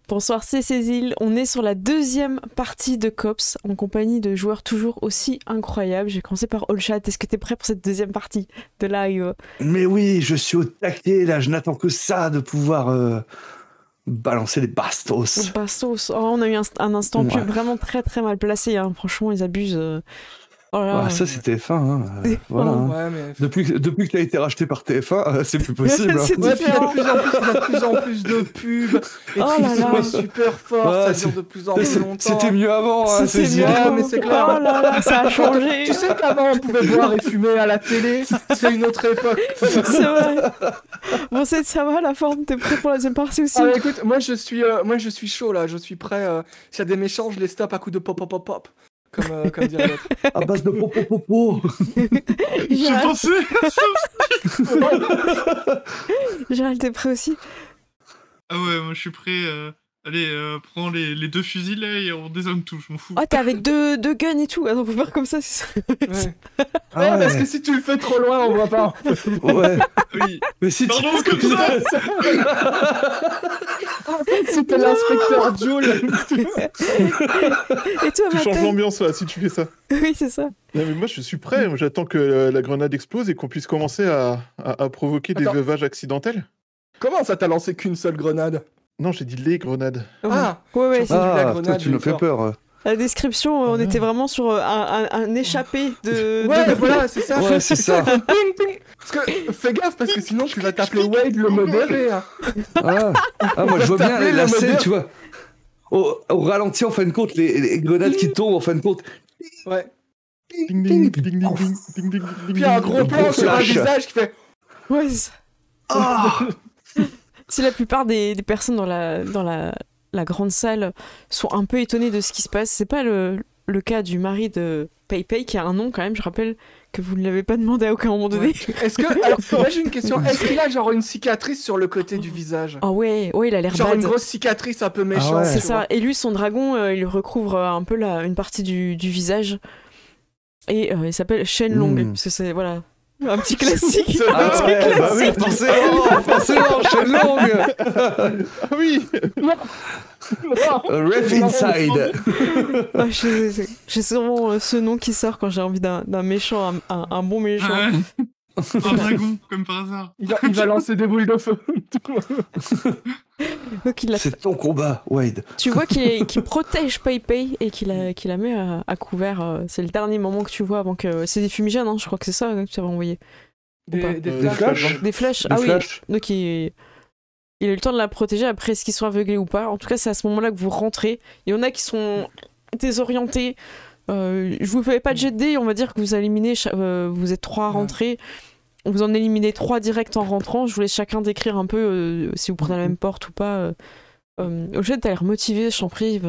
Bonsoir, c'est Cécile. On est sur la deuxième partie de Cops en compagnie de joueurs toujours aussi incroyables. J'ai commencé par Allchat. Est-ce que t'es prêt pour cette deuxième partie de live? Mais oui, je suis au taquet là. Je n'attends que ça de pouvoir balancer les bastos. Bastos. Oh, on a eu un instant pub vraiment très très mal placé. Hein. Franchement, ils abusent. Oh là, Ouais, ça c'était TF1. Hein. Voilà. Ouais, mais... Depuis que tu as été racheté par TF1, c'est plus possible. C'est Ouais, puis il y a différent. de plus en plus de pubs. Et Oh puis là ils sont là. super forts, Ouais, ça dure de plus en plus longtemps. C'était mieux avant. Hein, C'était Cécile. mieux. Ouais, mais c'est clair. Oh là là, ça a changé. Tu sais qu'avant on pouvait boire et fumer à la télé, c'est une autre époque. C'est vrai. Bon, ça va la forme? T'es prêt pour la deuxième partie aussi? Ah, écoute, moi je suis chaud là, je suis prêt. S'il y a des méchants, je les stoppe à coups de pop pop pop pop. Comme dirait l'autre. À base de popo. J'ai pensé à ça. Gérald, t'es prêt aussi? Ah ouais, moi je suis prêt. Allez, prends les deux fusils là et on désarme tout, je m'en fous. Ah, t'es avec deux guns et tout. Ah non, faut faire comme ça, c'est ça. Ouais. Ah Ouais, ouais. parce que si tu le fais trop loin, on voit pas. Ouais. Oui. Mais si Pardon, comme ça. En fait, c'était l'inspecteur Joule. Et toi, Tu changes Mathieu? l'ambiance là si tu fais ça. Oui, c'est ça. Non, mais moi je suis prêt, moi, j'attends que la grenade explose et qu'on puisse commencer à provoquer des Attends. veuvages accidentels. Comment ça t'as lancé qu'une seule grenade? Non, j'ai dit les grenades. Ah. Ouais, ouais. J'ai vu la Ah, grenade, toi tu nous j'ai eu fais peur. La description, on était vraiment sur un échappé de... Ouais, de- voilà, c'est ça. Ouais, c'est ça. Ping, ping. Parce que fais gaffe, parce que sinon tu vas t'appeler Wade le modéré. Hein. Moi je vois bien T'appeler la le scène, modèle. tu vois. Au ralenti, en fin de compte, les grenades qui tombent, en fin de compte. Ouais. Ding ding ding ding ding ding ding Puis ding. un gros plan sur un flash. visage qui fait. Ouais, c'est ça. Ah Si la plupart des personnes dans la grande salle sont un peu étonnées de ce qui se passe, c'est pas le cas du mari de PayPay qui a un nom quand même, je rappelle que vous ne l'avez pas demandé à aucun moment donné. Est-ce que. Alors, moi j'ai une question. Est-ce qu'il a genre une cicatrice sur le côté du visage? Ah ouais, il a l'air Genre bad. une grosse cicatrice un peu méchante. ouais. C'est tu ça. vois. Et lui, son dragon, il recouvre un peu une partie du visage. Et il s'appelle Shenlong. Parce que c'est, voilà, un petit classique. Ah ouais, bah oui, forcément, Shenlong. Ah oui. Ref Inside. Ah, j'ai souvent ce nom qui sort quand j'ai envie d'un méchant, un bon méchant. Ouais. Un dragon, comme par hasard. Il va lancer des boules de feu. Donc, C'est ton combat, Wade. tu vois qu'il protège PayPay et qu'il la met à couvert. C'est le dernier moment que tu vois avant que... C'est des fumigènes, hein, je crois que c'est ça que tu avais envoyé. Des Des flashs. flashs. Des flèches. Des Ah flashs. oui. Donc il a eu le temps de la protéger. Après, est-ce qu'ils sont aveuglés ou pas? En tout cas, c'est à ce moment-là que vous rentrez. Il y en a qui sont désorientés. Je vous fais pas de jet de dés. On va dire que vous éliminez... vous êtes 3 à rentrer. Vous en éliminez 3 directs en rentrant. Je vous laisse chacun décrire un peu si vous prenez la même porte ou pas. Ojed, t'as l'air motivé, je t'en prie.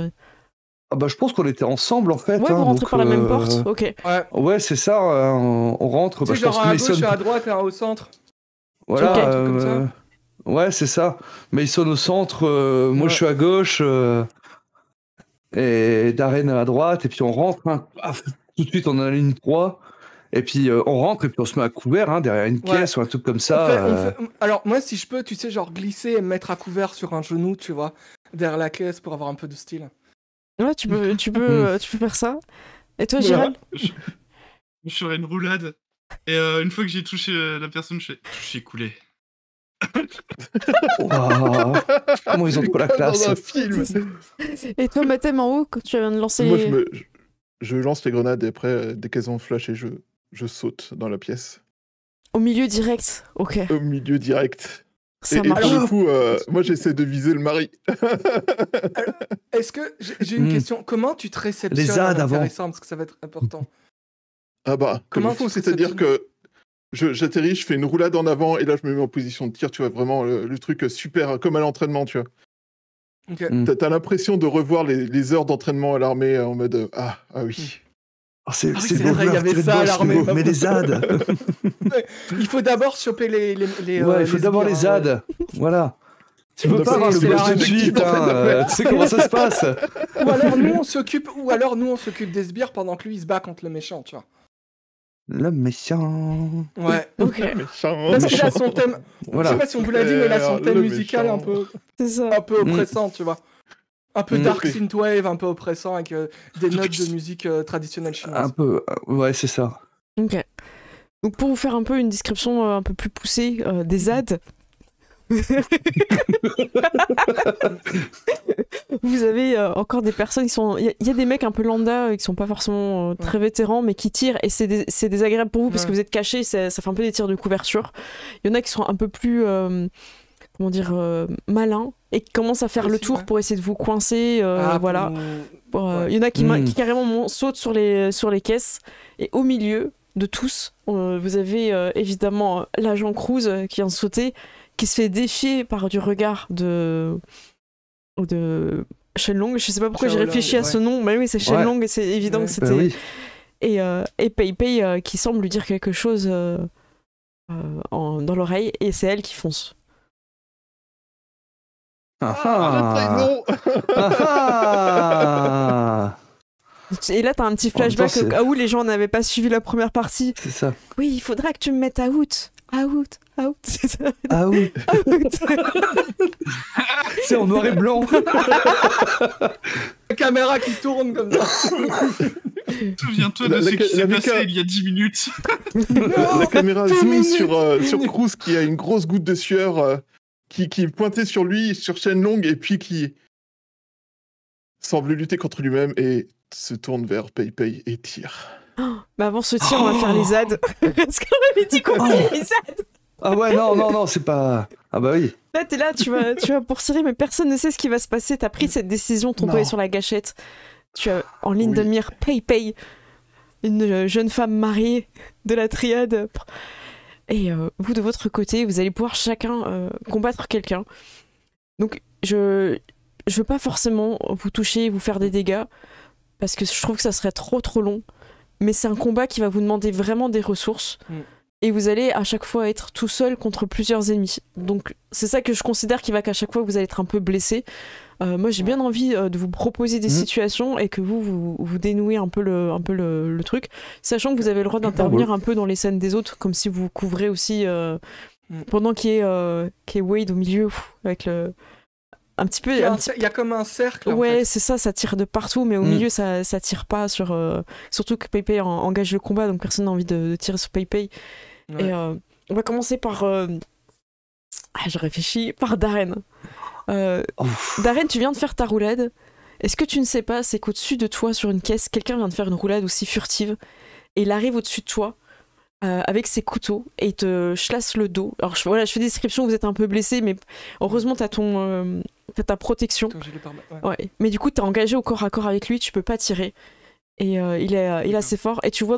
Ah bah, je pense qu'on était ensemble en fait. Ouais, hein, vous rentrez donc, par la même porte. Ok. Ouais. Ouais, c'est ça. On rentre. Tu sais, Je pense genre que à Mason. gauche et à droite et un au centre. Voilà. Ok. Un truc comme ça. Ouais, c'est ça. Mason au centre. Moi, Ouais. je suis à gauche. Et Darren à droite. Et puis on rentre. Hein. Paf, tout de suite, on a la ligne 3. Et puis on rentre et puis on se met à couvert hein, derrière une Ouais. caisse ou un truc comme ça. Alors, moi, si je peux, tu sais, genre glisser et me mettre à couvert sur un genou, tu vois, derrière la caisse pour avoir un peu de style. Ouais, tu peux faire ça. Et toi, Voilà. Gérald? Je ferai une roulade. Et une fois que j'ai touché la personne, je fais touché coulé. Waouh. Comment ils ont trop la classe. Dans un film. Et toi, Mathem, en haut, quand tu viens de lancer... Moi je lance les grenades et après dès qu'elles ont flashé, je saute dans la pièce. Au milieu direct. Ok, Au milieu direct. ça Et marche. pour le coup, moi j'essaie de viser le mari. Est-ce que j'ai une question? Comment tu te réceptionnes Les ZAD en avant. intéressant, parce que ça va être important. Ah bah, comme Comment il faut, tu te c'est-à-dire réceptionnes? que j'atterris, je fais une roulade en avant et là je me mets en position de tir, tu vois, vraiment le truc super, comme à l'entraînement, tu vois. Ok. T'as l'impression de revoir les heures d'entraînement à l'armée en mode ah oui. Oh, c'est Ah oui, c'est c'est beau, vrai, il y joueur, avait tiré de ça à boss, l'armée. Hugo, mais les ZAD. Il faut d'abord choper les Ouais, il faut d'abord les sbires, hein, ZAD. Voilà. Tu On peux a pas pas avoir le c'est boss la tout de règle suite. qui Hein. Tu sais comment ça se passe. ouais. Ou alors nous on s'occupe des sbires pendant que lui il se bat contre le méchant, tu vois. Le méchant. Ouais. Ok, Méchant. Parce qu'il a son thème. Je Voilà. sais pas si on vous l'a dit, mais il a son thème Le musical méchant. un peu c'est ça. oppressant, tu vois. Un peu dark synthwave, un peu oppressant, avec des notes de musique traditionnelle chinoise. Un peu, ouais, c'est ça. Ok. Donc pour vous faire un peu une description un peu plus poussée des ZAD, vous avez encore des personnes qui sont... Il y a des mecs un peu lambda qui sont pas forcément très vétérans, mais qui tirent, et c'est désagréable pour vous parce que vous êtes cachés, ça fait un peu des tirs de couverture. Il y en a qui sont un peu plus... comment dire, malin, et qui commence à faire le tour pour essayer de vous coincer, voilà. Il y en a qui carrément sautent sur les caisses, et au milieu de tous, vous avez évidemment l'agent Cruz qui vient de sauter, qui se fait défier par du regard de Shenlong. Je sais pas pourquoi j'ai réfléchi à ce nom, mais oui, c'est Shenlong, et c'est évident que c'était... oui. Et Pei qui semble lui dire quelque chose dans l'oreille, et c'est elle qui fonce. Et là, t'as un petit flashback au cas où les gens n'avaient pas suivi la première partie. C'est ça. Oui, il faudra que tu me mettes out. C'est ça. Out. C'est en noir et blanc. La caméra qui tourne comme ça. Souviens-toi de ce qui s'est passé il y a 10 minutes. La caméra zoom sur Cruz qui a une grosse goutte de sueur qui est pointée sur lui, sur Shenlong, et puis qui semble lutter contre lui-même et se tourne vers Pei et tire. Bah avant ce tir, on va faire les ZAD. Parce qu'on avait dit qu'on faisait les ZAD. Ah ouais, non, c'est pas... Ah bah oui. Là, t'es là, tu vas pour tirer, mais personne ne sait ce qui va se passer. T'as pris cette décision, ton doigt est sur la gâchette. Tu as en ligne de mire Pei, une jeune femme mariée de la triade. Et vous, de votre côté, vous allez pouvoir chacun combattre quelqu'un. Donc, je veux pas forcément vous toucher, vous faire des dégâts, parce que je trouve que ça serait trop long. Mais c'est un combat qui va vous demander vraiment des ressources. Et vous allez à chaque fois être tout seul contre plusieurs ennemis. Donc c'est ça que je considère qui va qu'à chaque fois vous allez être un peu blessé. Moi j'ai bien envie de vous proposer des situations et que vous dénouez un peu le truc, sachant que vous avez le droit d'intervenir un peu dans les scènes des autres, comme si vous couvrez aussi pendant qu'il y ait Wade au milieu avec le... Un petit peu. Il y a comme un cercle. Ouais, en fait. c'est ça tire de partout, mais au milieu, ça tire pas sur. Surtout que Pei engage le combat, donc personne n'a envie de tirer sur Pei. Ouais. Et on va commencer par. Je réfléchis. Par Darren. Darren, tu viens de faire ta roulade. Est-ce que tu ne sais pas, c'est qu'au-dessus de toi, sur une caisse, quelqu'un vient de faire une roulade aussi furtive, et il arrive au-dessus de toi. Avec ses couteaux et il te chlasse le dos. Alors je fais des descriptions, vous êtes un peu blessé, mais heureusement t'as ta protection. Ouais. Mais du coup t'es engagé au corps à corps avec lui, tu peux pas tirer. Et il est assez fort. Et tu vois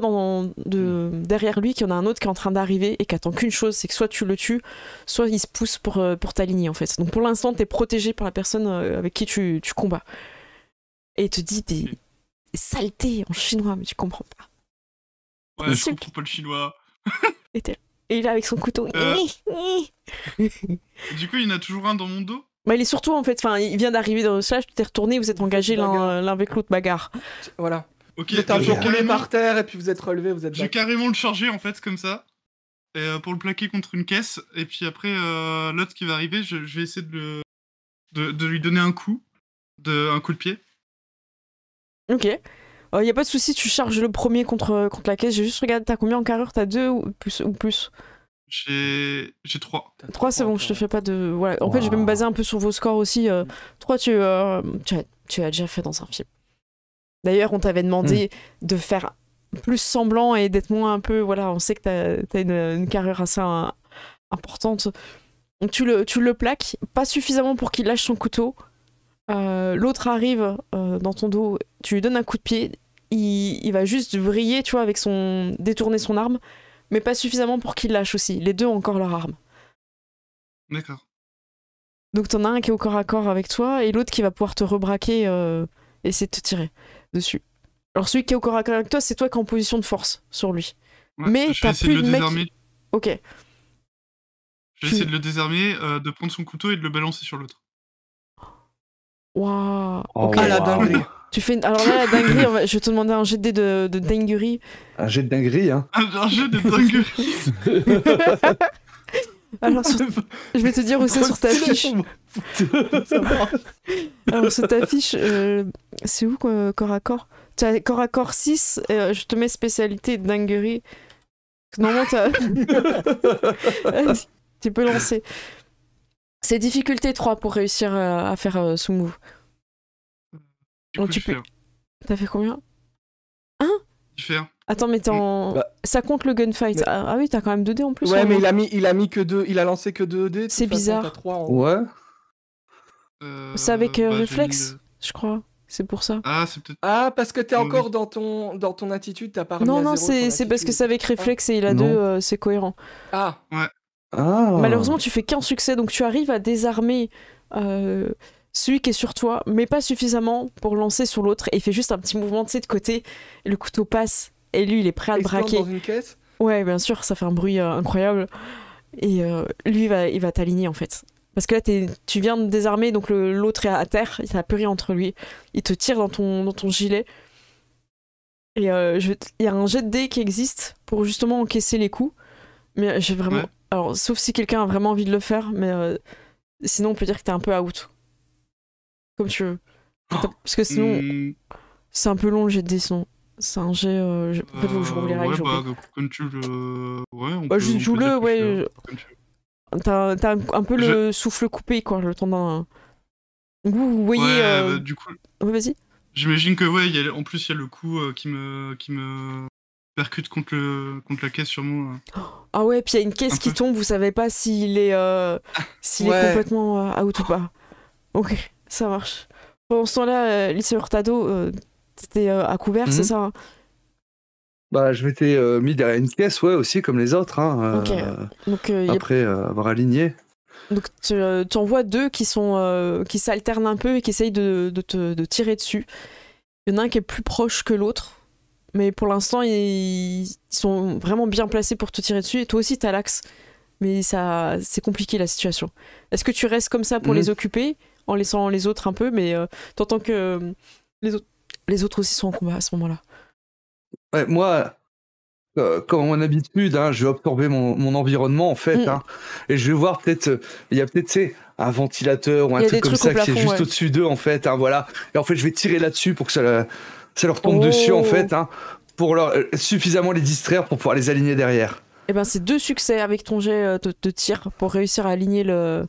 derrière lui qu'il y en a un autre qui est en train d'arriver et qui attend qu'une chose, c'est que soit tu le tues, soit il se pousse pour t'aligner en fait. Donc pour l'instant t'es protégé par la personne avec qui tu combats. Et il te dit des saletés en chinois, mais tu comprends pas. Ouais, je comprends pas le chinois. Et il est avec son couteau. Du coup, il y en a toujours un dans mon dos. Bah, il est surtout en fait, il vient d'arriver dans le slash, tu t'es retourné, vous êtes engagés l'un avec l'autre, bagarre. Voilà. Ok, vous êtes un peu roulé par terre et puis vous êtes relevé, vous êtes. Je vais carrément le charger en fait, comme ça. Et, pour le plaquer contre une caisse. Et puis après, l'autre qui va arriver, je vais essayer de lui donner un coup. Un coup de pied. Ok. Y a pas de souci, tu charges le premier contre la caisse. J'ai juste regardé, t'as combien en carrure? T'as 2 ou plus? J'ai 3. 3, c'est bon, je te fais pas de... Voilà. En fait, je vais me baser un peu sur vos scores aussi. 3, tu as déjà fait dans un film. D'ailleurs, on t'avait demandé de faire plus semblant et d'être moins un peu... Voilà, on sait que t'as une carrure assez importante. Donc tu le plaques, pas suffisamment pour qu'il lâche son couteau. L'autre arrive dans ton dos, tu lui donnes un coup de pied, il va juste vriller, tu vois, détourner son arme, mais pas suffisamment pour qu'il lâche aussi. Les deux ont encore leur arme. D'accord. Donc t'en as un qui est au corps à corps avec toi et l'autre qui va pouvoir te rebraquer et essayer de te tirer dessus. Alors celui qui est au corps à corps avec toi, c'est toi qui es en position de force sur lui. Ouais, mais t'as plus de mec. Ok. Je vais essayer de le désarmer, de prendre son couteau et de le balancer sur l'autre. Waouh. Ok. Ah la dinguerie. Alors là, la dinguerie, je vais te demander un jet de dinguerie. Un jet de dinguerie, hein. Un jet de dinguerie. Alors, je vais te dire où c'est sur ta fiche. Ça marche. Alors, sur ta fiche, c'est où, quoi, corps à corps? Tu as corps à corps 6, je te mets spécialité dinguerie. Normalement, Vas-y, tu peux lancer. C'est difficulté 3 pour réussir à faire ce move. Du Donc, coup, tu je fais peux- un. T'as fait combien? Je fais un. Attends, mais t'es en... Bah. Ça compte le gunfight. Mais- Ah oui, t'as quand même 2 dés en plus. Ouais, hein, mais non il a mis que 2, il a lancé que 2 dés. de toute C'est façon, bizarre. t'as 3 en... Ouais. C'est avec Bah, j'ai réflexe, mis je crois. C'est pour ça. Ah, c'est peut-être. Ah, parce que t'es Oui. encore dans ton attitude, t'as pas remis Non, à non, zéro ton c'est parce que attitude. c'est avec réflexe et il a Non. 2, c'est cohérent. Ah, Ah. Malheureusement, tu fais qu'un succès, donc tu arrives à désarmer celui qui est sur toi, mais pas suffisamment pour lancer sur l'autre. Et il fait juste un petit mouvement de côté, et le couteau passe, et lui, il est prêt à te explante braquer. dans une caisse. Ouais, bien sûr, ça fait un bruit incroyable. Et lui, il va t'aligner en fait. Parce que là, tu viens de désarmer, donc l'autre est à terre, il n'a plus rien entre lui. Il te tire dans ton gilet. Et il y a un jet de dés qui existe pour justement encaisser les coups. Mais j'ai vraiment. Ouais. Alors, sauf si quelqu'un a vraiment envie de le faire, mais sinon, on peut dire que t'es un peu out. Comme tu veux. Parce que sinon, c'est un peu long le jet de dés, sinon. C'est un jet. En fait, faut que je rouvre les règles. Ouais, j'ai oublié. bah, comme tu le. Ouais, on Bah, peut. joue-le, dire que ouais, je fais, comme tu veux. T'as un peu le souffle coupé, quoi, le temps d'un. Vous voyez. Ouais, bah, du coup, Ouais, vas-y. j'imagine que, ouais, en plus, il y a le coup qui me percute contre la caisse sur moi. Ah ouais, puis il y a une caisse Un qui peu. tombe, vous savez pas s'il est, s'il est Ouais. complètement out ou pas. Ok, ça marche. Pendant ce temps-là, Lycée Hurtado, t'étais à couvert, Mhm. c'est ça hein? Bah, je m'étais mis derrière une caisse, ouais, aussi, comme les autres, hein, Ok. Donc, y a- après avoir aligné. donc tu en vois 2 qui s'alternent un peu et qui essayent de tirer dessus. Il y en a un qui est plus proche que l'autre, mais pour l'instant, ils sont vraiment bien placés pour te tirer dessus. Et toi aussi, t'as l'axe. Mais c'est compliqué la situation. Est-ce que tu restes comme ça pour Mhm. les occuper, en laissant les autres un peu, mais t'entends que les autres aussi sont en combat à ce moment-là. Ouais, moi, comme à mon habitude, hein, je vais absorber mon environnement, en fait, Mm. hein, et je vais voir peut-être, il y a peut-être, tu sais, un ventilateur ou un Il y a truc des comme trucs au ça qui est plafond, juste ouais. au-dessus d'eux, en fait, hein, voilà. Et en fait, je vais tirer là-dessus pour que ça leur tombe Oh. dessus, en fait, hein, pour leur suffisamment les distraire pour pouvoir les aligner derrière. Et ben c'est 2 succès avec ton jet de tir pour réussir à aligner le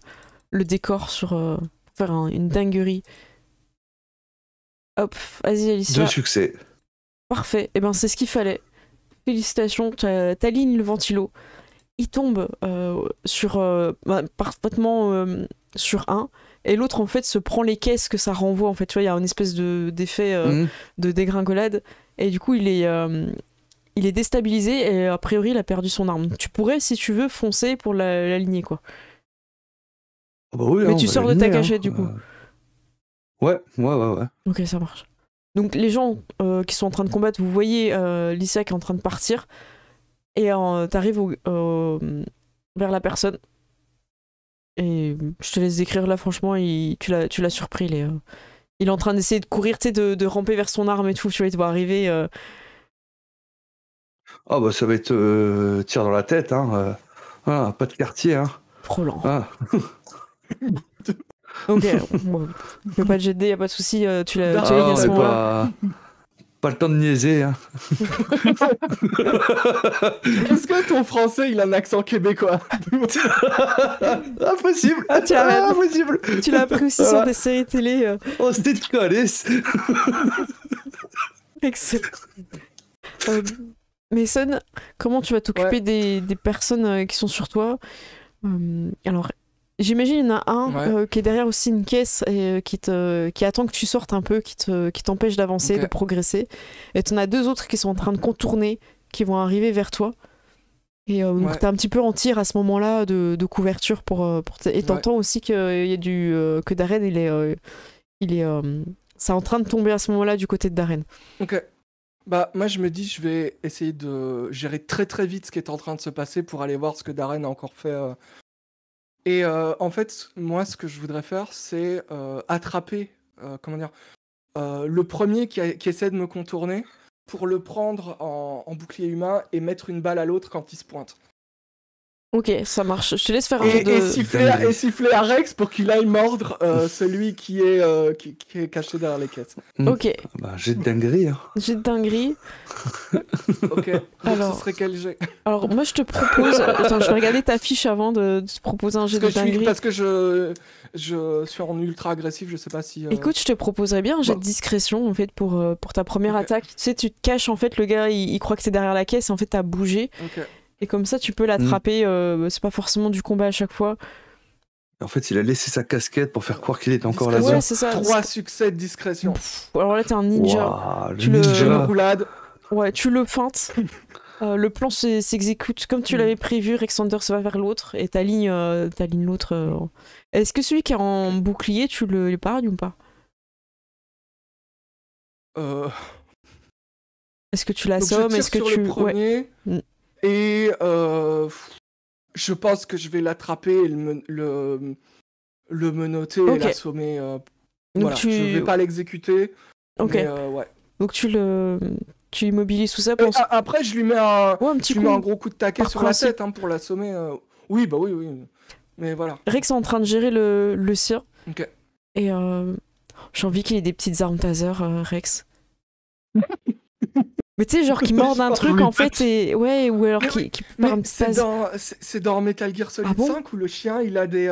décor sur faire une dinguerie. Hop, vas-y Alicia. 2 succès. Parfait, et ben c'est ce qu'il fallait. Félicitations, t'alignes le ventilo. Il tombe parfaitement sur un, et l'autre en fait se prend les caisses que ça renvoie. En fait, tu vois, il y a une espèce d'effet Mhm. de dégringolade, et du coup il est déstabilisé et a priori il a perdu son arme. Tu pourrais, si tu veux, foncer pour l'aligner quoi. Ah bah oui, Mais hein, tu on va sors de ta l'aligner, hein. cachette, du coup. Ouais. Ok, ça marche. Donc les gens qui sont en train de combattre, vous voyez Lycia qui est en train de partir, et t'arrives vers la personne. Et je te laisse décrire là, franchement, tu l'as surpris. Il est en train d'essayer de courir, tu sais, de ramper vers son arme et tout, tu vois, il te voit arriver. Ah bah ça va être tir dans la tête, hein. Ah, pas de quartier, hein. Trop lent. Ah. Ok, bon, fais pas de jet de dés, y a pas de souci, tu l'as Ah, à ce mais moment-là. pas le temps de niaiser, hein. Est-ce que ton français, il a un accent québécois? Impossible. Ah, tu l'as Impossible. Tu l'as appris aussi sur des séries télé. Oh, c'était de calice. Excellent. Mason, comment tu vas t'occuper des personnes qui sont sur toi? Alors, j'imagine il y en a un qui est derrière aussi une caisse et qui attend que tu sortes un peu, qui t'empêche d'avancer, Ok. de progresser. Et tu en as 2 autres qui sont en train de contourner, qui vont arriver vers toi. Et donc t'es un petit peu en tir à ce moment-là de couverture et t'entends aussi qu'il y a que Darren c'est en train de tomber à ce moment-là du côté de Darren. Ok. Bah, moi, je me dis, je vais essayer de gérer très très vite ce qui est en train de se passer pour aller voir ce que Darren a encore fait. Et en fait, moi, ce que je voudrais faire, c'est attraper, le premier qui essaie de me contourner pour le prendre en bouclier humain et mettre une balle à l'autre quand il se pointe. Ok, ça marche. Je te laisse faire un jet de... Et siffler à Rex pour qu'il aille mordre celui qui est caché derrière les caisses. Ok, Bah, j'ai de dinguerie. Hein. jet de dinguerie. Ok. Alors- Ce serait quel jet? Alors moi je te propose... Attends, je vais regarder ta fiche avant de te proposer un jet de dinguerie. Parce que je suis en ultra agressif, je sais pas si... Écoute, je te proposerais bien un jet de discrétion en fait pour ta première Ok. attaque. Tu sais, tu te caches en fait, le gars il croit que c'est derrière la caisse et en fait t'as bougé. Ok. Et comme ça tu peux l'attraper, c'est pas forcément du combat à chaque fois. En fait, il a laissé sa casquette pour faire croire qu'il était encore Discrétion. là-dedans. Ouais, c'est ça. 3 succès de discrétion. Alors là t'es un ninja. Waouh, Tu le le- Une ninja. roulade. Ouais, tu le feintes. Le plan s'exécute comme tu l'avais prévu. Rexander se va vers l'autre et t'alignes l'autre. Est-ce que celui qui est en bouclier, tu le l'épargnes ou pas? Est-ce que tu Donc l'assommes? je tire Est-ce que sur tu... le premier Mm. et je pense que je vais l'attraper et le menotter Ok. et l'assommer. Donc Voilà. tu... Je vais pas l'exécuter. Ok. Mais, ouais. Donc tu l'immobilises tout ça Et pour... après, je lui mets un petit je lui mets un coup. gros coup de taquet Par sur principe. la tête pour l'assommer. Oui, bah oui. Mais voilà. Rex est en train de gérer le sien. Ok. Et j'ai envie qu'il ait des petites armes taser, Rex. Mais tu sais, genre qui morde un truc en fait et... Ouais, ou alors Mais qui oui, part un Mais petit c'est dans Metal Gear Solid Ah bon 5 où le chien il a des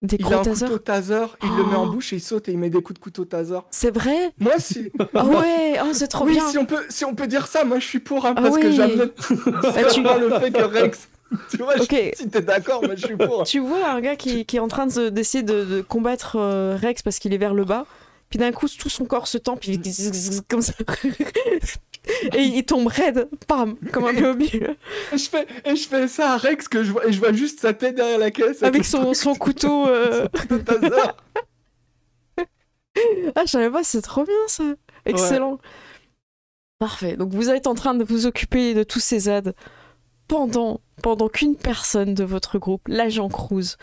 il gros a un tasers. couteau taser, il le met en Oh. bouche et il saute et il met des coups de couteau taser. C'est vrai? Moi si Ah ouais, oh, c'est trop oui, bien. si on peut dire ça, moi je suis pour Ah parce que oui. j'admets tu- le fait que Rex tu vois, Ok. si t'es d'accord, moi je suis pour. Tu vois un gars qui est en train d'essayer de combattre Rex parce qu'il est vers le bas. Puis d'un coup, tout son corps se tend, puis il fait comme ça. Et il tombe raide, bam, comme un bébé. Et je fais ça à Rex que je vois juste sa tête derrière la caisse Avec le son couteau. couteau taser. Ah, je savais pas, c'est trop bien ça. Excellent. Parfait. Donc vous êtes en train de vous occuper de tous ces ZAD pendant qu'une personne de votre groupe, l'agent Cruz,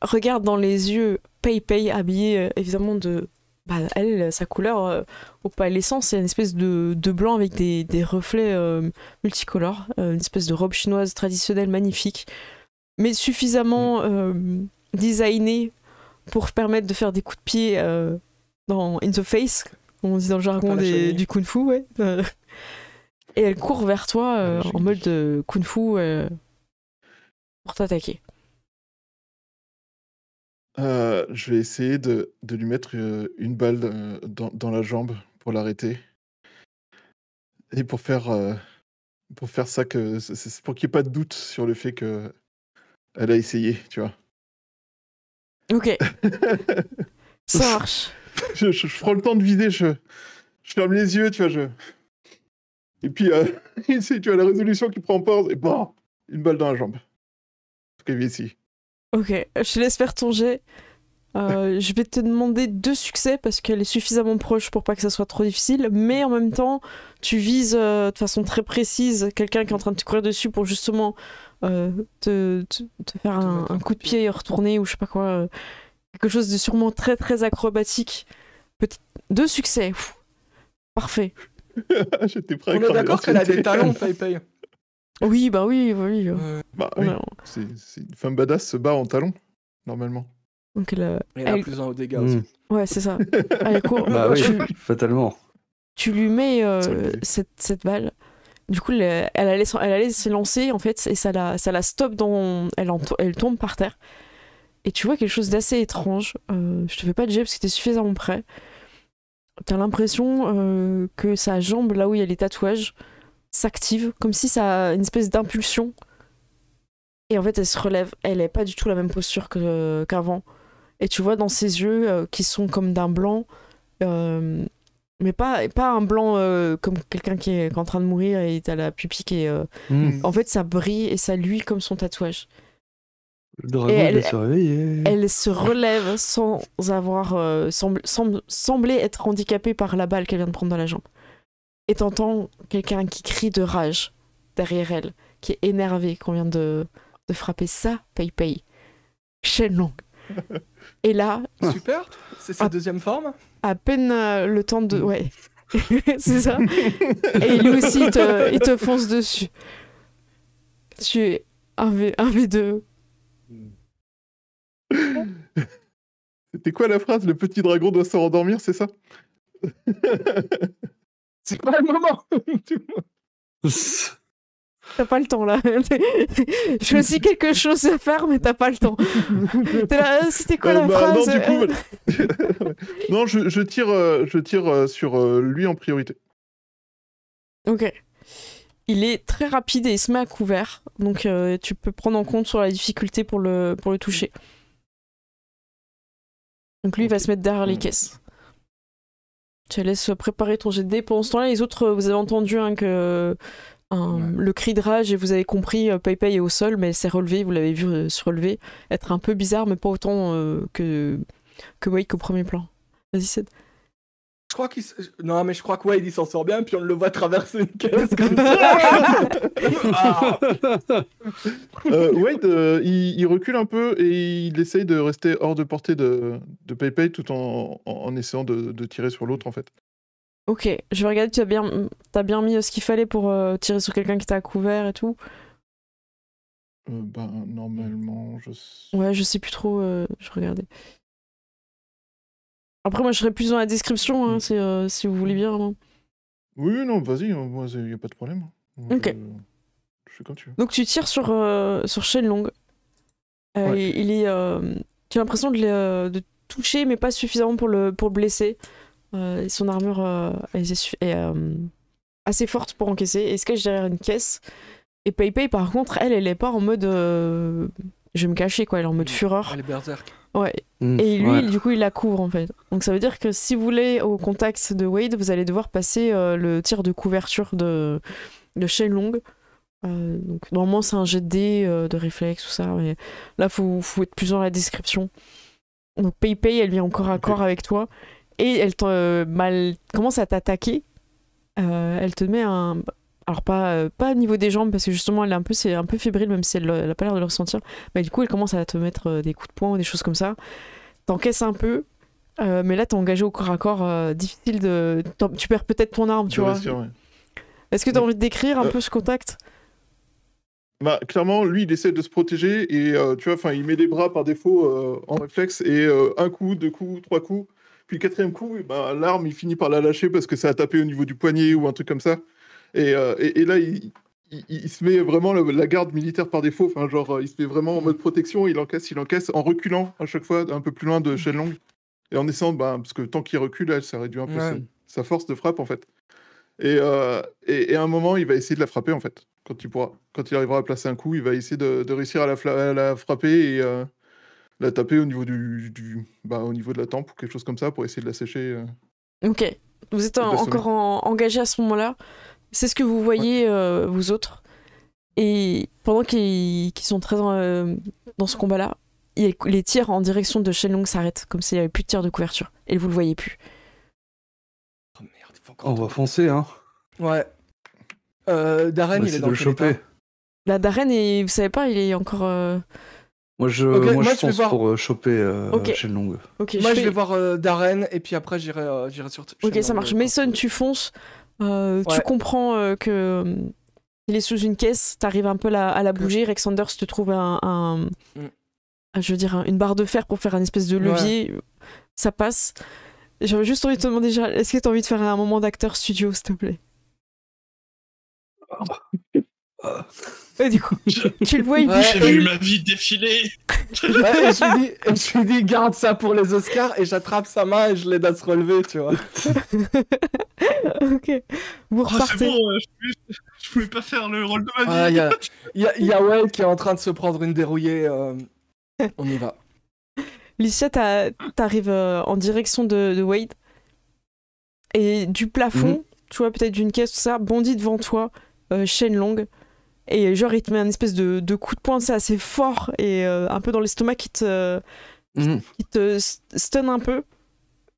regarde dans les yeux Pei habillée évidemment de... Bah, elle, sa couleur opalescent, c'est une espèce de blanc avec des reflets multicolores, une espèce de robe chinoise traditionnelle magnifique, mais suffisamment designée pour permettre de faire des coups de pied dans in the face, comme on dit dans le jargon Pas la chenille. du kung-fu, ouais. Et elle court vers toi la en mode kung-fu pour t'attaquer. Je vais essayer de lui mettre une balle dans la jambe pour l'arrêter. Et pour faire ça, c'est pour qu'il n'y ait pas de doute sur le fait qu'elle a essayé, tu vois. Ok, ça marche. Je prends le temps de viser, je ferme les yeux, tu vois. Et puis, tu as la résolution qui prend pause, et bon, une balle dans la jambe. En tout cas, ici. Ok, je te laisse faire ton jet. Je vais te demander 2 succès parce qu'elle est suffisamment proche pour pas que ça soit trop difficile, mais en même temps, tu vises de façon très précise quelqu'un qui est en train de te courir dessus pour justement te faire un coup de pied retourné ou je sais pas quoi. Quelque chose de sûrement très très acrobatique. 2 succès. Pff, parfait. J'étais prêt à On est cramer d'accord qu'elle a l'ancienneté. des talents, Pei. Oui, bah oui. Bah On oui, a- c'est une femme badass se bat en talons, normalement. Donc Et elle a Elle- plus un haut dégâts aussi. ouais, c'est ça. Elle court. Bah oui, tu, fatalement. tu lui mets Ça me dit. cette balle. Du coup, elle allait se lancer en fait, et ça la stoppe dans. Elle tombe par terre. Et tu vois quelque chose d'assez étrange. Je te fais pas de jet parce que t'es suffisamment près. T'as l'impression que sa jambe, là où il y a les tatouages, s'active, comme si ça a une espèce d'impulsion. Et en fait, elle se relève. Elle est pas du tout la même posture qu'avant. Et tu vois dans ses yeux qui sont comme d'un blanc. Mais pas un blanc comme quelqu'un qui est en train de mourir et t'as la pupille qui est... En fait, ça brille et ça luit comme son tatouage. Le dragon Et elle- va se réveiller. Elle se relève sans avoir... sembler être handicapée par la balle qu'elle vient de prendre dans la jambe. Et t'entends quelqu'un qui crie de rage derrière elle, qui est énervé qu'on vient de frapper ça, Pei. Shenlong. Et là, Super, c'est sa deuxième forme. à peine le temps de... Ouais, c'est ça. Et lui aussi, il te fonce dessus. un V2. C'était quoi la phrase? Le petit dragon doit se rendormir, c'est ça? C'est pas le moment. T'as pas le temps là. Choisis quelque chose à faire, mais t'as pas le temps. T'es là, c'était quoi la phrase? Non, du coup, non, je tire sur lui en priorité. Ok. Il est très rapide et il se met à couvert, donc tu peux prendre en compte sur la difficulté pour le toucher. Donc lui, il va se mettre derrière les caisses. Je te laisse préparer ton jet de dés. Pendant ce temps-là, les autres, vous avez entendu que le cri de rage et vous avez compris, Pei-Pei est au sol, mais elle s'est relevée, vous l'avez vu se relever, être un peu bizarre, mais pas autant que Wade qu'au premier plan. Vas-y, Ced. Je crois non, mais je crois que Wade il s'en sort bien, puis on le voit traverser une caisse comme ça. Wade, il recule un peu et il essaye de rester hors de portée de Pei-Pei tout en essayant de tirer sur l'autre en fait. Ok, je vais regarder, t'as bien mis ce qu'il fallait pour tirer sur quelqu'un qui t'a à couvert et tout. Normalement, Ouais, je sais plus trop, je regardais. Après, moi, je serais plus dans la description, hein, si vous voulez bien. Hein. Oui, non, vas-y, moi, il n'y a pas de problème. Ok. Je fais comme tu veux. Donc, tu tires sur Shenlong. Ouais. Il est, tu as l'impression de toucher, mais pas suffisamment pour le blesser. Et son armure est assez forte pour encaisser. Et il se cache derrière une caisse. Et Pei-Pei, par contre, elle est pas en mode... je vais me cacher, quoi. Elle est en mode fureur. Elle est berserk. Ouais. Et lui, du coup, il la couvre, en fait. Donc ça veut dire que si vous voulez au contact de Wade, vous allez devoir passer le tir de couverture de Shenlong. Donc normalement, c'est un jet de dés, de réflexe, tout ça. Mais là, faut être plus dans la description. Donc Pei-Pei, elle vient encore à corps avec toi. Et elle commence à t'attaquer. Elle te met un... Alors pas au niveau des jambes, parce que justement, c'est un peu fébrile, même si elle a pas l'air de le ressentir. Mais du coup, elle commence à te mettre des coups de poing ou des choses comme ça. T'encaisses un peu, mais là, t'es engagé au corps à corps. Difficile de... Tu perds peut-être ton arme, tu vois. Ouais. Est-ce que t'as envie de décrire un peu ce contact? Clairement, lui, il essaie de se protéger et tu vois, il met les bras par défaut en réflexe et un coup, 2 coups, 3 coups. Puis le 4e coup, l'arme, il finit par la lâcher parce que ça a tapé au niveau du poignet ou un truc comme ça. Et là, il se met vraiment la garde militaire par défaut. Enfin, genre, il se met vraiment en mode protection. Il encaisse en reculant à chaque fois un peu plus loin de Shenlong. Et en essayant, parce que tant qu'il recule, ça réduit un peu sa force de frappe, en fait. Et à un moment, il va essayer de la frapper, en fait, quand il pourra. Quand il arrivera à placer un coup, il va essayer de réussir à la frapper et la taper au niveau au niveau de la tempe ou quelque chose comme ça pour essayer de la sécher. Ok. Vous êtes encore engagé à ce moment-là. C'est ce que vous voyez, vous autres. Et pendant qu'ils sont très dans ce combat-là, les tirs en direction de Shenlong s'arrêtent, comme s'il n'y avait plus de tirs de couverture. Et vous le voyez plus. Oh merde, il faut On va foncer, hein. Ouais. Darren, il est dans le choper. Là, Darren, vous savez pas, il est encore... Moi, je fonce pour choper Shenlong. Okay, moi, je vais voir Darren, et puis après, j'irai sur Shenlong. Ok, ça marche. Mason, tu fonces. Tu comprends que il est sous une caisse, t'arrives un peu à la bouger. Rex Sanders te trouve une barre de fer pour faire un espèce de levier. Ça passe. J'avais juste envie de te demander, est-ce que t'as envie de faire un moment d'acteur studio, s'il te plaît? Et du coup, tu le vois, il bouge. J'ai vu ma vie défiler. Je lui dis, garde ça pour les Oscars, et j'attrape sa main et je l'aide à se relever, tu vois. Ok, vous repartez. C'est bon, je pouvais pas faire le rôle de ma vie. Il y a Wade qui est en train de se prendre une dérouillée. On y va. Licia, t'arrives en direction de Wade. Et du plafond, tu vois, peut-être d'une caisse, tout ça, bondit devant toi, Shenlong. Et genre, il te met un espèce de coup de poing, c'est assez fort et un peu dans l'estomac qui te stun un peu.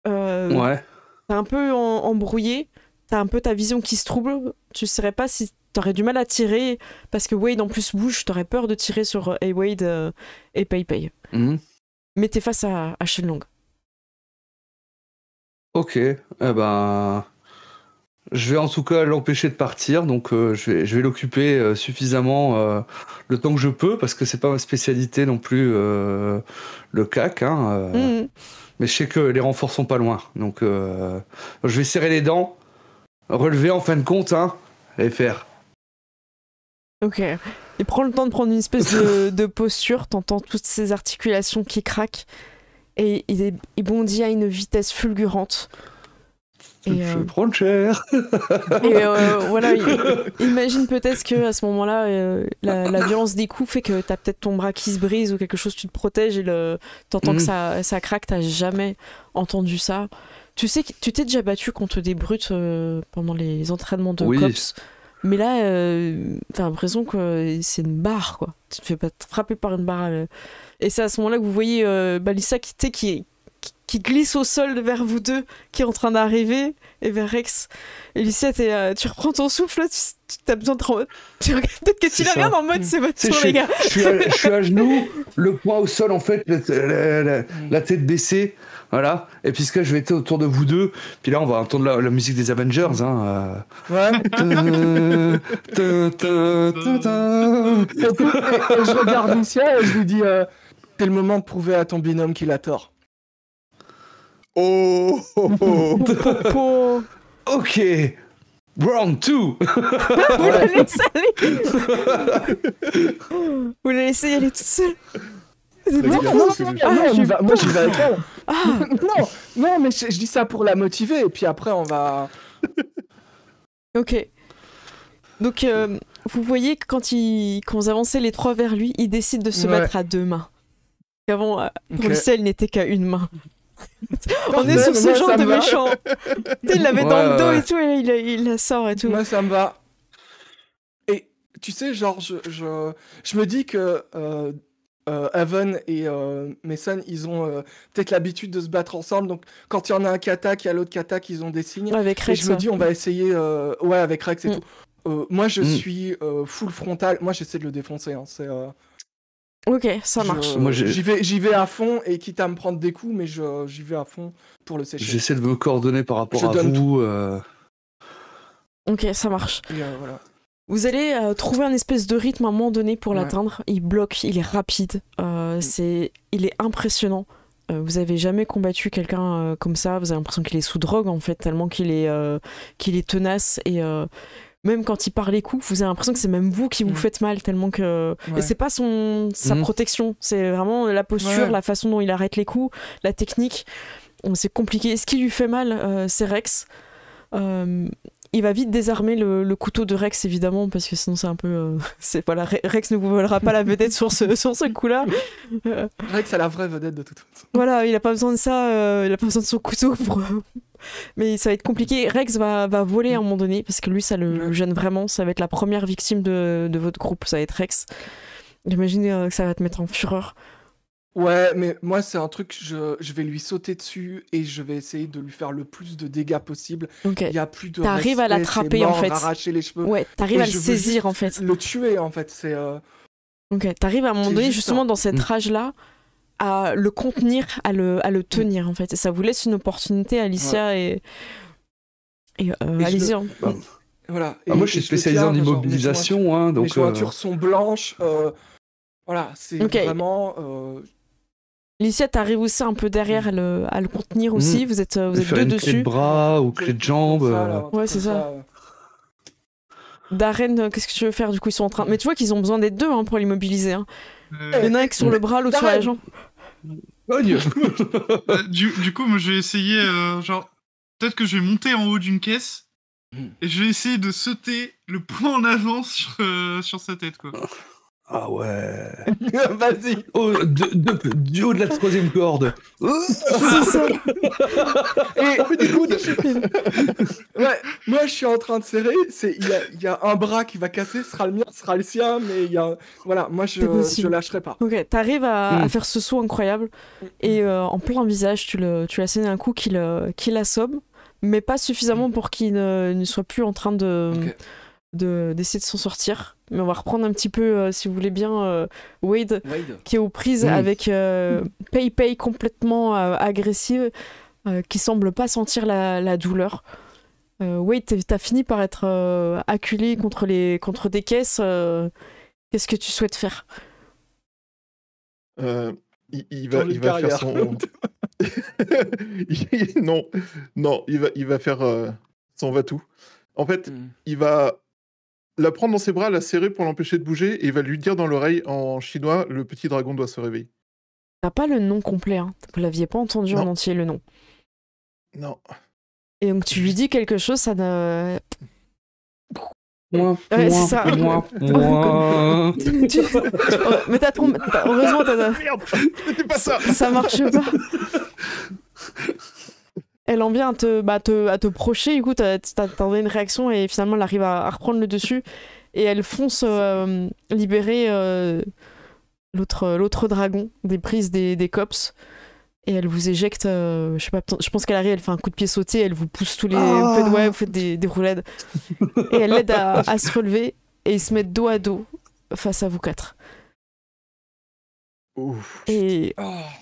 Ouais. T'es un peu embrouillé, t'as un peu ta vision qui se trouble. Tu saurais pas si t'aurais du mal à tirer parce que Wade en plus bouge, t'aurais peur de tirer sur Wade et Pei-Pei. Mais t'es face à Shenlong. Ok, Je vais en tout cas l'empêcher de partir, donc je vais l'occuper suffisamment le temps que je peux, parce que c'est pas ma spécialité non plus, le CAC. Hein, mais je sais que les renforts sont pas loin, donc je vais serrer les dents, relever en fin de compte, hein, et faire. Ok. Il prend le temps de prendre une espèce de posture, t'entends toutes ces articulations qui craquent, et il bondit à une vitesse fulgurante. Et, je vais prendre cher. Et voilà, imagine peut-être qu'à ce moment-là, la violence des coups fait que t'as peut-être ton bras qui se brise ou quelque chose, tu te protèges et t'entends que ça craque, t'as jamais entendu ça. Tu sais que tu t'es déjà battu contre des brutes pendant les entraînements de cops, mais là, t'as l'impression que c'est une barre, quoi. Tu te fais pas frapper par une barre. Et c'est à ce moment-là que vous voyez Balissa qui glisse au sol vers vous deux, qui est en train d'arriver, et vers Rex. Et Lucia, tu reprends ton souffle, là, tu as besoin de... Peut-être que tu la regardes en mode, c'est votre tour, les gars. Je suis à genoux, le poing au sol, en fait, la tête baissée, voilà. Et puis, je vais être autour de vous deux, puis là, on va entendre la musique des Avengers, hein. Ouais. Et je regarde Lucia et je lui dis, c'est le moment de prouver à ton binôme qu'il a tort. Oh, Ok. Round 2. Vous la laissez aller. Vous la laissez y aller toute seule. Non, moi j'y vais avec elle. Non, mais je dis ça pour la motiver, et puis après on va... Ok. Donc, vous voyez que quand vous avancez les trois vers lui, il décide de se battre à deux mains. Avant, pour le ciel, il n'était qu'à une main. On est sur ce genre de méchant. Il l'avait dans le dos et tout, et il la sort et tout. Moi, ça me va. Et tu sais, genre, je me dis que Evan et Mason, ils ont peut-être l'habitude de se battre ensemble. Donc, quand il y en a un qui attaque, il y a l'autre qui attaque, ils ont des signes. Avec Rex, et je me dis, on va essayer... avec Rex et tout. Moi, je suis full frontal. Moi, j'essaie de le défoncer. Hein. Ok, ça marche. J'y vais à fond, et quitte à me prendre des coups, mais j'y vais à fond pour le sécher. J'essaie de me coordonner par rapport à vous. Ok, ça marche. Et voilà. Vous allez trouver un espèce de rythme à un moment donné pour l'atteindre. Il bloque, il est rapide, il est impressionnant. Vous avez jamais combattu quelqu'un comme ça. Vous avez l'impression qu'il est sous drogue, en fait, tellement qu'il est tenace, et même quand il part les coups, vous avez l'impression que c'est même vous qui vous faites mal, tellement que... Et c'est pas sa protection, c'est vraiment la posture, la façon dont il arrête les coups, la technique. C'est compliqué. Ce qui lui fait mal, c'est Rex. Il va vite désarmer le couteau de Rex, évidemment, parce que sinon c'est un peu... voilà, Rex ne vous volera pas la vedette sur ce coup-là. Rex a la vraie vedette de toute façon. Voilà, il a pas besoin de ça, il a pas besoin de son couteau pour... Mais ça va être compliqué. Rex va voler à un moment donné, parce que lui, ça le gêne vraiment. Ça va être la première victime de votre groupe, ça va être Rex. J'imagine que ça va te mettre en fureur. Ouais, mais moi, c'est un truc, je vais lui sauter dessus, et je vais essayer de lui faire le plus de dégâts possible. Okay. Il y a plus de t'arrives à l'attraper, en fait. Arracher les cheveux. Ouais, t'arrives à le saisir, en fait. Le tuer, en fait. C'est... Ok, t'arrives à un moment donné, justement, dans cette rage-là, à le contenir, à le tenir, en fait. Et ça vous laisse une opportunité, Alicia et Alicia. Voilà. Moi, je suis spécialisé en immobilisation, hein, donc... Les jointures sont blanches. Voilà, c'est vraiment... Alicia, t'arrives aussi un peu derrière à le contenir aussi. Vous êtes deux dessus. Clé de bras ou clé de jambe. Ouais, c'est ça. Darren, qu'est-ce que tu veux faire? Du coup, ils sont en train... Mais tu vois qu'ils ont besoin d'être deux pour l'immobiliser. Hein. Il y en a un qui est sur le bras, l'autre sur la jambe. Du coup, moi, je vais essayer, peut-être que je vais monter en haut d'une caisse, et je vais essayer de sauter le poing en avant sur sa tête, quoi. Ah ouais. Vas-y. Du haut de la troisième corde. C'est ça. Et du coup, ouais, moi je suis en train de serrer. Il y a un bras qui va casser, ce sera le mien, ce sera le sien, mais il y a... Voilà, moi je lâcherai pas. Ok, t'arrives à faire ce saut incroyable, et en plein visage, tu assénes un coup qui l'assomme, mais pas suffisamment pour qu'il ne soit plus en train d'essayer de s'en sortir. Mais on va reprendre un petit peu, si vous voulez bien, Wade, qui est aux prises avec Pei complètement agressive, qui semble pas sentir la douleur. Wade, t'as fini par être acculé contre des caisses. Qu'est-ce que tu souhaites faire? Il va faire son... non, il va faire son va-tout. En fait, il va la prendre dans ses bras, la serrer pour l'empêcher de bouger, et il va lui dire dans l'oreille en chinois, le petit dragon doit se réveiller. T'as pas le nom complet, hein. Vous l'aviez pas entendu en entier, le nom. Non. Et donc tu lui dis quelque chose, ça ne... Moi, c'est ça. moi. Mais heureusement, Merde, c'était pas ça. Ça marche pas. Elle en vient à te procher, du coup, t'as donné une réaction et finalement, elle arrive à reprendre le dessus et elle fonce libérer l'autre dragon des prises des cops. Et elle vous éjecte, je sais pas, je pense qu'elle arrive, elle fait un coup de pied sauté, elle vous pousse tous les... vous faites des roulades. Et elle l'aide à se relever et ils se mettent dos à dos face à vous quatre. Ouf. Et...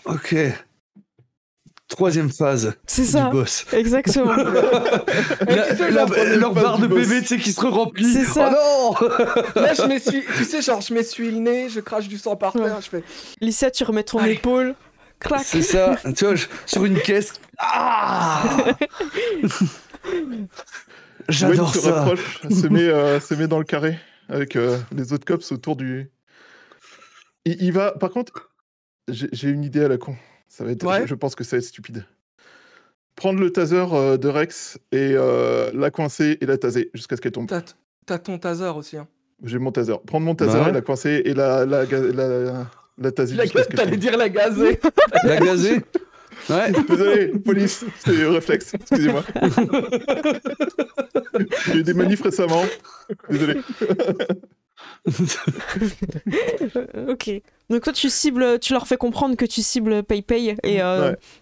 Ok. Troisième phase C'est ça. du boss. Exactement. Leur barre de bébé, tu sais, qui se remplit. C'est ça. Oh non. Là, je m'essuie le nez, je crache du sang par terre, je fais... Licia, tu remets ton épaule. Clac. C'est ça. Tu vois, sur une caisse. Ah. J'adore Wade se ça. rapproche, se met dans le carré avec les autres cops autour du... Il va... Par contre, j'ai une idée à la con. Ça va être, je pense que ça va être stupide. Prendre le taser de Rex et la coincer et la taser jusqu'à ce qu'elle tombe. T'as ton taser aussi, hein. J'ai mon taser. Prendre mon taser et la coincer et la taser jusqu'à ce qu'elle tombe. T'allais dire la gazer. La gazer. Ouais. Désolé, police, c'est le réflexe, excusez-moi. J'ai eu des manifs récemment. Désolé. Ok. Donc toi, tu leur fais comprendre que tu cibles PayPay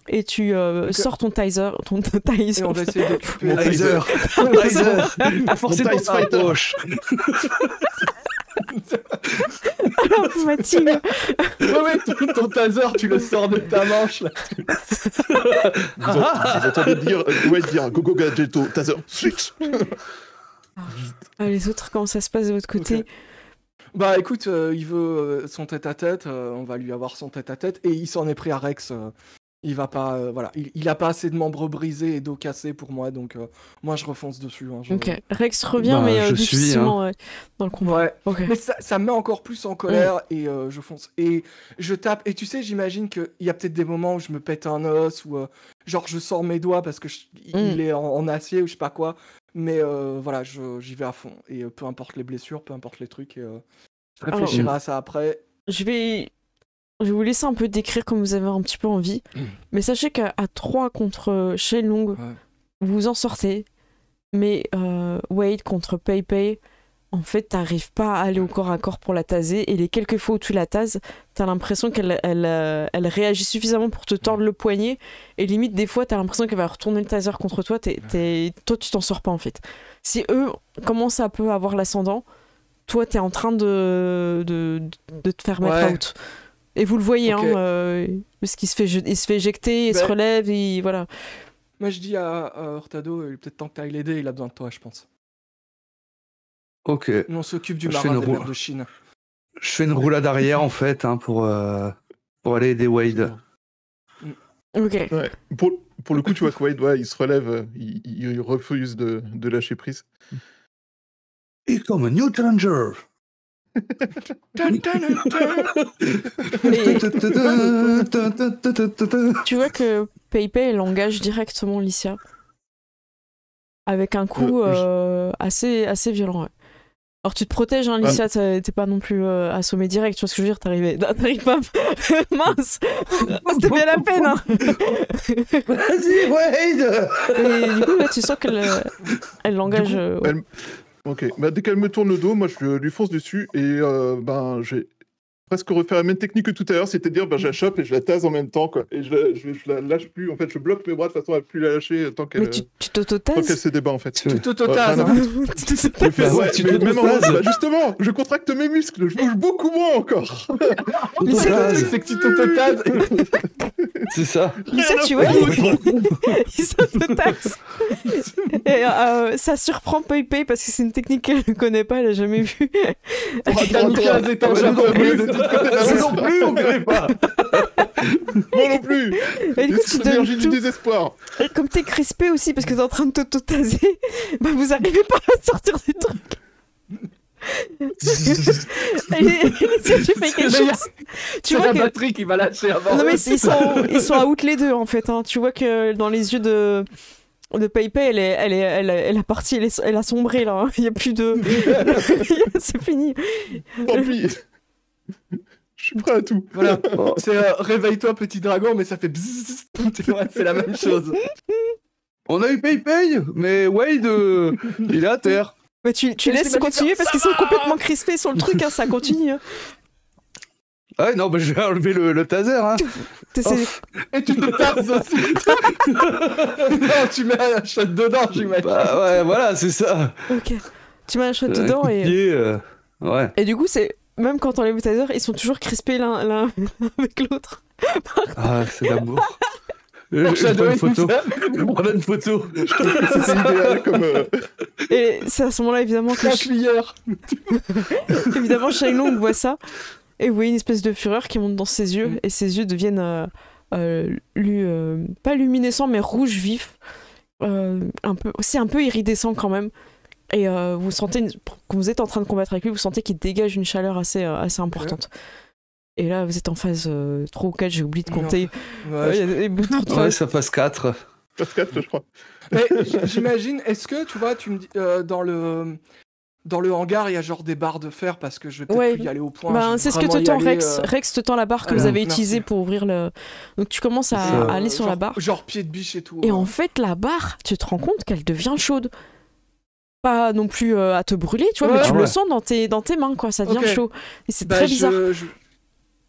et tu sors ton taser. Et on va essayer d'occuper Mon taser. A forcé de sa poche. Alors, Mathilde. Ouais, ton taser, tu le sors de ta manche, là. Vous entendez dire Gogo Gadgetto, taser, switch. Les autres, comment ça se passe de votre côté? Okay. Bah écoute, il veut son tête-à-tête, on va lui avoir son tête-à-tête, et il s'en est pris à Rex. Il va pas, voilà, il a pas assez de membres brisés et dos cassés pour moi, donc moi je refonce dessus. Hein, Ok, Rex revient, mais difficilement dans le combat. Ouais, okay. Mais ça me met encore plus en colère et je fonce. Et je tape, et tu sais, j'imagine qu'il y a peut-être des moments où je me pète un os, ou genre je sors mes doigts parce que il est en acier ou je sais pas quoi. Mais voilà, j'y vais à fond. Et peu importe les blessures, peu importe les trucs, je réfléchirai à ça après. Je vais vous laisser un peu décrire comme vous avez un petit peu envie. Mais sachez qu'à 3 contre Shenlong, vous en sortez. Mais Wade contre PayPay, en fait, t'arrives pas à aller au corps à corps pour la taser. Et les quelques fois où tu la tases, t'as l'impression qu'elle réagit suffisamment pour te tordre le poignet. Et limite, des fois, t'as l'impression qu'elle va retourner le taser contre toi. Toi, tu t'en sors pas, en fait. Si eux commencent à peu avoir l'ascendant, toi, t'es en train de te faire mettre out. Et vous le voyez, parce qu'il se fait éjecter, il se relève, et voilà. Moi, je dis à Hurtado, il est peut-être temps que t'ailles l'aider, il a besoin de toi, je pense. Ok. Nous, on s'occupe du marin des mers de Chine. Je fais une roulade arrière, en fait, pour aller aider Wade. Ok. Ouais. Pour le coup, tu vois que Wade, il se relève, il refuse de lâcher prise. Et comme un New Challenger. Tu vois que PayPay elle engage directement Licia avec un coup assez violent. Ouais. Alors tu te protèges, hein, Licia, t'es pas non plus assommé direct, tu vois ce que je veux dire, t'arrives pas. Mince, c'était bien la peine. Hein. Vas-y, Wade. Et du coup là, tu sens qu'elle l'engage. Ok, dès qu'elle me tourne le dos, moi je lui fonce dessus et presque refaire la même technique que tout à l'heure, c'est-à-dire je la chope et je la tase en même temps, quoi. Et je la lâche plus. En fait, je bloque mes bras de façon à plus la lâcher tant qu'elle. Mais tu t'auto-tases se débat en fait. Tu t'auto-tases. Même en mode, justement, je contracte mes muscles, je bouge beaucoup moins encore. Mais c'est que tu t'auto-tases. C'est ça. Ça, tu vois, il s'auto-taxe. Et ça surprend Pei parce que c'est une technique qu'elle ne connaît pas, elle n'a jamais vue. Kamikaze étangère. Moi non plus, on connaît pas. Moi non plus. Et du coup, tu donnes du tout. désespoir. Et comme t'es crispé aussi parce que t'es en train de t'auto-taser, bah vous arrivez pas à sortir du truc. Et tu fais quelque chose. Tu vois la que... batterie qui va lâcher avant. Non mais ils sont out les deux en fait. Hein. Tu vois que dans les yeux de Pei-Pei, elle a parti, elle a sombré là. Il y a plus de. C'est fini. Tant pis. Je suis prêt à tout. Voilà. C'est réveille-toi petit dragon, mais ça fait bzzz. C'est la même chose. On a eu Pei-Pei, mais Wade, il est à terre. Mais tu laisses continuer parce qu'ils sont complètement crispés sur le truc, hein, ça continue. Hein. Ah ouais, non, bah, je vais enlever le taser. Hein. Et tu te tases aussi. Non, tu mets un shot dedans, j'imagine. Bah ouais, voilà, c'est ça. Ok. Tu mets un shot dedans et... Ouais. Et du coup, c'est... Même quand on les met taser, ils sont toujours crispés l'un avec l'autre. Ah, c'est l'amour. Je prends une photo. Je prends une photo. C'est idéal comme. Et c'est à ce moment-là, évidemment, que évidemment, Shenlong voit ça. Et vous voyez une espèce de fureur qui monte dans ses yeux. Et ses yeux deviennent pas luminescents, mais rouge vif. C'est un peu iridescent quand même. Et vous sentez, quand vous êtes en train de combattre avec lui, vous sentez qu'il dégage une chaleur assez importante. Et là, vous êtes en phase 3 ou 4, j'ai oublié de compter. Ouais, ça passe 4. Passe 4, je crois. Mais j'imagine, est-ce que, tu vois, tu me dis, dans le hangar, il y a genre des barres de fer parce que je vais peut-être plus y aller au point. Ben, c'est ce que te tend Rex. Rex te tend la barre que vous avez utilisée pour ouvrir le... Donc tu commences à aller sur la barre. Genre pied de biche et tout. Et en fait, la barre, tu te rends compte qu'elle devient chaude. Pas non plus à te brûler, tu vois, mais tu le sens dans tes mains, quoi. Ça devient chaud. Et c'est très bizarre.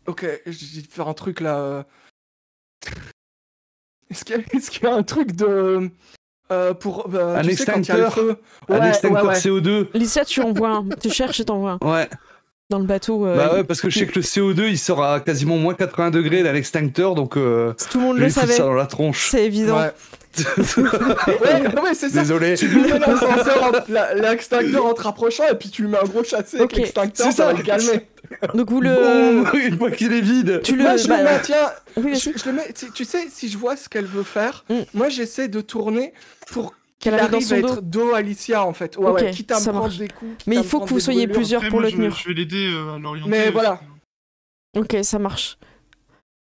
Ok, je vais faire un truc là. Est-ce qu'il y a un truc de. Pour. Un extincteur. Un extincteur CO2. Licia, tu cherches et t'envoies. Ouais. Dans le bateau. Bah ouais, parce que je sais que le CO2 il sort à quasiment moins 80 degrés dans l'extincteur, donc. Tout le monde le savait. Ça dans la tronche. C'est évident. Ouais. Ouais, c'est ça. Désolé. Tu lui mets l'extincteur en te rapprochant et puis tu lui mets un gros chassé avec l'extincteur, ça va le calmer. Donc vous une fois qu'il est vide. Moi je le mets, tiens, je le mets, tu sais, si je vois ce qu'elle veut faire, moi j'essaie de tourner pour qu'elle arrive à être dos Alicia en fait. Ouais, quitte à me prendre des coups. Mais il faut que vous soyez plusieurs pour le tenir. Je vais l'aider à l'orienter. Mais voilà. Ok, ça marche.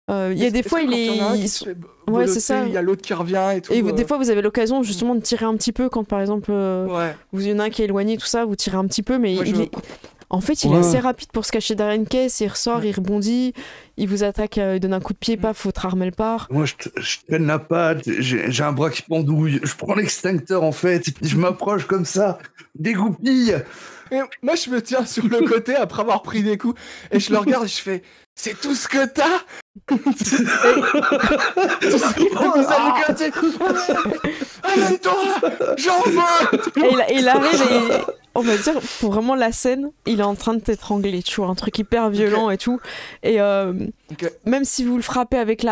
Il y a des fois, ouais, c'est ça. Il y a l'autre qui revient et tout. Et des fois, vous avez l'occasion justement de tirer un petit peu quand, par exemple, il y en a un qui est éloigné, tout ça, vous tirez un petit peu, mais en fait, il est assez rapide pour se cacher derrière une caisse. Il ressort, il rebondit, il vous attaque, il donne un coup de pied, paf, votre arme elle part. Moi, je traîne la patte, j'ai un bras qui pendouille, je prends l'extincteur en fait, et puis je m'approche comme ça, dégoupille. Et moi, je me tiens sur le côté après avoir pris des coups, et je le regarde et je fais. C'est tout ce que t'as. Amène-toi, j'en veux. Et il arrive et on va dire pour vraiment la scène, il est en train de t'étrangler, tu vois, un truc hyper violent et tout. Et même si vous le frappez avec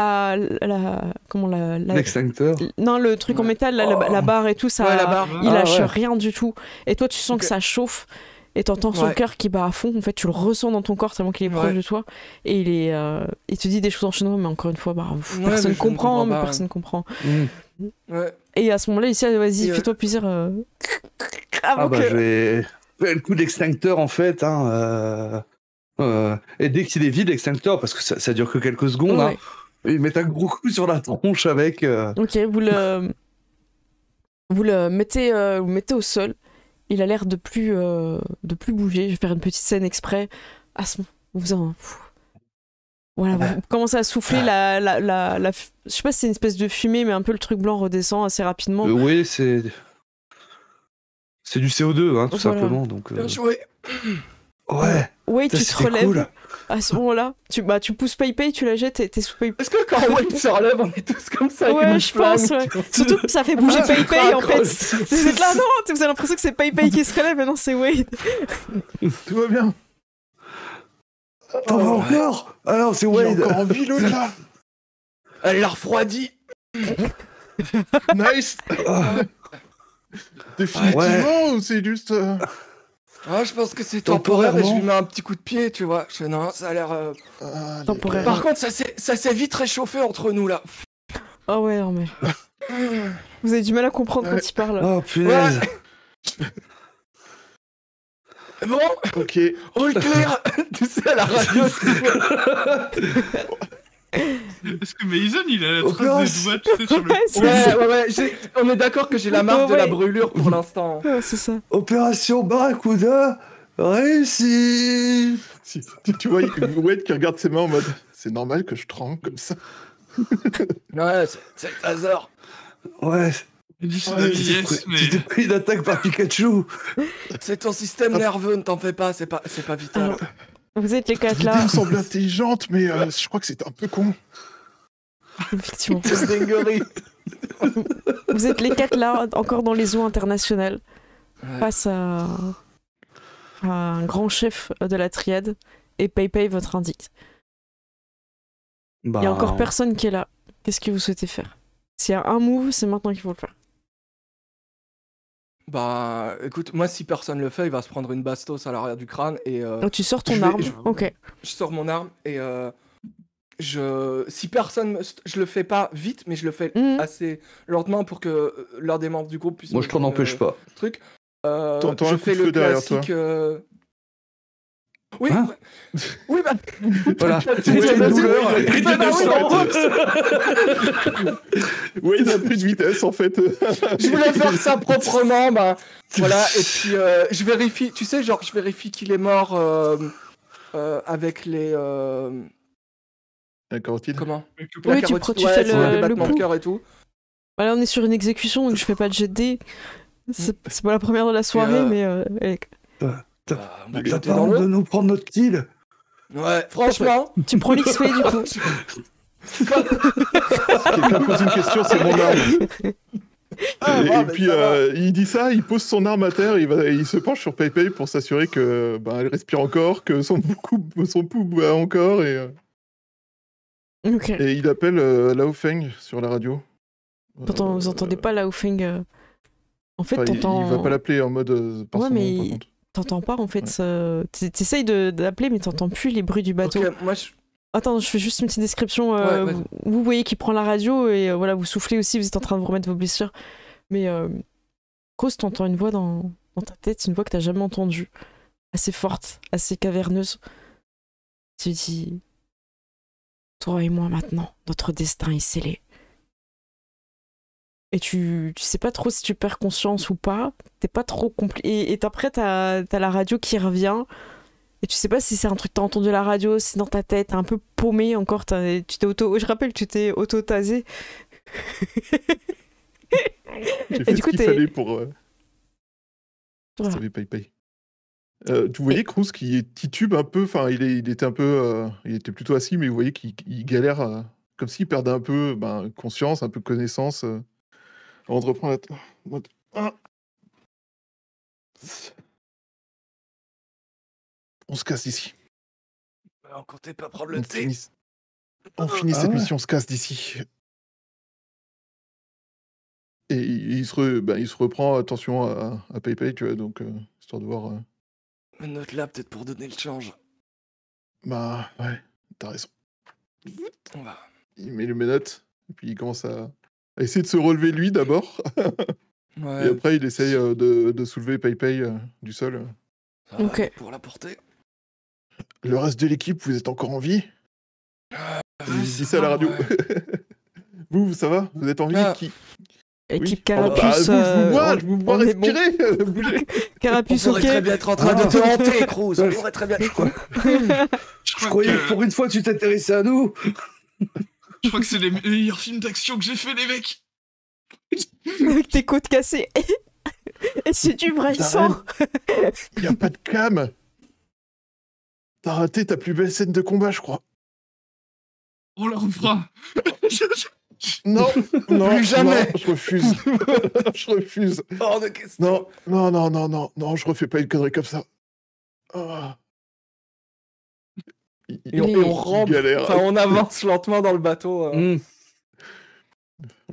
l'extincteur. Non, le truc en métal, la barre et tout, ça, il lâche rien du tout. Et toi, tu sens que ça chauffe. Et t'entends son cœur qui bat à fond, en fait tu le ressens dans ton corps tellement qu'il est proche de toi, et il te dit des choses en chinois, mais encore une fois, personne comprend, mais personne comprend. Et à ce moment-là, ici, vas-y, fais-toi plaisir. Je vais faire le coup d'extincteur en fait, et dès qu'il est vide l'extincteur, parce que ça dure que quelques secondes, il met un gros coup sur la tronche avec... Ok, vous le mettez au sol. Il a l'air de plus bouger. Je vais faire une petite scène exprès. Vous commencez à souffler je sais pas si c'est une espèce de fumée, mais un peu le truc blanc redescend assez rapidement. Oui, c'est du CO2, tout simplement. Donc, Bien joué. Ouais. Wade, tu te c'était relèves. cool. À ce moment-là, tu pousses PayPay, tu la jettes et t'es sous PayPay. Est-ce que quand Wade se relève, on est tous comme ça avec Ouais, une je pense, flamme, ouais. tu vois. Surtout que ça fait bouger Ah, PayPay en fait. cross. Vous êtes là, non, vous avez l'impression que c'est PayPay qui se relève, mais non, c'est Wade. Tout va bien. T'en vas encore? Ah non, c'est Il est Wade. encore en vie, l'autre, là. Elle l'a refroidi. Nice. Définitivement, ou c'est juste... Ah, je pense que c'est temporaire et je lui Temporairement. mets un petit coup de pied, tu vois. Je fais, non, ça a l'air... Temporaire. Par contre, ça s'est vite réchauffé entre nous, là. Ah ouais, non mais. Vous avez du mal à comprendre quand il parle. Oh punaise. Bon, Ok. all clear. Tu sais, à la radio, Est-ce que Mason, il a la trace Opération. des doigts, tu sais, sur le... Ouais, c'est Ouais, on est d'accord que j'ai la marque de la Ouais. brûlure pour l'instant. ouais, c'est ça. Opération Barracuda réussie. Tu vois, Wade qui regarde ses mains en mode c'est normal que je tremble comme ça. Ouais, c'est le hasard. Ouais. Il dit c'est Ouais, de tu vieillesse, mais... Tu t'es pris une attaque par Pikachu. C'est ton système nerveux, ne t'en fais pas, c'est pas vital. Alors, vous êtes les quatre L'idée là, me semble intelligente, mais je crois que c'était un peu con. effectivement. C'est dinguerie. Vous êtes les quatre là, encore dans les eaux internationales, Ouais. face à un grand chef de la triade, et PayPay votre indique. Bah, Il y a encore personne qui est là. Qu'est-ce que vous souhaitez faire? S'il y a un move, c'est maintenant qu'il faut le faire. Bah, écoute, moi, si personne le fait, il va se prendre une bastos à l'arrière du crâne et Donc tu sors ton je vais- arme, je- ok. je sors mon arme et si personne, je le fais pas vite, mais je le fais Mhm. assez lentement pour que l'un des membres du groupe puisse. moi je me t'en donner, empêche pas. Truc. T'entends Je un coup fais de feu le derrière toi. classique. Oui, Hein oui, bah. Voilà. Vas-y, C'était une vas-y, douleur. oui, Pris bah, de oui, sang. Wade a pris de vitesse en fait. Je voulais faire ça proprement, bah voilà, et puis je vérifie, tu sais, genre je vérifie qu'il est mort avec les La carotide. comment Avec le Oui, La tu carotide, fais ouais, le- c'est les le battements de pouls. cœur et tout. Voilà, on est sur une exécution, donc je fais pas de jet de dés. C'est pas la première de la soirée, mais On va lui T'as jeter pas dans honte de l'eau. nous prendre notre kill? Ouais, franchement. tu prends l'XP du coup. Quelqu'un pose une question, c'est mon arme. Ah, et bah, puis ça va. il dit ça, il pose son arme à terre, il se penche sur PayPay pour s'assurer que elle respire encore, que son pouls bat encore, et Ok. il appelle Lao Feng sur la radio. Vous entendez pas la Oufeng. En fait, Enfin, t'entends. il va pas l'appeler en mode par Ouais, son mais nom, par contre. T'entends pas en fait. T'essayes d'appeler, mais t'entends plus les bruits du bateau. Ok, moi je. Attends, je fais juste une petite description. Ouais, vas-y. Vous voyez qu'il prend la radio et voilà, vous soufflez aussi, vous êtes en train de vous remettre vos blessures. Mais Rose, t'entends une voix dans ta tête, une voix que t'as jamais entendue. Assez forte, assez caverneuse. Tu dis: toi et moi maintenant, notre destin est scellé. Et tu sais pas trop si tu perds conscience ou pas. T'es pas trop compliqué. Et après, t'as la radio qui revient. Et tu sais pas si c'est un truc que t'as entendu à la radio, si dans ta tête, t'es un peu paumé encore. Je rappelle que tu t'es auto-tasé. J'ai fait du ce coup, qu'il t'es- fallait pour Voilà. sauver PayPay. Tu voyais Cruz qui titube un peu, enfin il était un peu, il était plutôt assis, mais vous voyez qu'il galère, comme s'il perdait un peu conscience, un peu connaissance, avant de reprendre la mode. On se casse d'ici. On comptait pas prendre le On thé. finit cette ouais. mission, on se casse d'ici. Et il se reprend, attention à PayPay, tu vois, donc histoire de voir. Mais note là peut-être pour donner le change. Bah ouais, t'as raison. On va. Il met le menottes, et puis il commence à essayer de se relever lui d'abord, et Ouais. après il essaye de soulever PayPay du sol. Ça va, Ok. Pour la porter. Le reste de l'équipe, vous êtes encore en vie? Il dit ça à la radio. Ouais. Vous, ça va? Vous êtes en vie? Ah. Qui? Équipe Oui. Carapuce. Je vous vois on est bon. respirer, bougez. On Carapuce, pourrait ok. très bien être en train de te hanter, Cruz. On pourrait très bien. Je Je crois croyais que, que pour une fois tu t'intéressais à nous. je crois que c'est les meilleurs films d'action que j'ai fait, les mecs. Avec tes côtes cassées. Et c'est du vrai sang. Il n'y a pas de cam. T'as raté ta plus belle scène de combat, je crois. On la refera. Non, non, Plus jamais. non, je refuse. Je refuse. Hors de question. Non, je refais pas une connerie comme ça. Ah. Et on rampe, galère. enfin on avance lentement dans le bateau.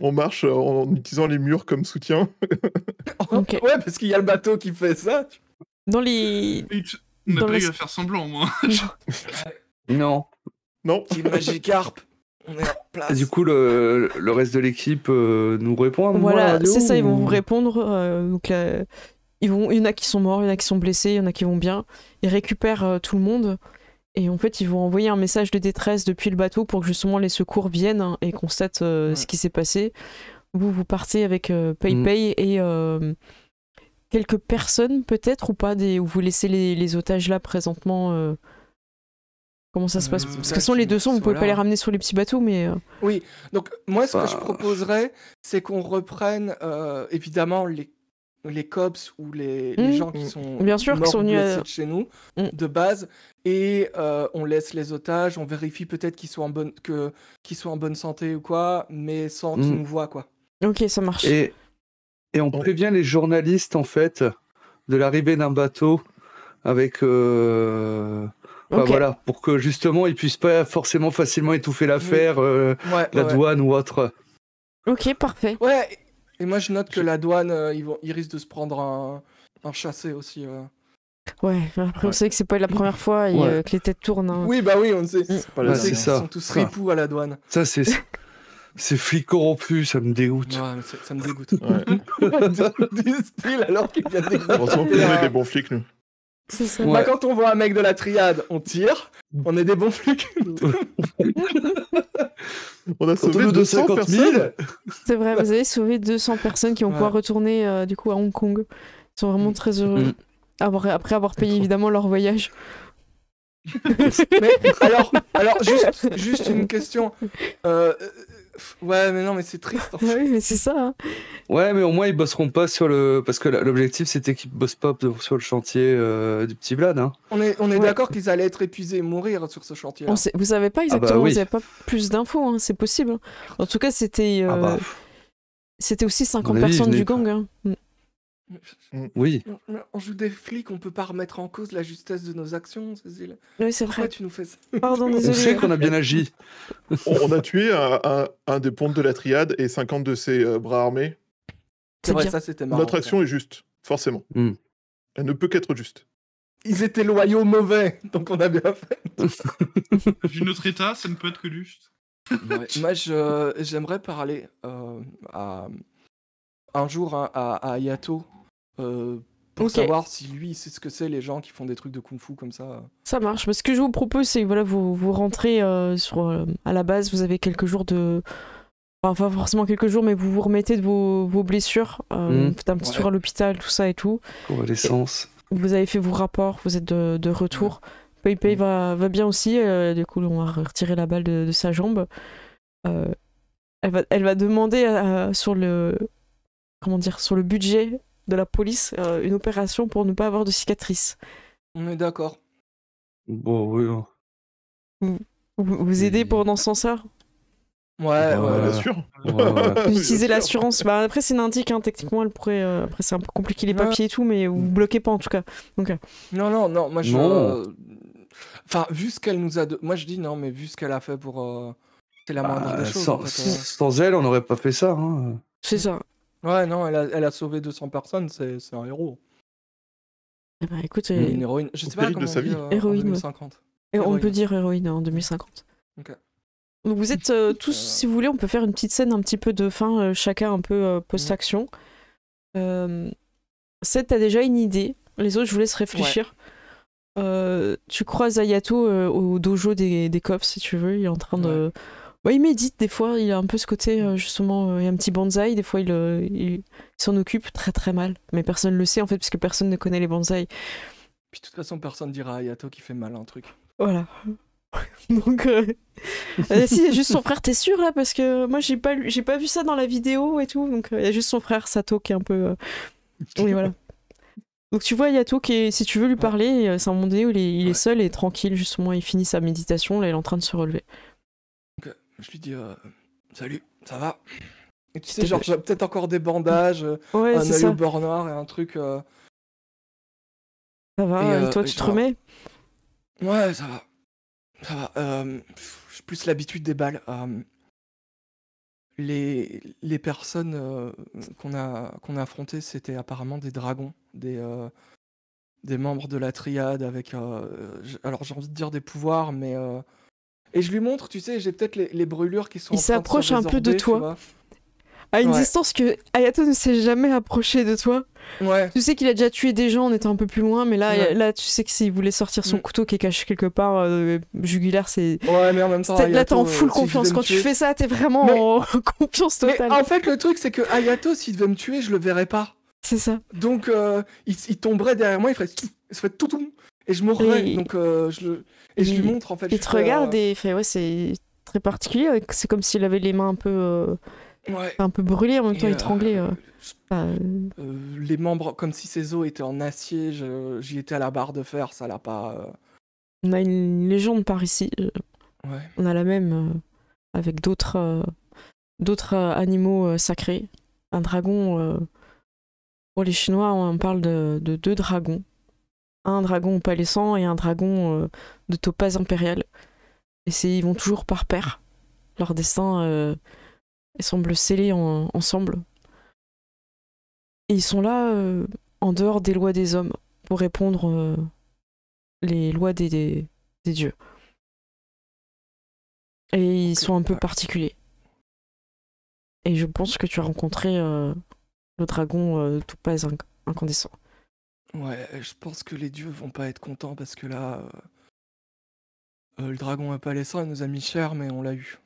On marche en utilisant les murs comme soutien. Ok. Ouais, parce qu'il y a le bateau qui fait ça. Dans les... On n'a Dans pas la- eu à faire semblant, moi. Non. Non. Team Magikarp, on est en place. Du coup, le reste de l'équipe nous répond à moi à la Voilà, radio, c'est ça, ils vont ou- vous répondre. Donc là, il y en a qui sont morts, il y en a qui sont blessés, il y en a qui vont bien. Ils récupèrent tout le monde. Et en fait, ils vont envoyer un message de détresse depuis le bateau pour que justement les secours viennent et constatent ce qui s'est passé. Vous partez avec PayPay et quelques personnes peut-être ou pas, où vous laissez les otages là présentement. Comment ça se passe? Parce que sans les 200, vous pouvez pas les ramener sur les petits bateaux, mais... Oui, donc moi ce que Bah. je proposerais, c'est qu'on reprenne évidemment les cops ou les gens qui sont Bien sûr, qui morts sont ou venus à- blessés de chez nous, de base, et on laisse les otages, on vérifie peut-être qu'ils soient en bonne santé ou quoi, mais sans qu'ils nous voient, quoi. Ok, ça marche. Et on prévient les journalistes, en fait, de l'arrivée d'un bateau avec... Enfin, Ok. voilà, pour que justement ils puissent pas forcément facilement étouffer l'affaire, la douane ou autre. Ok, parfait. Ouais, et moi je note que la douane, ils risquent de se prendre un chassé aussi. Ouais, après on sait que c'est pas la première fois et Ouais. que les têtes tournent. Hein. Oui, bah oui, on sait. Pas Ouais, la On sait c'est qu'ils ça. sont tous Ça. ripoux à la douane. Ça, c'est flics corrompus, ça me dégoûte. Ouais, mais ça me dégoûte. Ouais. Du style alors qu'il vient Heureusement qu'on est des bons flics, nous. C'est ça. Ouais. Bah, quand on voit un mec de la triade, on tire. On est des bons flics. On a Quand on sauvé nous donne 200 50 000, personnes. C'est vrai, vous avez sauvé 200 personnes qui vont pouvoir retourner du coup à Hong Kong. Ils sont vraiment très heureux. Après avoir payé évidemment leur voyage. Mais alors juste une question. Ouais, mais non, mais c'est triste. En fait. Oui, mais c'est ça. Hein. Ouais, mais au moins ils bosseront pas sur le... Parce que l'objectif c'était qu'ils bossent pas sur le chantier du petit Vlad. Hein. On est d'accord qu'ils allaient être épuisés et mourir sur ce chantier. Vous savez pas exactement, oui. vous avez pas plus d'infos, hein, c'est possible. Hein. En tout cas, c'était c'était aussi 50 mon avis, personnes venez du pas. gang. Hein. Oui. On joue des flics, on peut pas remettre en cause la justesse de nos actions, Cécile. Oui, c'est Pourquoi vrai. tu nous fais ça? Pardon, On désolé. sait qu'on a bien agi. On a tué un des pontes de la triade et 50 de ses bras armés. C'est vrai, bien. ça c'était marrant. Notre action est juste, forcément. Mm. Elle ne peut qu'être juste. Ils étaient loyaux mauvais, donc on a bien fait. Vu notre état, ça ne peut être que juste. Moi, j'aimerais parler un jour à Ayato pour Ok. savoir si lui, il sait ce que c'est les gens qui font des trucs de kung-fu comme ça. Ça marche. Mais ce que je vous propose, c'est que voilà, vous rentrez à la base, vous avez quelques jours de... Enfin, pas forcément quelques jours, mais vous vous remettez de vos blessures. Faites un petit tour à l'hôpital, tout ça et tout. Convalescence. Vous avez fait vos rapports, vous êtes de retour. PayPay va bien aussi. Du coup, on va retirer la balle de sa jambe. Elle va demander sur le budget de la police une opération pour ne pas avoir de cicatrices. On est d'accord. Bon, oui. Vous aidez dans ce sens-là? Ouais, Bien sûr. Ouais. Utiliser l'assurance. Bah, après, c'est une indique, hein, techniquement, elle pourrait. Après, c'est un peu compliqué les papiers et tout, mais vous bloquez pas en tout cas. Donc, Non, moi je. Non. Enfin, vu ce qu'elle nous a. Moi je dis non, mais vu ce qu'elle a fait pour. C'est la moindre des choses. sans, En fait, sans elle, on n'aurait pas fait ça. Hein. c'est ça. Ouais, non, elle a sauvé 200 personnes, c'est un héros. Eh ben, écoute, Une héroïne. Je sais pas péril comment de sa on dit, vie. en Héroïne, 2050. on héroïne. peut dire héroïne en 2050. Ok. Donc, vous êtes tous, si vous voulez, on peut faire une petite scène un petit peu de fin, chacun un peu post-action. Seth, t'as déjà une idée. Les autres, je vous laisse réfléchir. Tu croises Ayato au dojo des cops, si tu veux. Il est en train de... Bah, il médite des fois, il a un peu ce côté, justement, il y a un petit bonsaï, des fois il s'en occupe très très mal. Mais personne le sait, en fait, parce que personne ne connaît les bonsaïs. Puis de toute façon, personne dira à Ayato qui fait mal un truc. Voilà. Donc, si, il y a juste son frère, t'es sûr, là? Parce que moi, j'ai pas vu ça dans la vidéo et tout, donc il y a juste son frère, Sato, qui est un peu... Oui, voilà. Donc tu vois Yato si tu veux lui parler, c'est un moment donné où il est seul et tranquille, justement, il finit sa méditation, là il est en train de se relever. Donc, je lui dis salut, ça va? Et tu sais, genre, j'ai peut-être encore des bandages, un œil au beurre noir et un truc. Ça va, et toi tu te remets? Ouais, ça va. Ça va. J'ai plus l'habitude des balles. Les personnes qu'on a affrontées, c'était apparemment des dragons, des membres de la triade avec, alors j'ai envie de dire des pouvoirs, mais et je lui montre, tu sais, j'ai peut-être les brûlures qui sont en train de se s'approche un peu de résorber, tu toi, vois. à une distance que Hayato ne s'est jamais approché de toi. Ouais. Tu sais qu'il a déjà tué des gens en étant un peu plus loin, mais là tu sais que s'il voulait sortir son couteau qui est caché quelque part, jugulaire, c'est... Ouais, mais en même temps, là t'es en full confiance, quand tu fais ça, t'es vraiment en confiance totale. Mais en fait, le truc, c'est que Hayato, s'il devait me tuer, je le verrais pas. C'est ça. Donc, il tomberait derrière moi, il ferait tout, et je mourrais. Donc, je lui montre, en fait. Il te regarde et il fait, ouais, c'est très particulier. C'est comme s'il avait les mains un peu brûlées, en même temps étranglées. Les membres, comme si ses os étaient en acier, j'y étais à la barre de fer, ça l'a pas... On a une légende par ici. On a la même avec d'autres animaux sacrés. Un dragon... Pour les Chinois, on parle de 2 dragons. Un dragon opalescent et un dragon de topaze impériale. Et ils vont toujours par paire. Leur destin semble scellé ensemble. Et ils sont là en dehors des lois des hommes pour répondre les lois des dieux. Et ils sont un peu particuliers. Et je pense que tu as rencontré le dragon topaze incandescent. Ouais, je pense que les dieux vont pas être contents parce que là, le dragon opalescent, il nous a mis cher, mais on l'a eu.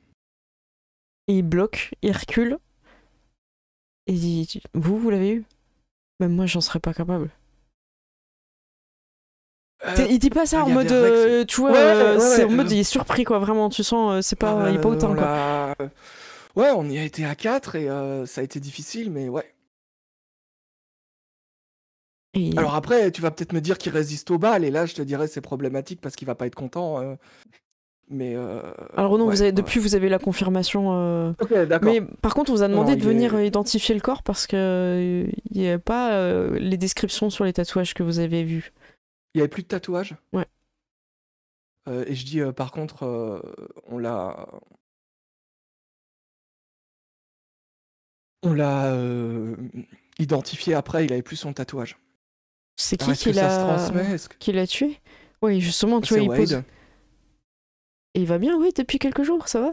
Et il bloque, il recule. Et il dit, vous l'avez eu? Même moi, j'en serais pas capable. Il dit pas ça en mode, tu vois, c'est en mode il est surpris, quoi, vraiment, tu sens, c'est pas, il est pas autant, quoi. Ouais, on y a été à 4 et ça a été difficile, mais ouais. Alors après, tu vas peut-être me dire qu'il résiste aux balles, et là, je te dirais c'est problématique parce qu'il va pas être content. Mais alors non, depuis vous avez la confirmation. Ok, d'accord. Mais par contre, on vous a demandé de venir identifier le corps parce que il n'y avait pas les descriptions sur les tatouages que vous avez vus. Il y avait plus de tatouages? Ouais. Et je dis par contre, on l'a identifié après, il avait plus son tatouage. C'est qui l'a tué? Oui, justement, tu vois, il pose. Et il va bien, oui, depuis quelques jours, ça va?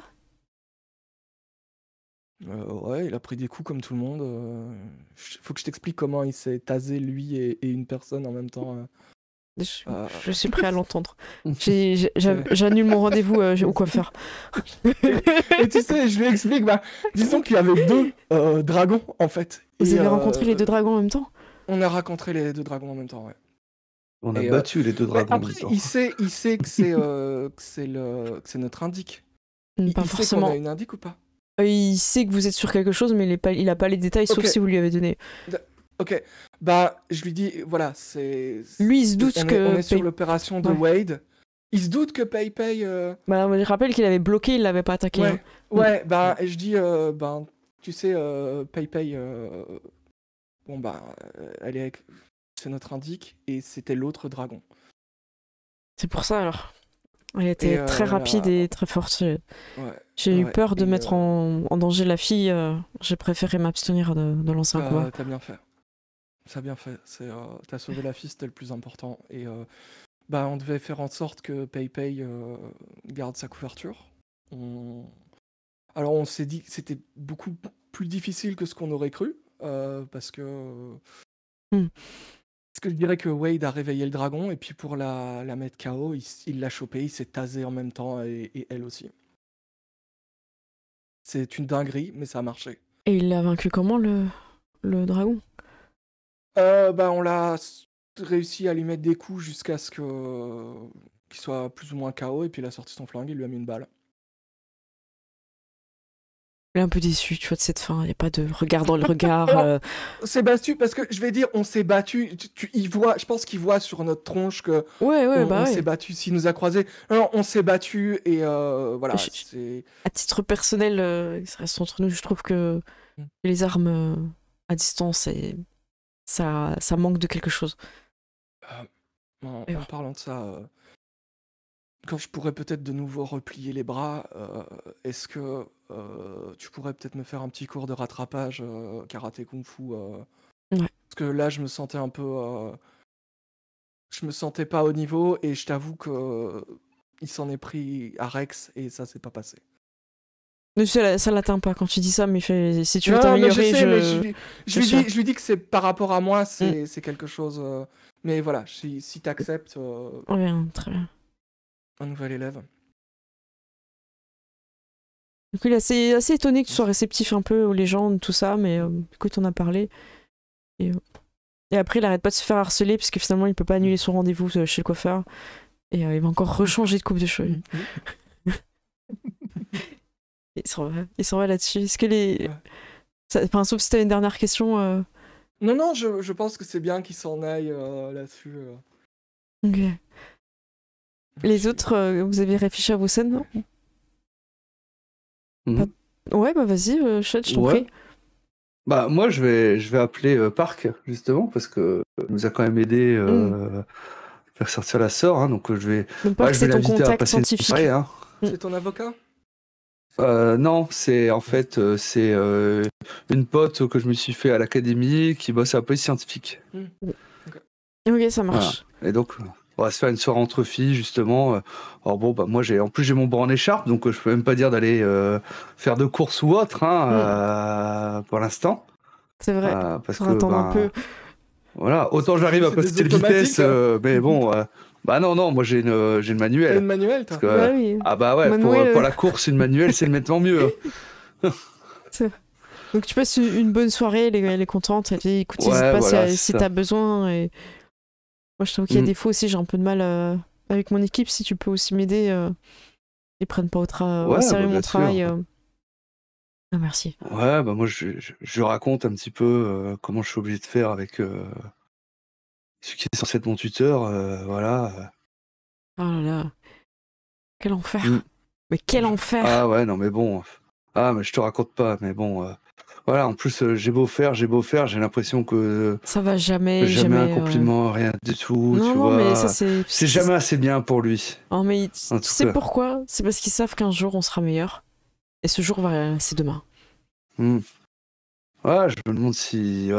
Ouais, il a pris des coups comme tout le monde. Faut que je t'explique comment il s'est tasé, lui et une personne en même temps. Je suis prêt à l'entendre. J'annule mon rendez-vous au coiffeur. Et tu sais, je lui explique, disons qu'il y avait 2 dragons, en fait. Vous avez rencontré les 2 dragons en même temps? On a rencontré les 2 dragons en même temps, ouais. On a battu les 2 dragons en même temps. Il sait que c'est notre indique. Pas forcément. Qu'on a une indique ou pas? Il sait que vous êtes sur quelque chose, mais il a pas les détails, sauf si vous lui avez donné. Ok, je lui dis, voilà, c'est... Lui, il se doute on est sur l'opération de Wade. Il se doute que PayPay... je rappelle qu'il avait bloqué, il l'avait pas attaqué. Ouais, et je dis, tu sais, PayPay... elle est avec... C'est notre indique, et c'était l'autre dragon. C'est pour ça, alors. Elle était très rapide et très forte. J'ai eu peur de mettre en danger la fille. J'ai préféré m'abstenir de lancer un combat. T'as bien fait. Ça a bien fait. T'as sauvé la fille, c'était le plus important. Et on devait faire en sorte que PayPay garde sa couverture. Alors on s'est dit que c'était beaucoup plus difficile que ce qu'on aurait cru. Parce que je dirais que Wade a réveillé le dragon, et puis pour la mettre KO, il l'a chopé, il s'est tasé en même temps, et elle aussi. C'est une dinguerie, mais ça a marché. Et il l'a vaincu comment, le dragon? On l'a réussi à lui mettre des coups jusqu'à ce qu'il soit plus ou moins KO, et puis il a sorti son flingue, il lui a mis une balle. Il est un peu déçu, tu vois, de cette fin. Il n'y a pas de regard dans le regard. Alors, c'est battu parce que je vais dire, on s'est battu. Il voit, je pense qu'il voit sur notre tronche que Ouais, on s'est battu. S'il nous a croisés, non, on s'est battu et voilà. À titre personnel, ça reste entre nous. Je trouve que les armes à distance, ça manque de quelque chose. En parlant de ça, quand je pourrais peut-être de nouveau replier les bras, est-ce que tu pourrais peut-être me faire un petit cours de rattrapage karaté kung-fu Ouais. Parce que là, je me sentais un peu. Je me sentais pas au niveau et je t'avoue que il s'en est pris à Rex et ça s'est pas passé. Mais ça l'atteint pas quand tu dis ça, mais si tu veux Non, mais t'améliorer, je lui dis que c'est par rapport à moi, c'est quelque chose. Mais voilà, si t'acceptes. Ouais, très bien. Un nouvel élève. Donc il est assez étonné que tu sois réceptif un peu aux légendes, tout ça, mais écoute, on a parlé. Et après, il arrête pas de se faire harceler, parce que finalement, il peut pas annuler son rendez-vous chez le coiffeur. Et il va encore rechanger de coupe de cheveux. Il s'en va là-dessus. Est-ce que Enfin, sauf si t'as une dernière question. Non, je pense que c'est bien qu'il s'en aille là-dessus. Ok. Les autres, vous avez réfléchi à vos scènes, non? Ouais, bah vas-y, Chad, je t'en prie. Bah moi je vais appeler Park justement parce que nous a quand même aidé à faire sortir la sœur, hein, donc je vais. Donc Park, c'est ton contact scientifique. Soirée, hein. C'est ton avocat? Non, c'est en fait c'est une pote que je me suis fait à l'académie qui bosse à la police scientifique. Ok, ça marche. Voilà. Et donc on va se faire une soirée entre filles justement. Alors bon bah moi j'ai mon bras en écharpe donc je peux même pas dire d'aller faire de courses ou autre hein, pour l'instant. C'est vrai. Parce faut que attendre un peu. voilà, autant j'arrive à passer de vitesse, mais bon. Bah non, moi j'ai une manuelle. T'as une manuelle, toi? Bah oui. Ah bah ouais, pour la course, une manuelle, c'est nettement mieux. Donc tu passes une bonne soirée, elle est contente, elle dit écoute, n'hésite pas si t'as besoin. Et... Moi je trouve qu'il y a des fois aussi, j'ai un peu de mal avec mon équipe, si tu peux aussi m'aider. Ils prennent pas au sérieux mon travail. Ah, merci. Ouais, bah moi je raconte un petit peu comment je suis obligé de faire avec ce qui est censé être mon tuteur, voilà. Oh là là, quel enfer. Mais quel enfer. Ah ouais, non mais bon. Ah mais je te raconte pas, mais bon. Voilà, en plus j'ai beau faire, j'ai l'impression que ça va jamais un compliment, rien du tout. Non, tu vois. Mais ça c'est jamais assez bien pour lui. Non mais tu sais pourquoi? C'est parce qu'ils savent qu'un jour on sera meilleur. Et ce jour c'est demain. Ouais, je me demande si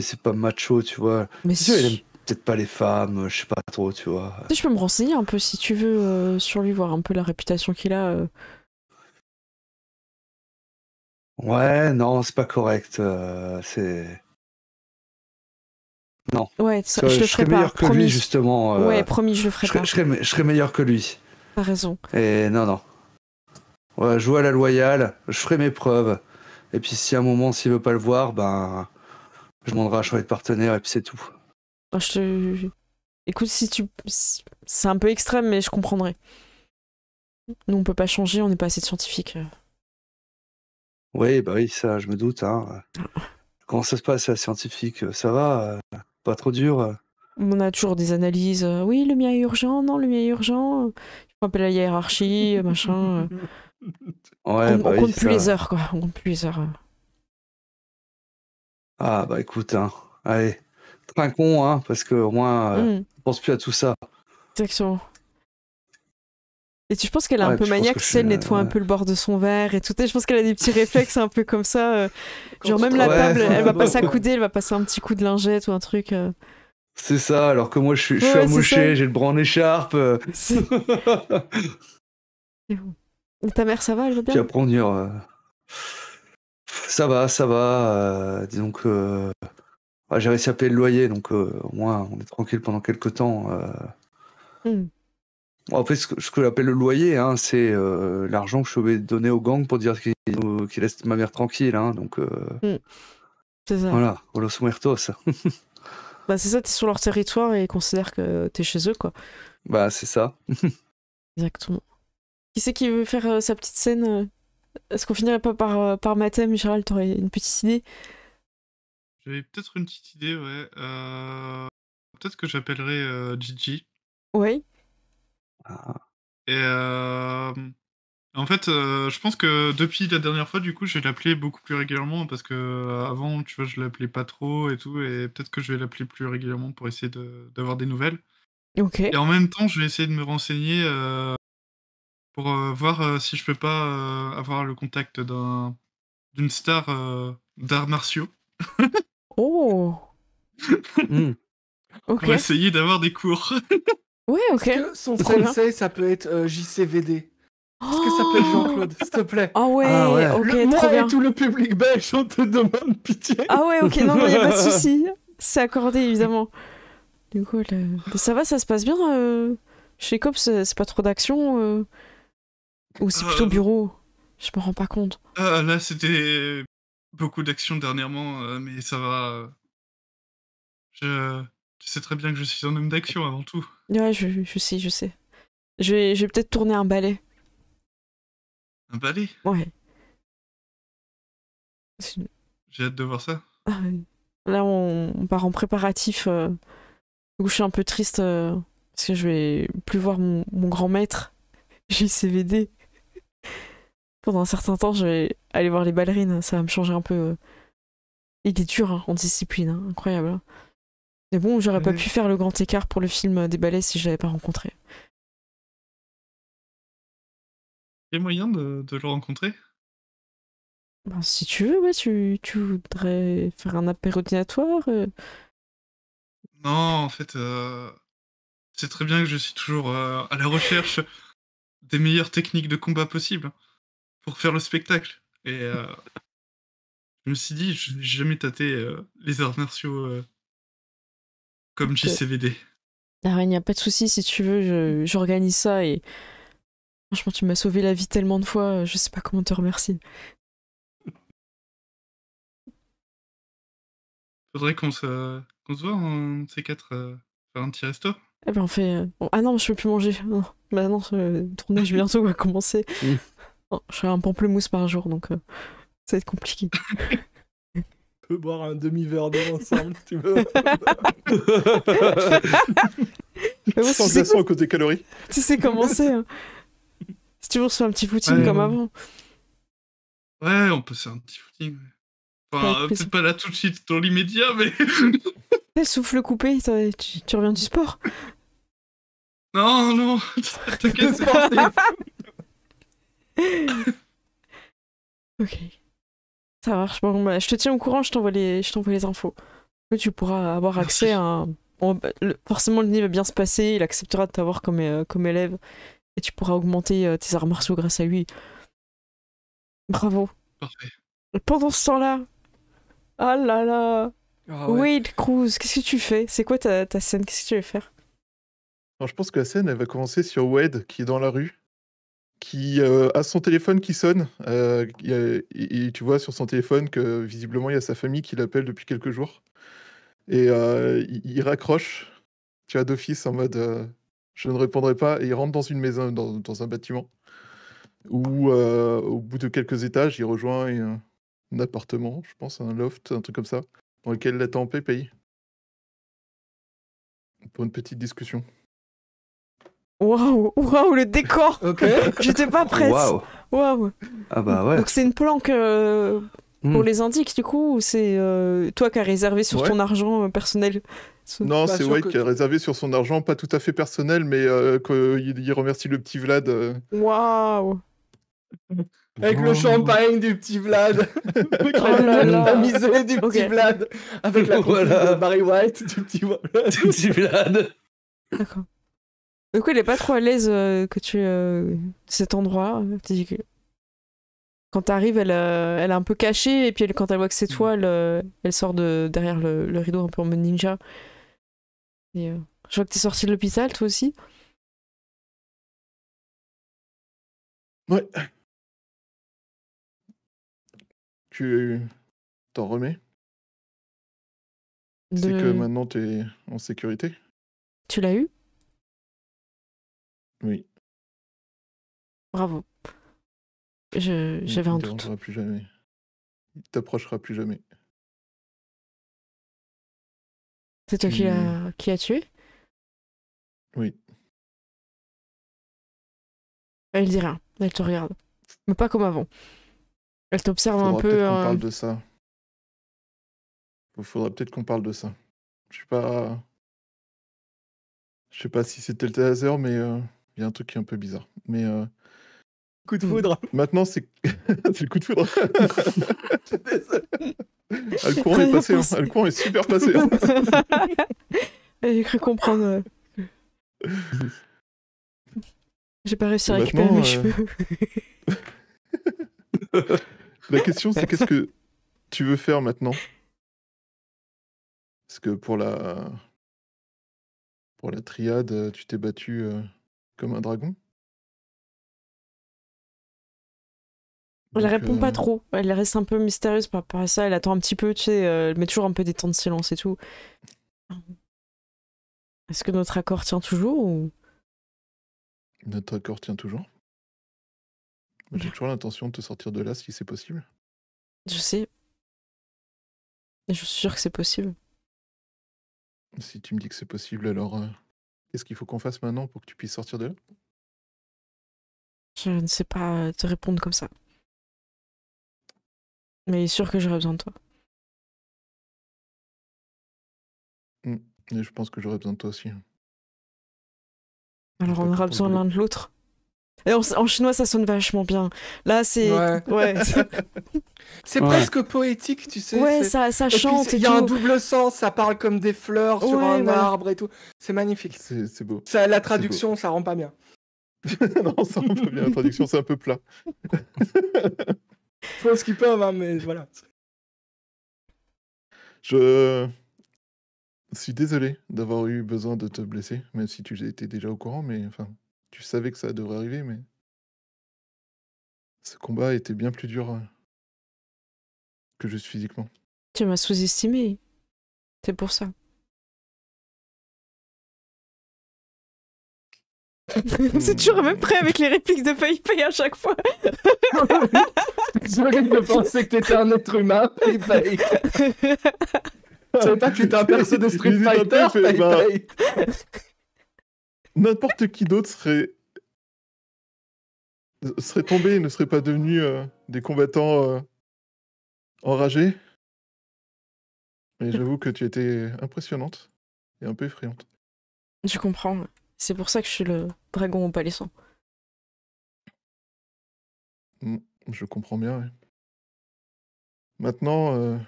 c'est pas macho, tu vois. Mais il aime peut-être pas les femmes, je sais pas trop, tu vois. Je peux me renseigner un peu si tu veux sur lui, voir un peu la réputation qu'il a. Ouais, non, c'est pas correct. C'est. Non. Ouais, je le ferai pas. Meilleur que lui, justement. Ouais, promis, je le ferai pas. Je serai meilleur que lui. T'as raison. Et non. Ouais, jouer à la loyale, je ferai mes preuves. Et puis si à un moment, s'il veut pas le voir, ben, je demanderai à changer de partenaire et puis c'est tout. Écoute, c'est un peu extrême, mais je comprendrai. Nous, on peut pas changer, on n'est pas assez de scientifiques. Oui, bah oui, ça, je me doute. Hein. Comment ça se passe, la scientifique? Ça va? Pas trop dur? On a toujours des analyses. Oui, le mien est urgent. Non, le mien est urgent. Il faut appeler la hiérarchie, machin. Ouais, on compte plus les heures, quoi. On compte plus les heures. Ah, bah écoute, hein. Allez, trinquons, hein, parce qu'au moins, on pense plus à tout ça. Exactement. Et je pense qu'elle est un peu maniaque, elle nettoie un peu le bord de son verre et tout. Je pense qu'elle a des petits réflexes un peu comme ça. Genre même la table, elle va pas s'accouder, elle va passer un petit coup de lingette ou un truc. C'est ça, alors que moi je suis amoché, j'ai le bras en écharpe. Et ta mère, ça va, elle va bien? Puis après on dire... Ça va. Disons que... j'ai réussi à payer le loyer, donc au moins on est tranquille pendant quelques temps. En fait, ce que j'appelle le loyer, hein, c'est l'argent que je suis obligé de donner au gang pour dire qu'il laisse ma mère tranquille. Hein, donc, c'est ça. Voilà, Los Muertos. Bah c'est ça, t'es sur leur territoire et ils considèrent que t'es chez eux, quoi. Bah c'est ça. Exactement. Qui c'est qui veut faire sa petite scène Est-ce qu'on finirait pas par Mathem, Gérald, t'aurais une petite idée? J'avais peut-être une petite idée, ouais. Peut-être que j'appellerais Gigi. Ouais. Et en fait, je pense que depuis la dernière fois, du coup, je vais l'appeler beaucoup plus régulièrement parce que avant, tu vois, je l'appelais pas trop et tout, et peut-être que je vais l'appeler plus régulièrement pour essayer d'avoir des nouvelles. Ok. Et en même temps, je vais essayer de me renseigner pour voir si je peux pas avoir le contact d'une star d'arts martiaux Oh. Hmm. Ok. pour essayer d'avoir des cours. Ouais, ok. Est-ce que son Trop bien. sensei, ça peut être JCVD? Est-ce que ça peut être Jean-Claude, s'il te plaît? Ah ouais, Ah ouais. ok, Moi trop bien. et tout le public belge, on te demande pitié. Ah ouais, ok, non, y a pas de souci. C'est accordé, évidemment. Du coup, ça va, ça se passe bien chez Cops, c'est pas trop d'action ou c'est plutôt bureau? Je me rends pas compte. Ah, là, c'était beaucoup d'action dernièrement, mais ça va. Je sais très bien que je suis un homme d'action avant tout. Ouais, je sais, je sais. Je vais peut-être tourner un balai. Un balai. Ouais. J'ai hâte de voir ça. Ah, oui. Là, on part en préparatif. Du coup, je suis un peu triste parce que je vais plus voir mon grand maître, JCVD. Pendant un certain temps, je vais aller voir les ballerines. Ça va me changer un peu. Il est dur hein, en discipline, hein, incroyable. Hein. Mais bon, j'aurais pas Ouais. pu faire le grand écart pour le film des ballets si je l'avais pas rencontré. Il y a moyen de le rencontrer? Ben, si tu veux, ouais, tu voudrais faire un apéro dînatoire Non, en fait, c'est très bien que je suis toujours à la recherche des meilleures techniques de combat possibles pour faire le spectacle. Et je me suis dit, je n'ai jamais tâté les arts martiaux comme JCVD. Ah, il n'y a pas de souci, si tu veux, j'organise ça et franchement, tu m'as sauvé la vie tellement de fois, je sais pas comment te remercier. Faudrait qu'on se voit un de ces quatre, faire un petit resto. Eh ben, on fait. Ah non, je peux plus manger. Non. Bah non, le tournage bientôt va commencer. Mm. Oh, je fais un pamplemousse par jour, donc ça va être compliqué. On peut boire un demi-verre d'eau ensemble, si tu veux. Mais bon, Sans glaçon à cause des calories. tu sais comment c'est. Hein. Si tu veux, on se fait un petit footing Ouais. comme avant. Ouais, on peut faire un petit footing. Ouais. Enfin, Avec plaisir. peut-être pas là tout de suite dans l'immédiat, mais. Le souffle coupé, tu reviens du sport. Non, non, t'inquiète. Ok. Ça marche. Bon, bah, je te tiens au courant, je t'envoie les infos. Tu pourras avoir Merci. accès à un. Forcément, le nid va bien se passer, il acceptera de t'avoir comme élève. Et tu pourras augmenter tes arts martiaux grâce à lui. Bravo. Parfait. Et pendant ce temps-là. Ah là là. Ah ouais. Wade Cruz, qu'est-ce que tu fais? C'est quoi ta scène? Qu'est-ce que tu veux faire? Alors, je pense que la scène, elle va commencer sur Wade, qui est dans la rue, qui a son téléphone qui sonne. Et tu vois sur son téléphone que visiblement, il y a sa famille qui l'appelle depuis quelques jours. Et il raccroche, tu vois, d'office en mode je ne répondrai pas. Et il rentre dans une maison, dans un bâtiment, où au bout de quelques étages, il rejoint un appartement, je pense, un loft, un truc comme ça, dans lequel l'attend Pépé pour une petite discussion. Waouh, waouh, le décor! Ok. J'étais pas prête! Waouh. Waouh! Ah bah ouais. Donc c'est une planque pour les indiques, du coup, ou c'est toi qui as réservé sur Ouais. ton argent personnel? Non, Pas c'est sûr Wade que- qui a réservé sur son argent, pas tout à fait personnel, mais qu'il remercie le petit Vlad. Waouh! Avec le champagne du petit Vlad. Avec Oh là là. la misée du Ok. petit Vlad. Avec la copine Voilà. de Barry White du petit Vlad. Petit Vlad. D'accord. Du coup, elle est pas trop à l'aise que tu cet endroit. Quand t'arrives, elle est un peu cachée, et puis quand elle voit que c'est toi, elle sort derrière le rideau un peu en mode ninja. Et, je vois que t'es sorti de l'hôpital, toi aussi. Ouais. Tu t'en remets? C'est que maintenant, t'es en sécurité? Tu l'as eu? Oui. Bravo. J'avais un Il te doute. dérangera plus jamais. Il t'approchera plus jamais. C'est toi Tu- qui a tué? Oui. Elle dit rien, elle te regarde. Mais pas comme avant. Elle t'observe un Faudra peu. peut-être qu'on parle de ça. Faudra peut-être qu'on parle de ça. Je sais pas si c'était le taser, mais il y a un truc qui est un peu bizarre. Mais Coup de foudre. maintenant, c'est c'est le coup de foudre. Je suis désolé. Ah, le courant est passé. Hein. Ah, le courant est super passé. Hein. J'ai cru comprendre. J'ai pas réussi à Et récupérer maintenant, mes cheveux. La question, c'est qu'est-ce que tu veux faire maintenant? Parce que pour la triade, tu t'es battu comme un dragon. Elle Donc, répond pas trop. Elle reste un peu mystérieuse par rapport à ça. Elle attend un petit peu, tu sais. Elle met toujours un peu des temps de silence et tout. Est-ce que notre accord tient toujours ou... Notre accord tient toujours. Moi, j'ai toujours l'intention de te sortir de là si c'est possible. Je sais. Je suis sûre que c'est possible. Si tu me dis que c'est possible, alors qu'est-ce qu'il faut qu'on fasse maintenant pour que tu puisses sortir de là? Je ne sais pas te répondre comme ça. Mais il est sûr que j'aurais besoin de toi. Et je pense que j'aurais besoin de toi aussi. Alors Pas on que aura pour besoin le l'un de l'autre. Et en chinois, ça sonne vachement bien. Là, c'est... Ouais. C'est Ouais. presque poétique, tu sais. Ouais, c'est- ça Et puis, chante et il y a un tout. double sens, ça parle comme des fleurs sur Ouais, un voilà. arbre et tout. C'est magnifique. C'est beau. Ça, la traduction, ça rend pas bien. Non, ça rend pas bien la traduction, c'est un peu plat. Faut ce qu'ils peuvent, hein, mais voilà. Je suis désolé d'avoir eu besoin de te blesser, même si tu étais déjà au courant, mais enfin, tu savais que ça devrait arriver, mais ce combat était bien plus dur que juste physiquement. Tu m'as sous-estimé. C'est pour ça. C'est toujours même prêt avec les répliques de PayPay à chaque fois. Désolé de penser que t'étais un être humain, Pay. Je savais pas que t'étais un perso de Street Il hésite un peu, Fighter, il fait, bah, Pay. N'importe qui d'autre serait tombé et ne serait pas devenu des combattants enragés. Mais j'avoue que tu étais impressionnante et un peu effrayante. Je comprends. C'est pour ça que je suis le dragon au palais-sang. Je comprends bien, ouais. Maintenant,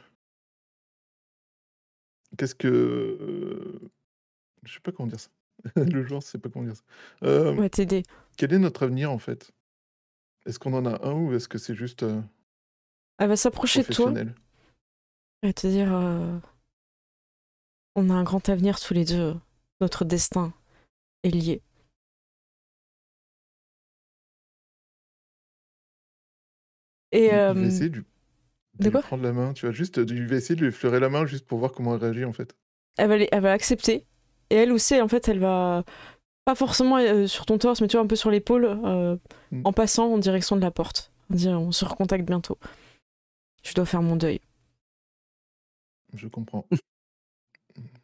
qu'est-ce que... je sais pas comment dire ça. Le joueur sait pas comment dire ça. Ouais, t'aider. Quel est notre avenir, en fait? Est-ce qu'on en a un ou est-ce que c'est juste Elle va s'approcher de toi. professionnel? Elle va te dire... on a un grand avenir tous les deux. Notre destin est lié. Et... Il va essayer de de lui quoi prendre la main, tu vois, juste, il va essayer de lui effleurer la main juste pour voir comment elle réagit, en fait. elle va accepter. Et elle aussi, en fait, elle va... Pas forcément sur ton torse, mais tu vois, un peu sur l'épaule, en passant en direction de la porte. On se recontacte bientôt. Je dois faire mon deuil. Je comprends.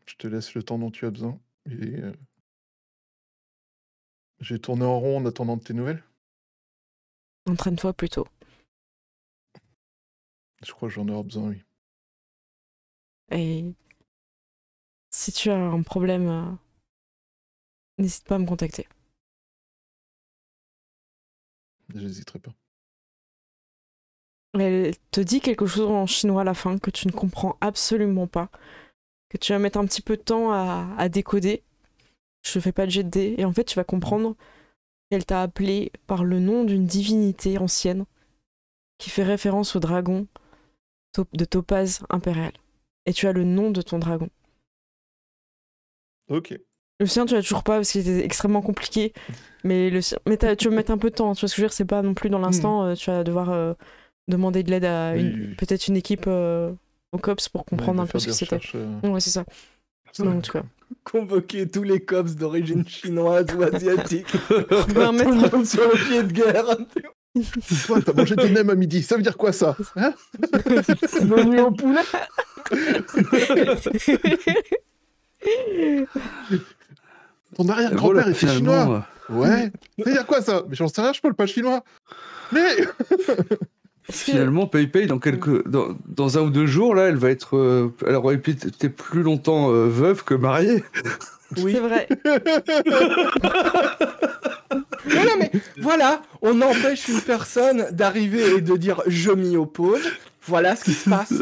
Je te laisse le temps dont tu as besoin. Et j'ai tourné en rond en attendant de tes nouvelles. Entraîne-toi plutôt. Je crois que j'en aurai besoin, oui. Et si tu as un problème, n'hésite pas à me contacter. J'hésiterai pas. Elle te dit quelque chose en chinois à la fin que tu ne comprends absolument pas, que tu vas mettre un petit peu de temps à décoder. Je fais pas de jet de dés. Et en fait, tu vas comprendre qu'elle t'a appelé par le nom d'une divinité ancienne qui fait référence au dragon de Topaz impérial. Et tu as le nom de ton dragon. Ok. Le sien, tu l'as toujours pas parce qu'il était extrêmement compliqué. Mais tu vas mettre un peu de temps. Tu vois ce que je veux dire, c'est pas non plus dans l'instant. Tu vas devoir demander de l'aide à peut-être une équipe au COPS pour comprendre un peu ce que c'était. Ouais, c'est ça. Non, en tout cas. Convoquer tous les cops d'origine chinoise ou asiatique. On va Tout le monde sur le pied de guerre. Toi, t'as mangé des nems à midi, ça veut dire quoi ça, hein? Menu au poulet. Ton arrière-grand-père était chinois. finalement, Ouais. Ça veut dire quoi ça? Mais j'en sais rien, je parle pas chinois. Mais finalement, PayPay, dans 1 ou 2 jours, là, elle aurait été plus longtemps veuve que mariée. Oui. C'est vrai. Non, mais voilà, on empêche une personne d'arriver et de dire je m'y oppose. Voilà ce qui se passe.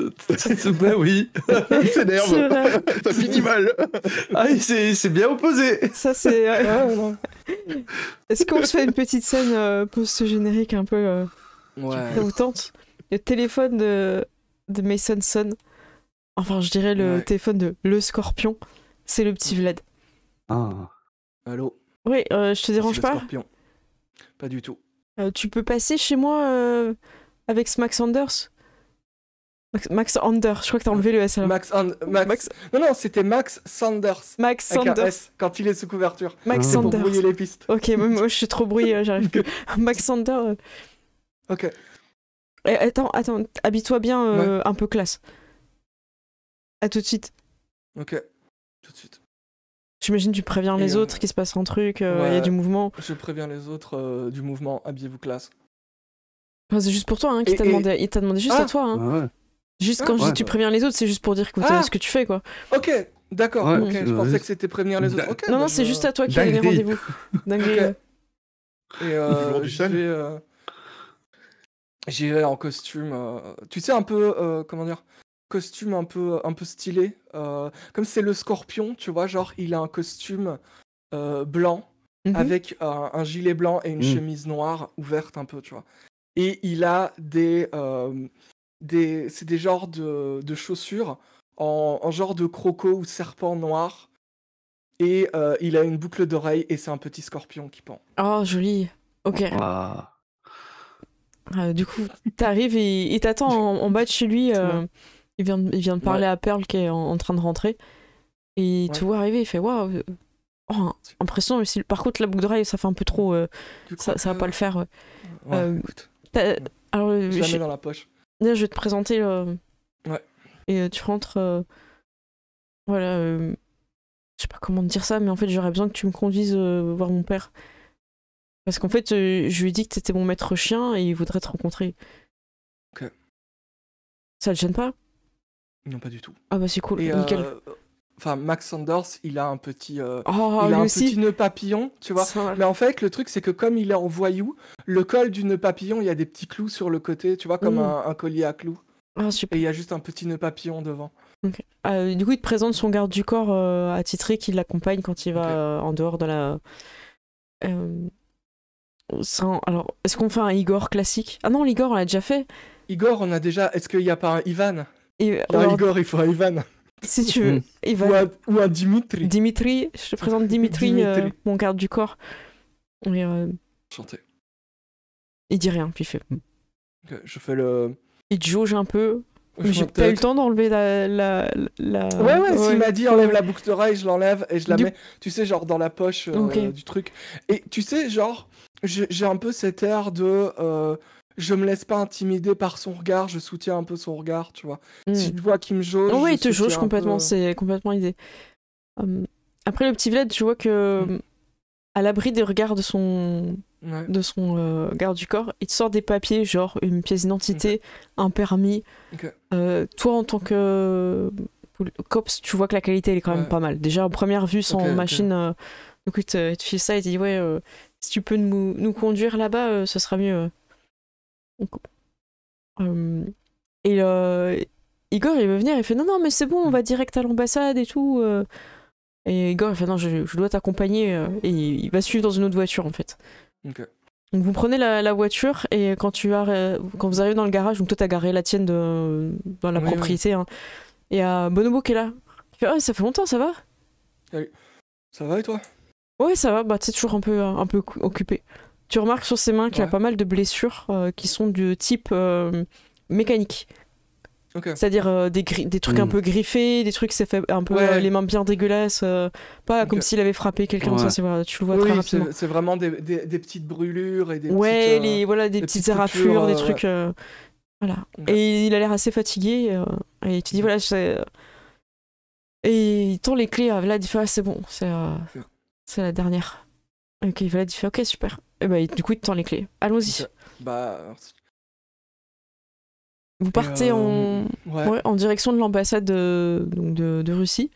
Bah oui. il s'énerve. C'est vrai. Ça finit mal. Ah, c'est bien opposé. Ça, c'est. Ouais, non. Est-ce qu'on se fait une petite scène post-générique un peu Ouais. déroutante? Le téléphone de Mason Son. Enfin, je dirais le Ouais. téléphone de Le Scorpion. C'est le petit Vlad. Ah. Allô? Oui, je te dérange C'est le pas? Scorpion. Pas du tout. Tu peux passer chez moi avec Max Anders? Max Ander, je crois que t'as enlevé le S alors. Max. Max- Non, non, c'était Max Sanders. Max Avec un Sanders. S, quand il est sous couverture. Max Ah. Pour Sanders. brouiller les pistes. Ok, même moi je suis trop brouillée, j'arrive plus. Max Sanders. Ok. Attends, habille-toi bien, un peu classe. À tout de suite. Ok. Tout de suite. J'imagine tu préviens les Et, autre qu'il se passe un truc, il y a ouais. du mouvement. Je préviens les autres du mouvement. Habillez-vous classe. Enfin, c'est juste pour toi, hein, qu'il Et- t'a demandé. Il t'a demandé juste Ah. à toi. Hein. Ah ouais. Juste Ah, quand je dis ouais. tu préviens les autres, c'est juste pour dire que Ah. ce que tu fais, quoi. Ok, d'accord. Ouais, ok, je pensais que c'était prévenir les autres. Ok, non, bah, non, c'est je- juste à toi qui a donné Dinguerie. rendez-vous. Dinguerie. Ok. Et jour du j'y vais, j'y vais en costume. Tu sais, un peu, comment dire, costume un peu stylé. Comme c'est le Scorpion, tu vois, genre il a un costume blanc Mhm. avec un gilet blanc et une chemise noire ouverte un peu, tu vois. Et il a c'est des genres de chaussures en genre de croco ou serpent noir. Et il a une boucle d'oreille et c'est un petit scorpion qui pend. Oh, joli. Ok. Ah. Du coup, t'arrives et il t'attend en bas de chez lui. Ouais. Il vient de parler à Pearl qui est en train de rentrer. Et il te Ouais. voit arriver, il fait waouh. Oh, impressionnant. Mais par contre, la boucle d'oreille, ça fait un peu trop. Tu crois Ça va que- pas le faire. Ouais, écoute, Alors, je la mets dans la poche. là, je vais te présenter. Ouais. Et tu rentres. Voilà. Je sais pas comment te dire ça, mais en fait, j'aurais besoin que tu me conduises voir mon père. Parce qu'en fait, je lui ai dit que t'étais mon maître chien et il voudrait te rencontrer. Ok. Ça te gêne pas? Non, pas du tout. Ah bah c'est cool, Et nickel. enfin, Max Sanders, il a un petit, Oh, il lui a un aussi. petit nœud papillon, tu vois. Ça- Mais en fait, le truc, c'est que comme il est en voyou, le col du nœud papillon, il y a des petits clous sur le côté, tu vois, comme un collier à clous. Ah, super. Et il y a juste un petit nœud papillon devant. Du coup, il te présente son garde du corps attitré qui l'accompagne quand il va en dehors de la. Alors, est-ce qu'on fait un Igor classique? Ah non, l'Igor, on l'a déjà fait. Igor, on a déjà. Est-ce qu'il n'y a pas un Ivan? Et, Non, alors, Igor, il faut un Ivan. si tu veux, il va. Ou un Dimitri. Dimitri, je te présente Dimitri, Dimitri. mon garde du corps. Et, Chanter. il dit rien, puis il fait. Ok, je fais le. Il te jauge un peu. Mais je t'as eu le temps d'enlever la... Ouais, s'il m'a dit enlève la boucle d'oreille, je l'enlève et je la Du- mets, tu sais, genre dans la poche Ok. du truc. Et tu sais, genre, j'ai un peu cet air de je me laisse pas intimider par son regard, je soutiens un peu son regard, tu vois. Si tu vois qu'il me jauge. Oh, oui, je il te jauge soutiens un complètement, peu. c'est complètement l'idée. Après, le petit Vlad, tu vois que, à l'abri des regards de son Ouais. garde du corps, il te sort des papiers, genre une pièce d'identité, un permis. Ok. Toi, en tant que cops, tu vois que la qualité, elle est quand même Ouais. pas mal. Déjà, en première vue, sans Ok, ok. machine, donc il te file ça et te dit, ouais, si tu peux nous conduire là-bas, ce sera mieux. Et Igor, il veut venir, il fait, non, mais c'est bon, on va direct à l'ambassade et tout. Et Igor, il fait, non, je dois t'accompagner. Et il va suivre dans une autre voiture, en fait. Ok. Donc vous prenez la voiture et quand vous arrivez dans le garage, donc toi t'as garé la tienne dans la Oui, propriété, hein, et il y a Bonobo qui est là. Il fait, ça fait longtemps, ça va? Ça va et toi? Ouais, ça va, bah t'es toujours un peu occupé. Tu remarques sur ses mains qu'il a Ouais. pas mal de blessures qui sont de type mécanique. Ok. C'est-à-dire des trucs un peu griffés, des trucs qui s'est fait un peu les mains bien dégueulasses, pas comme s'il avait frappé quelqu'un, ça, tu le vois très rapidement. C'est vraiment des petites brûlures et des des petites éraflures, des trucs... voilà. Ok. Et il a l'air assez fatigué, et tu dis, voilà, et il tend les clés à Vlad, il fait, c'est bon, c'est la dernière. Ok, Vlad, il fait, ok, super. Et bah, du coup, il te tend les clés. Allons-y. Ok. Bah, merci. Vous partez en direction de l'ambassade de Russie.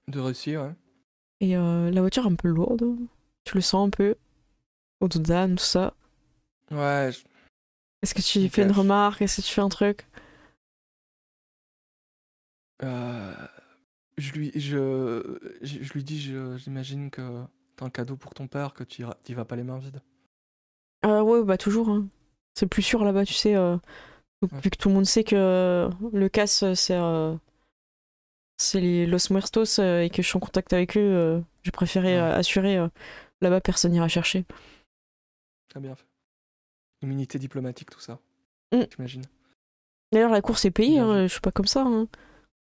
De Russie, ouais. Et la voiture est un peu lourde. Tu le sens un peu. Autodane, tout ça. Ouais. Est-ce que tu fais une remarque? Est-ce que tu fais un truc? Je lui dis, j'imagine que t'as un cadeau pour ton père, que tu vas pas les mains vides. Ouais, bah toujours. Hein. C'est plus sûr là-bas, tu sais. Vu que tout le monde sait que le casse, c'est les Los Muertos et que je suis en contact avec eux, j'ai préféré assurer. Là-bas, personne n'ira chercher. Très bien fait. Immunité diplomatique, tout ça. J'imagine. D'ailleurs, la course est payée, hein, je suis pas comme ça. Hein.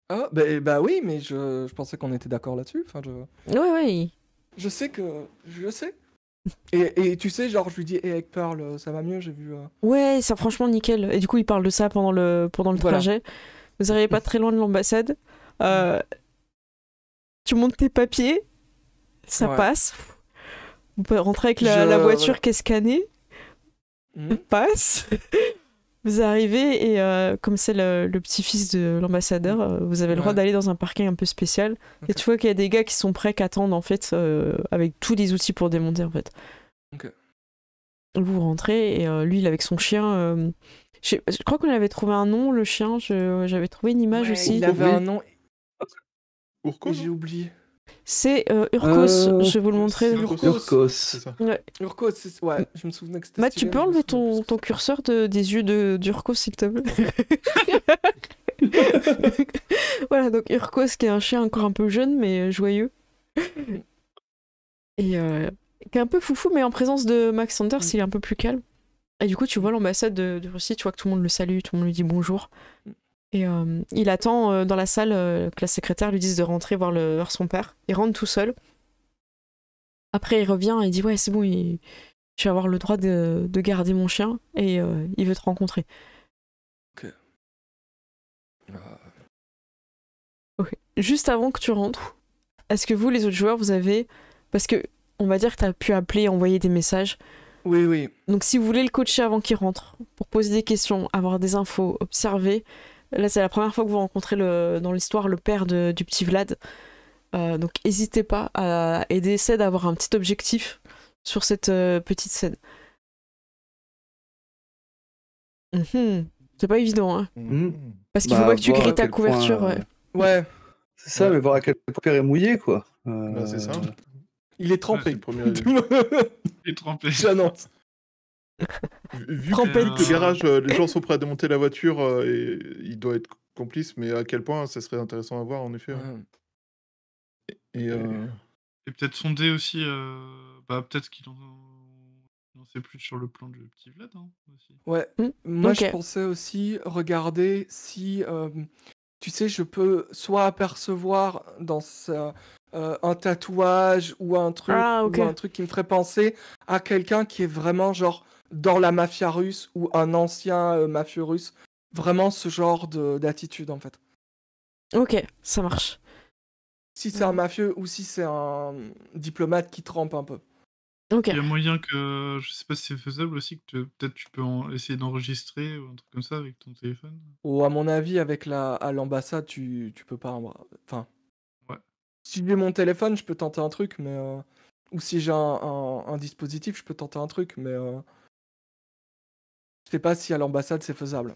Ah, bah oui, mais je pensais qu'on était d'accord là-dessus. Enfin, Ouais. Je sais. Et tu sais, genre, je lui dis, avec Pearl, ça va mieux, j'ai vu. Ouais, ça franchement nickel. Et du coup, il parle de ça pendant le trajet. Vous n'arrivez pas très loin de l'ambassade. Tu montes tes papiers, ça passe. Vous pouvez rentrer avec la voiture qui est scannée. Ça passe. Vous arrivez et comme c'est le petit-fils de l'ambassadeur, vous avez le droit d'aller dans un parking un peu spécial. Okay. Et tu vois qu'il y a des gars qui sont prêts, qui attendent en fait, avec tous les outils pour démonter en fait. Okay. Vous rentrez et lui il est avec son chien. Je crois qu'on avait trouvé un nom, le chien. J'avais trouvé une image aussi. Il avait un nom. Urkos, j'ai oublié. C'est Urkos, je vais vous le montrer. Urkos. Ouais, je me souvenais que c'était Matt, tu peux enlever ton curseur des yeux d'Urkos, s'il te plaît. Voilà, donc Urkos qui est un chien encore un peu jeune, mais joyeux. Et qui est un peu foufou, mais en présence de Max Sanders, il est un peu plus calme. Et du coup, tu vois l'ambassade de Russie, tu vois que tout le monde le salue, tout le monde lui dit bonjour. Et il attend dans la salle que la secrétaire lui dise de rentrer voir son père. Il rentre tout seul. Après, il revient et il dit ouais, c'est bon, je vais avoir le droit de garder mon chien et il veut te rencontrer. Ok. Juste avant que tu rentres, est-ce que vous, les autres joueurs, vous avez... Parce que on va dire que tu as pu appeler, envoyer des messages. Oui. Donc si vous voulez le coacher avant qu'il rentre, pour poser des questions, avoir des infos, observer... Là, c'est la première fois que vous rencontrez dans l'histoire le père du petit Vlad. Donc, n'hésitez pas à aider Ced à avoir un petit objectif sur cette petite scène. C'est pas évident, hein. Parce qu'il faut pas que tu grilles ta couverture. Ouais. C'est ça, mais voir à quel point le père est mouillé, quoi. C'est ça. Il est trempé. Il est trempé. J'annonce. Vu que le garage, les gens sont prêts à démonter la voiture et il doit être complice, mais à quel point ça serait intéressant à voir en effet. Et peut-être sonder aussi, peut-être qu'il en sait plus sur le plan du petit Vlad. Hein, aussi. Ouais, moi je pensais aussi regarder si, tu sais, je peux soit apercevoir dans un tatouage ou un truc, ou un truc qui me ferait penser à quelqu'un qui est vraiment genre dans la mafia russe ou un ancien mafieux russe. Vraiment ce genre d'attitude en fait. Ok, ça marche. Si c'est un mafieux ou si c'est un diplomate qui trempe un peu. Okay. Il y a moyen que, je sais pas si c'est faisable aussi, que peut-être tu peux essayer d'enregistrer ou un truc comme ça avec ton téléphone. Ou à mon avis, avec à l'ambassade, tu peux pas. Enfin. Ouais. Si j'ai mon téléphone, je peux tenter un truc, mais. Ou si j'ai un dispositif, je peux tenter un truc, mais. Je sais pas si à l'ambassade c'est faisable.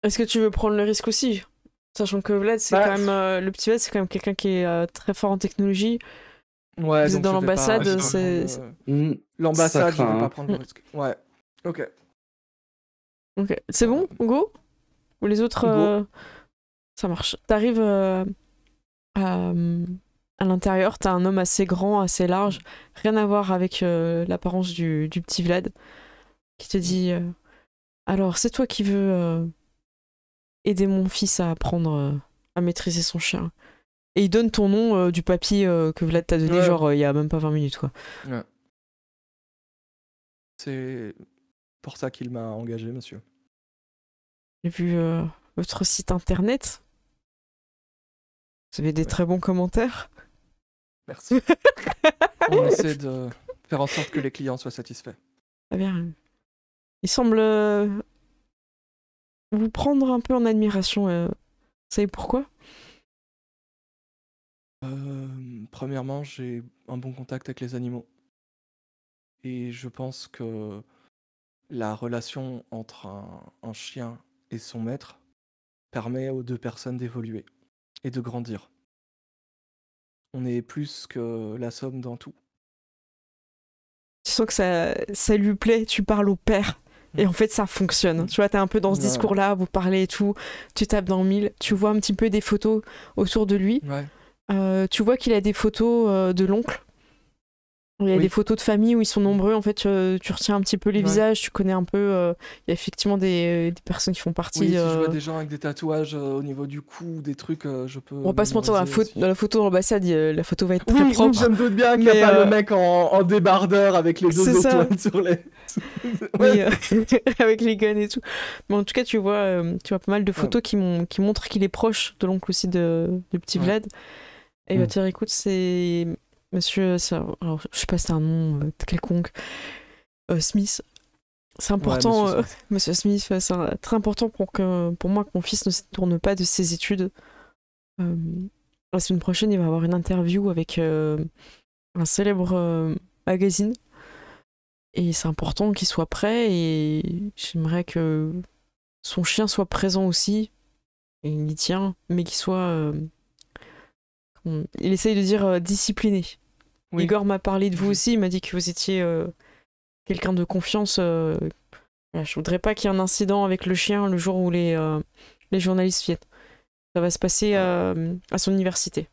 Est-ce que tu veux prendre le risque aussi? Sachant que Vlad, c'est quand même. Le petit Vlad, c'est quand même quelqu'un qui est très fort en technologie. Ouais, vous êtes dans l'ambassade, l'ambassade, je vais pas prendre le risque. Ouais, ok. Ok, c'est bon, go? Ou les autres, ça marche. T'arrives à l'intérieur, t'as un homme assez grand, assez large, rien à voir avec l'apparence du petit Vlad, qui te dit alors, c'est toi qui veux aider mon fils à apprendre à maîtriser son chien. Et il donne ton nom du papier que Vlad t'a donné, genre il y a même pas 20 minutes, quoi. Ouais. C'est pour ça qu'il m'a engagé, monsieur. J'ai vu votre site internet. Vous avez des très bons commentaires. Merci. On essaie de faire en sorte que les clients soient satisfaits. Très bien. Il semble vous prendre un peu en admiration. Vous savez pourquoi? Premièrement, j'ai un bon contact avec les animaux. Et je pense que la relation entre un chien et son maître permet aux deux personnes d'évoluer et de grandir. On est plus que la somme dans tout. Tu sens que ça lui plaît, tu parles au père. Et en fait, ça fonctionne. Tu vois, t'es un peu dans ce discours-là, vous parlez et tout, tu tapes dans le mille, tu vois un petit peu des photos autour de lui. Ouais. Tu vois qu'il a des photos de l'oncle. Il y a des photos de famille où ils sont nombreux. En fait, tu retiens un petit peu les visages, tu connais un peu. Il y a effectivement des personnes qui font partie. Oui, si je vois des gens avec des tatouages au niveau du cou, des trucs, je peux. On va pas se mentir, dans la photo dans l'ambassade, la photo va être très Oui, propre. je me doute bien qu'il n'y a pas le mec en débardeur avec les deux étoiles sur les. Oui, avec les guns et tout. Mais en tout cas, tu vois pas mal de photos qui montrent qu'il est proche de l'oncle aussi du petit Vlad. Et il va te dire, écoute, c'est. Monsieur, alors, je sais pas si c'est un nom quelconque, Smith. C'est important, Monsieur Smith, c'est très important pour moi que mon fils ne se tourne pas de ses études. La semaine prochaine, il va avoir une interview avec un célèbre magazine. Et c'est important qu'il soit prêt et j'aimerais que son chien soit présent aussi. Et il y tient, mais qu'il soit... il essaye de dire discipliné. Oui. Igor m'a parlé de vous aussi, il m'a dit que vous étiez quelqu'un de confiance. Je voudrais pas qu'il y ait un incident avec le chien le jour où les journalistes viennent. Ça va se passer à son université.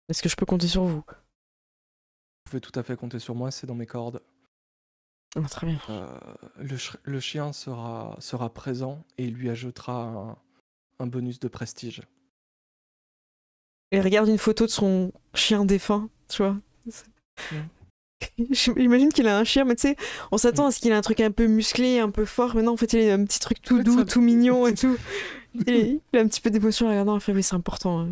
Est-ce que je peux compter sur vous? Vous pouvez tout à fait compter sur moi, c'est dans mes cordes. Oh, très bien. Le chien sera présent et il lui ajoutera un bonus de prestige. Il regarde une photo de son chien défunt, tu vois. J'imagine qu'il a un chien, mais tu sais, on s'attend à ce qu'il ait un truc un peu musclé, un peu fort, mais non, en fait, il a un petit truc tout doux, tout mignon et tout. Il a un petit peu d'émotion en regardant, il fait, oui, c'est important.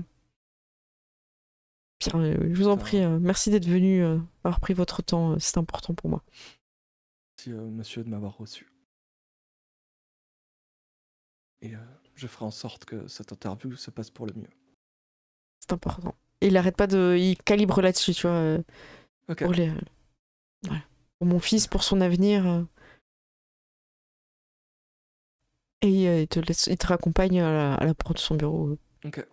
Pierre, je vous en prie, merci d'être venu, avoir pris votre temps, c'est important pour moi. Merci, monsieur, de m'avoir reçu. Et je ferai en sorte que cette interview se passe pour le mieux. C'est important. Et il arrête pas il calibre là-dessus, tu vois. Pour pour mon fils, pour son avenir. Et il te raccompagne à la porte de son bureau. Ok.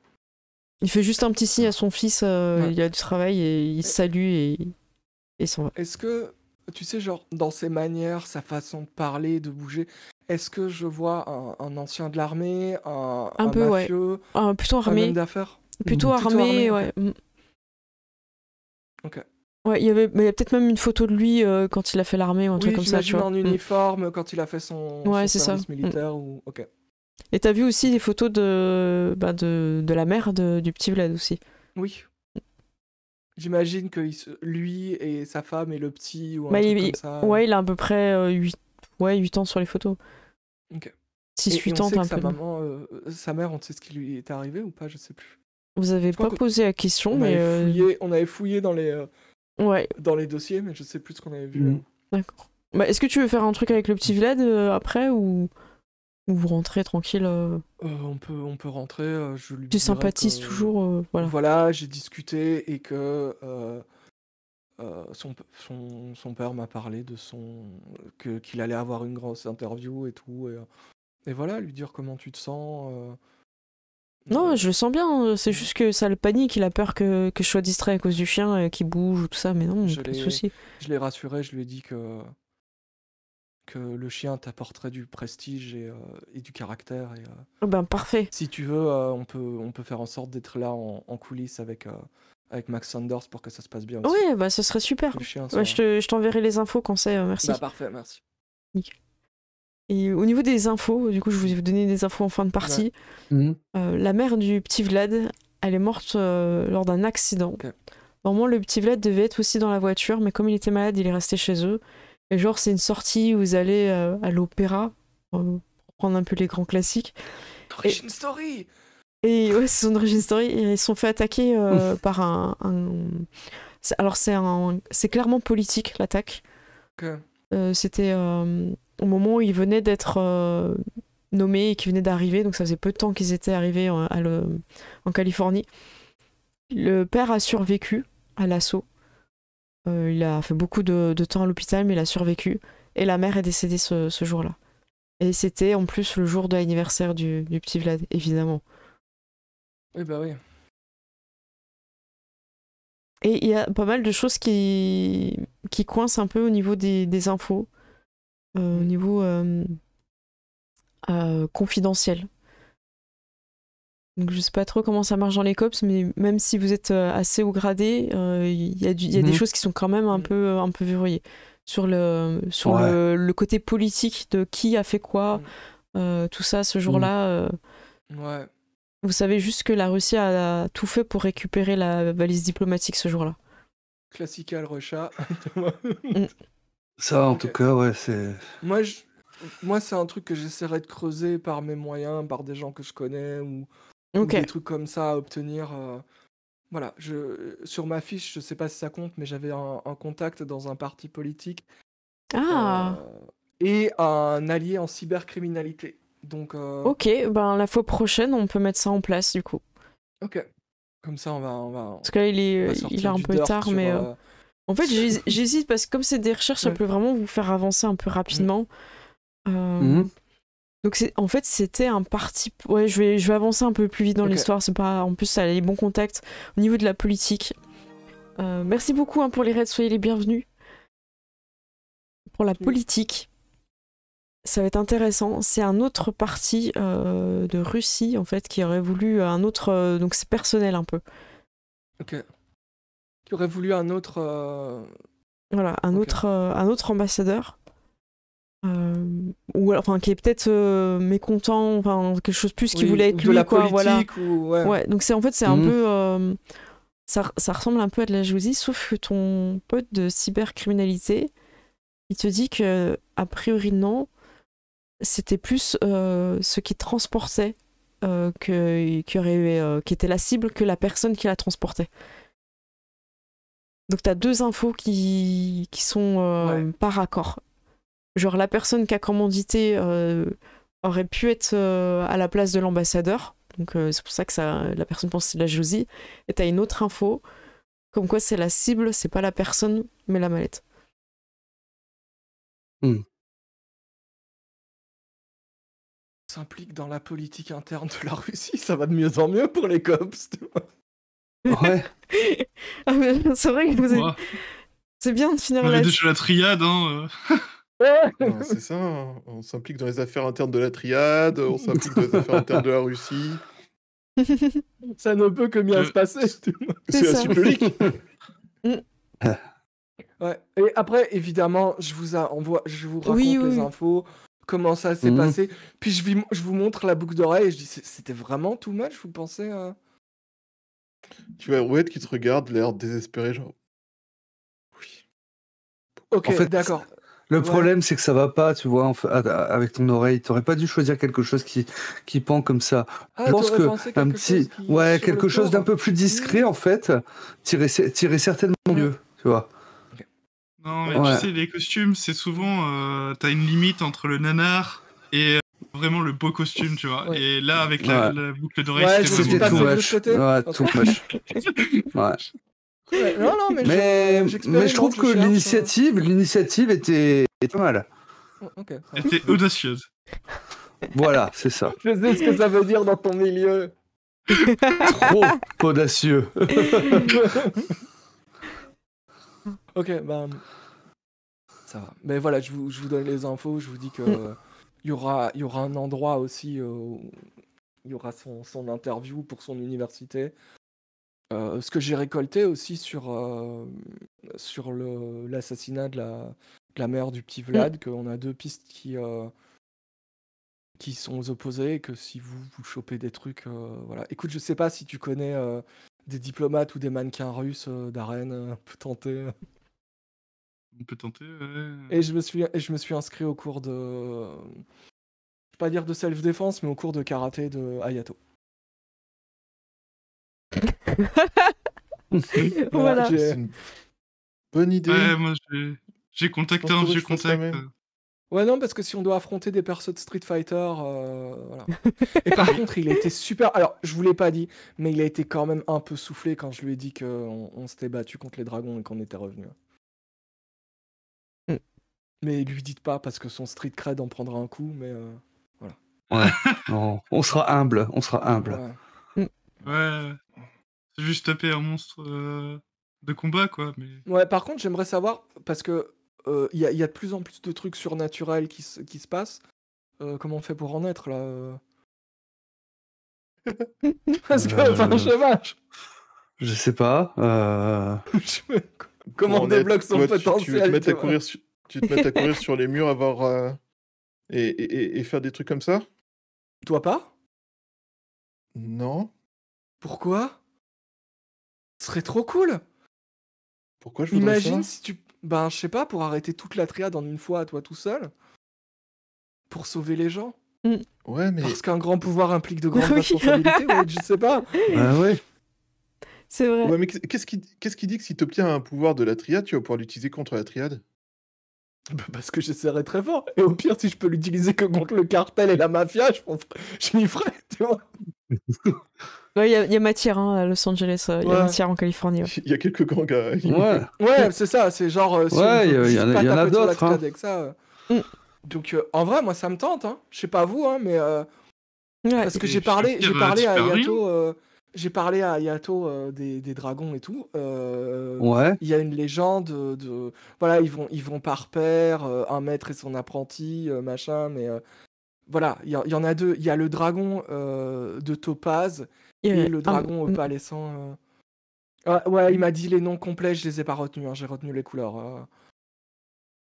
Il fait juste un petit signe à son fils, il a du travail et il salue et s'en va. Est-ce que, tu sais, genre, dans ses manières, sa façon de parler, de bouger, est-ce que je vois un ancien de l'armée, un peu, mafieux, plutôt armé. Un homme d'affaires? Plutôt armé, ouais. Ok. Ouais, il y a peut-être même une photo de lui quand il a fait l'armée ou un truc comme ça, tu vois. en uniforme quand il a fait son service militaire. Ou... Ok. Et t'as vu aussi des photos de la mère du petit Vlad aussi. Oui. J'imagine que lui et sa femme et le petit ou un truc comme ça. Ouais, il a à peu près 8 ans sur les photos. Ok. 6-8 ans, t'as un peu. Sa mère, on sait ce qui lui est arrivé ou pas, je sais plus. Vous avez pas posé la question, on avait fouillé dans les dossiers, mais je sais plus ce qu'on avait vu. D'accord. Bah, est-ce que tu veux faire un truc avec le petit Vlad après ou vous rentrez tranquille on peut rentrer. Je lui tu sympathises toujours, voilà. Voilà, j'ai discuté et que son père m'a parlé de qu'il allait avoir une grosse interview et tout. Et voilà, lui dire comment tu te sens. Non, je le sens bien, c'est juste que ça le panique, il a peur que je sois distrait à cause du chien, qu'il bouge ou tout ça, mais non, pas de souci. Je l'ai rassuré, je lui ai dit que le chien t'apporterait du prestige et du caractère. Ben parfait. Si tu veux, on peut faire en sorte d'être là en coulisses avec Max Sanders pour que ça se passe bien aussi. Oui, bah ce serait super. Je t'enverrai les infos quand c'est, merci. Bah parfait, merci. Nickel. Et au niveau des infos, du coup, je vais vous donner des infos en fin de partie. La mère du petit Vlad, elle est morte lors d'un accident. Ok. Normalement, le petit Vlad devait être aussi dans la voiture, mais comme il était malade, il est resté chez eux. Et genre, c'est une sortie où vous allez à l'opéra, pour prendre un peu les grands classiques. Origin Story. Et ouais, c'est son origin story. Et ils se sont fait attaquer par Alors, c'est clairement politique, l'attaque. Ok. C'était au moment où ils venaient d'être nommés et qu'ils venaient d'arriver, donc ça faisait peu de temps qu'ils étaient arrivés en Californie. Le père a survécu à l'assaut. Il a fait beaucoup de temps à l'hôpital, mais il a survécu. Et la mère est décédée ce jour-là. Et c'était en plus le jour de l'anniversaire du petit Vlad, évidemment. Oui, bah oui. Et il y a pas mal de choses qui coincent un peu au niveau des infos, au niveau confidentiel. Donc je sais pas trop comment ça marche dans les cops, mais même si vous êtes assez haut gradé, il y a des choses qui sont quand même un peu verrouillées. Sur le côté politique de qui a fait quoi, tout ça, ce jour-là. Ouais. Vous savez juste que la Russie a tout fait pour récupérer la valise diplomatique ce jour-là. Classical Russia. Ça, en tout cas, ouais, c'est... Moi, c'est un truc que j'essaierai de creuser par mes moyens, par des gens que je connais, ou Ok. des trucs comme ça à obtenir. Voilà, sur ma fiche, je sais pas si ça compte, mais j'avais un contact dans un parti politique Ah, et un allié en cybercriminalité. Donc, ok, ben la fois prochaine, on peut mettre ça en place du coup. ok. Comme ça, on va Parce que là, il est sortir un du peu dirt tard, sur, mais en fait, j'hésite parce que comme c'est des recherches, ça Ouais. peut vraiment vous faire avancer un peu rapidement. Donc en fait, c'était un parti. Ouais, je vais avancer un peu plus vite dans Ok. l'histoire. C'est pas. En plus, ça a les bons contacts au niveau de la politique. Merci beaucoup pour les raids, soyez les bienvenus. Pour la politique, ça va être intéressant. C'est un autre parti de Russie en fait qui aurait voulu un autre. Donc c'est personnel un peu. Ok. Qui aurait voulu un autre. Voilà, un Ok. autre ambassadeur. Ou enfin qui est peut-être mécontent, enfin quelque chose plus qui Oui, voulait ou être de lui, la quoi. Voilà. politique ou ouais. Ouais, donc c'est en fait c'est un peu ça ressemble un peu à de la jalousie, sauf que ton pote de cybercriminalité, il te dit que a priori non, c'était plus ce qui transportait qui était la cible que la personne qui la transportait. Donc t'as deux infos qui sont par raccord. Genre la personne qui a commandité aurait pu être à la place de l'ambassadeur. Donc c'est pour ça que la personne pense que c'est de la jalousie. Et t'as une autre info, comme quoi c'est la cible, c'est pas la personne, mais la mallette. S'implique dans la politique interne de la Russie, ça va de mieux en mieux pour les cops. Tu vois. Ouais. Ah, mais c'est vrai que vous avez... Ouais. C'est bien de finir On avait là. déjà la triade, hein. Non, c'est ça, hein. On s'implique dans les affaires internes de la triade, on s'implique dans les affaires internes de la Russie. Ça ne peut que bien se passer. Tu vois. C'est C'est la ça. suite logique. Ouais. Et après, évidemment, je vous raconte Oui, les oui. infos, comment ça s'est passé. Puis je vous montre la boucle d'oreille et je dis c'était vraiment too much, vous pensez Tu vois Rouette qui te regarde, l'air désespéré, genre. Oui. Ok, En fait, d'accord. Le Ouais. problème, c'est que ça va pas, tu vois, avec ton oreille. T'aurais pas dû choisir quelque chose qui pend comme ça. Ah, Je pense t'aurais que pensé un quelque chose petit, qui ouais, sur le quelque chose corps. d'un peu plus discret, en fait, tirait certainement mieux, tu vois. Non, mais Ouais. tu sais, les costumes, c'est souvent... t'as une limite entre le nanar et vraiment le beau costume, tu vois. Ouais. Et là, avec la boucle d'oreille, Ouais, c'était je suis vraiment... C'était passé too de much. l'autre côté. Ouais, Ok. too much. Ouais. Ouais, non, mais Mais j'expérimente, je trouve je que cherche, l'initiative était pas mal. Ok. ça va. C'était audacieuse. Voilà, c'est ça. Je sais ce que ça veut dire dans ton milieu. Trop audacieux. Ok, bah ça va. Mais voilà, je vous donne les infos. Je vous dis que il y aura un endroit aussi où il y aura son interview pour son université. Ce que j'ai récolté aussi sur l'assassinat de la mère du petit Vlad, qu'on a deux pistes qui sont aux opposés, et que si vous chopez des trucs, voilà. Écoute, je sais pas si tu connais des diplomates ou des mannequins russes d'arène, on peut tenter. On peut tenter, ouais. Et je me suis inscrit au cours de, je vais pas dire de self-défense, mais au cours de karaté de Hayato. Voilà. j'ai- C'est une bonne idée. Ouais, moi j'ai contacté un vieux contact. Ouais, non, parce que si on doit affronter des persos de Street Fighter, voilà. Et par contre, il a été super. Alors, je vous l'ai pas dit, mais il a été quand même un peu soufflé quand je lui ai dit qu'on s'était battu contre les dragons et qu'on était revenu. Mais lui dites pas, parce que son street cred en prendra un coup, mais voilà. Ouais. On sera humble. Ouais. Ouais. C'est juste taper un monstre de combat, quoi. Mais... Ouais, par contre, j'aimerais savoir, parce que il y a de plus en plus de trucs surnaturels qui se passent. Comment on fait pour en être, là Parce que, enfin, je sais pas. Je sais pas. Comment on débloque son Toi, potentiel tu veux te mettre à tu vois. courir tu te mets à courir sur les murs, avoir et faire des trucs comme ça? Toi pas? Non. Pourquoi? Ce serait trop cool. Pourquoi je voudrais Imagine ça? si tu... Ben, je sais pas, pour arrêter toute la triade en une fois à toi tout seul. Pour sauver les gens. Ouais, mais Parce qu'un grand pouvoir implique de grandes Oui. responsabilités, ouais, je sais pas. Ah ouais. C'est vrai. ouais, mais qu'est-ce qui dit que si tu obtiens un pouvoir de la triade, tu vas pouvoir l'utiliser contre la triade? Bah, parce que j'essaierai très fort. Et au pire, si je peux l'utiliser que contre le cartel et la mafia, je m'y ferai, tu vois. Ouais, il y a matière hein, à Los Angeles, il y a Ouais. matière en Californie. Ouais. Il y a quelques gangs à... Ouais. Ouais, c'est ça, c'est genre... si Ouais, on il peut y juste en a- pas il y en a taper sur la d'autres, hein. triade avec ça. Donc, en vrai, moi, ça me tente, hein. Je sais pas vous, hein, mais... Ouais. Parce que Et j'ai parlé tu à peux rien. Ayato... J'ai parlé à Ayato des dragons et tout. Ouais. Il y a une légende voilà, ils vont par paire, un maître et son apprenti, machin, mais voilà, il y en a deux. Il y a le dragon de Topaz et le dragon opalescent. Ouais, il m'a dit les noms complets, je les ai pas retenus, hein, j'ai retenu les couleurs.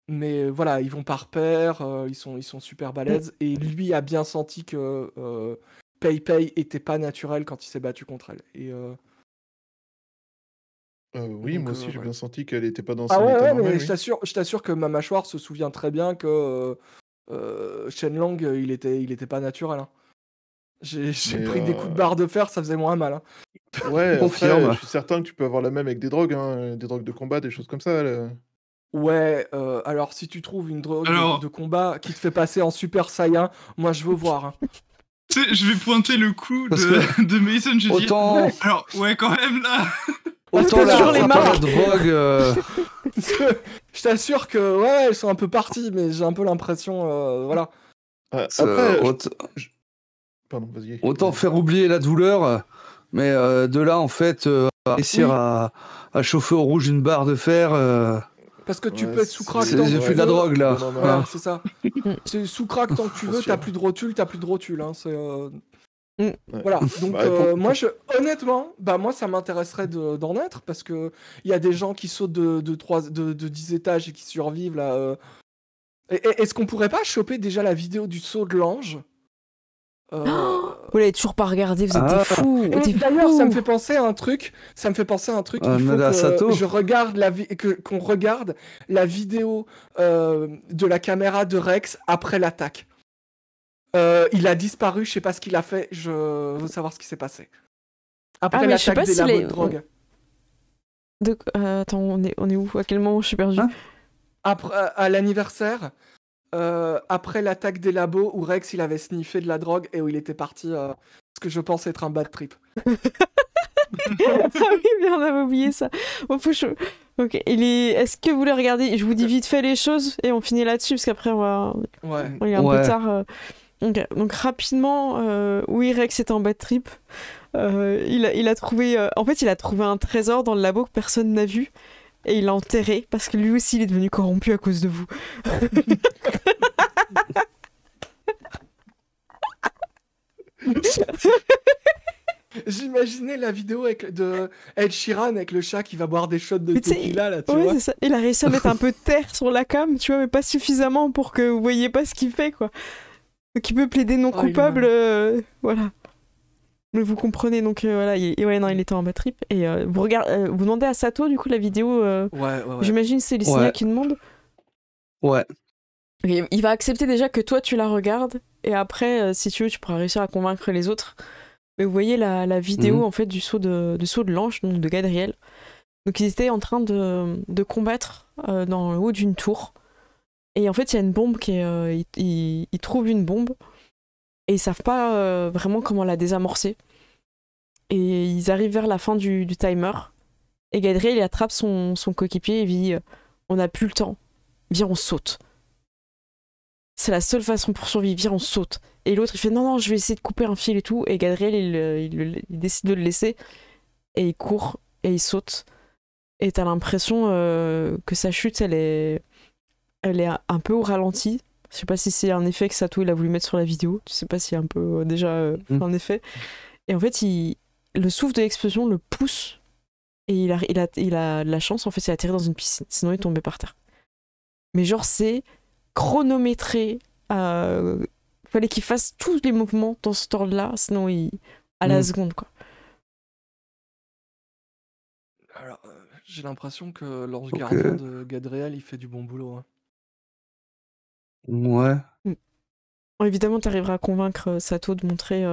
Mais voilà, ils vont par paire, ils sont super balèzes, et lui a bien senti que Pei Pei était pas naturel quand il s'est battu contre elle. Et, oui, donc, moi aussi, j'ai voilà. bien senti qu'elle était pas dans Ah son ouais, état ouais, normal, mais oui. je t'assure que ma mâchoire se souvient très bien que Shenlong, il était pas naturel. Hein. J'ai Mais, pris des coups de barre de fer, ça faisait moins mal. Hein. Ouais, Confirme. après, je suis certain que tu peux avoir la même avec des drogues, hein, des drogues de combat, des choses comme ça. Là. Ouais, alors si tu trouves une drogue Alors- de combat qui te fait passer en Super Saiyan, moi je veux voir. Hein. Tu sais, je vais pointer le coup Parce de Mason, je dis... Autant, Alors, ouais, quand même, là... autant que la, sur les autant la marques. drogue. Je t'assure que ouais, elles sont un peu parties, mais j'ai un peu l'impression, voilà. Après, pardon, vas-y. Autant faire oublier la douleur, mais de là, en fait, réussir Oui. à chauffer au rouge une barre de fer, Parce que tu Ouais, peux être sous crack c'est tant que tu plus de la veux. drogue, là. Non, non, non. Ouais, Hein. c'est ça. C'est sous crack tant que tu veux, Attention. t'as plus de rotule, hein. C'est Ouais. voilà. Donc Bah, pour- moi, honnêtement, moi ça m'intéresserait d'en être parce que il y a des gens qui sautent de 10 étages et qui survivent là. Est-ce qu'on pourrait pas choper déjà la vidéo du saut de l'ange? Vous l'avez toujours pas regardé, vous êtes Ah. des fous. Et Des d'ailleurs, fous. ça me fait penser à un truc. Il faut Nada Sato. que je regarde qu'on regarde la vidéo de la caméra de Rex après l'attaque. Il a disparu, je sais pas ce qu'il a fait. Je veux savoir ce qui s'est passé. Après mais je sais l'attaque pas des s'il labos est- de drogue. Attends, on est où? À quel moment je suis perdu? Hein Après, à l'anniversaire, après l'attaque des labos où Rex il avait sniffé de la drogue et où il était parti, ce que je pense être un bad trip. Ah oui, mais on avait oublié ça. Bon, Ok, est-ce que vous voulez regarder? Je vous dis vite fait les choses et on finit là-dessus parce qu'après Ouais. il est un Ouais. peu tard. Ok, donc rapidement, oui, Rex est en bad trip. Il a trouvé, en fait, il a trouvé un trésor dans le labo que personne n'a vu et il l'a enterré parce que lui aussi il est devenu corrompu à cause de vous. J'imaginais la vidéo de Ed Sheeran avec le chat qui va boire des shots de Mais tu sais, tequila là, tu Ouais, vois. c'est ça. Il a réussi à mettre un peu de terre sur la cam, tu vois, mais pas suffisamment pour que vous voyez pas ce qu'il fait, quoi. qui peut plaider non coupable, voilà. Mais vous comprenez, donc voilà, il était en bad trip. Et vous demandez à Sato, du coup, la vidéo. Ouais. J'imagine que c'est Lucinia qui demande. Ouais. Et il va accepter déjà que toi, tu la regardes. Et après, si tu veux, tu pourras réussir à convaincre les autres. Mais vous voyez la vidéo, en fait, du saut de l'ange, donc de Gadriel. Donc, ils étaient en train de combattre dans le haut d'une tour. Et en fait, il y a une bombe ils trouvent une bombe. Et ils savent pas vraiment comment la désamorcer. Et ils arrivent vers la fin du timer. Et Gadriel, il attrape son coéquipier et dit on n'a plus le temps. Viens, on saute. C'est la seule façon pour survivre. Viens, on saute. Et l'autre, il fait non, je vais essayer de couper un fil et tout. Et Gadriel, il décide de le laisser. Et il court et il saute. Et t'as l'impression que sa chute, elle est un peu au ralenti. Je sais pas si c'est un effet que Sato il a voulu mettre sur la vidéo. Je sais pas s'il y a un peu déjà un effet. Et en fait, le souffle de l'explosion le pousse. Et il a de la chance, en fait, c'est atterri dans une piscine. Sinon, il tombait par terre. Mais genre, c'est chronométré. Fallait qu'il fasse tous les mouvements dans ce temps-là. Sinon, à la seconde, quoi. Alors, j'ai l'impression que l'ange gardien de Gadriel, il fait du bon boulot. Hein. Ouais. Bon, évidemment, tu arriveras à convaincre Sato de montrer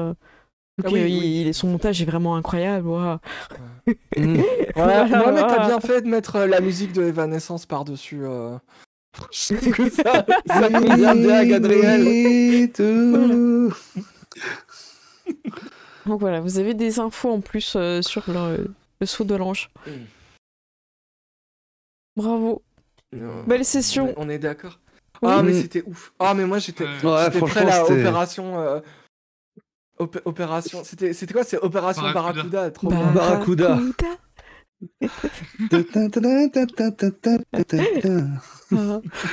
que son montage est vraiment incroyable. Wow. Voilà. Non, mais t'as bien fait de mettre la musique de Evanescence par-dessus. Je trouve que ça convient bien à Gadriel. Donc voilà, vous avez des infos en plus sur le saut de l'ange. Bravo. Belle session. On est d'accord. Ah, mais c'était ouf. Ah, mais moi, j'étais prêt à la opération... Opération... C'était quoi? C'est Opération Barracuda. Trop bien. Barracuda.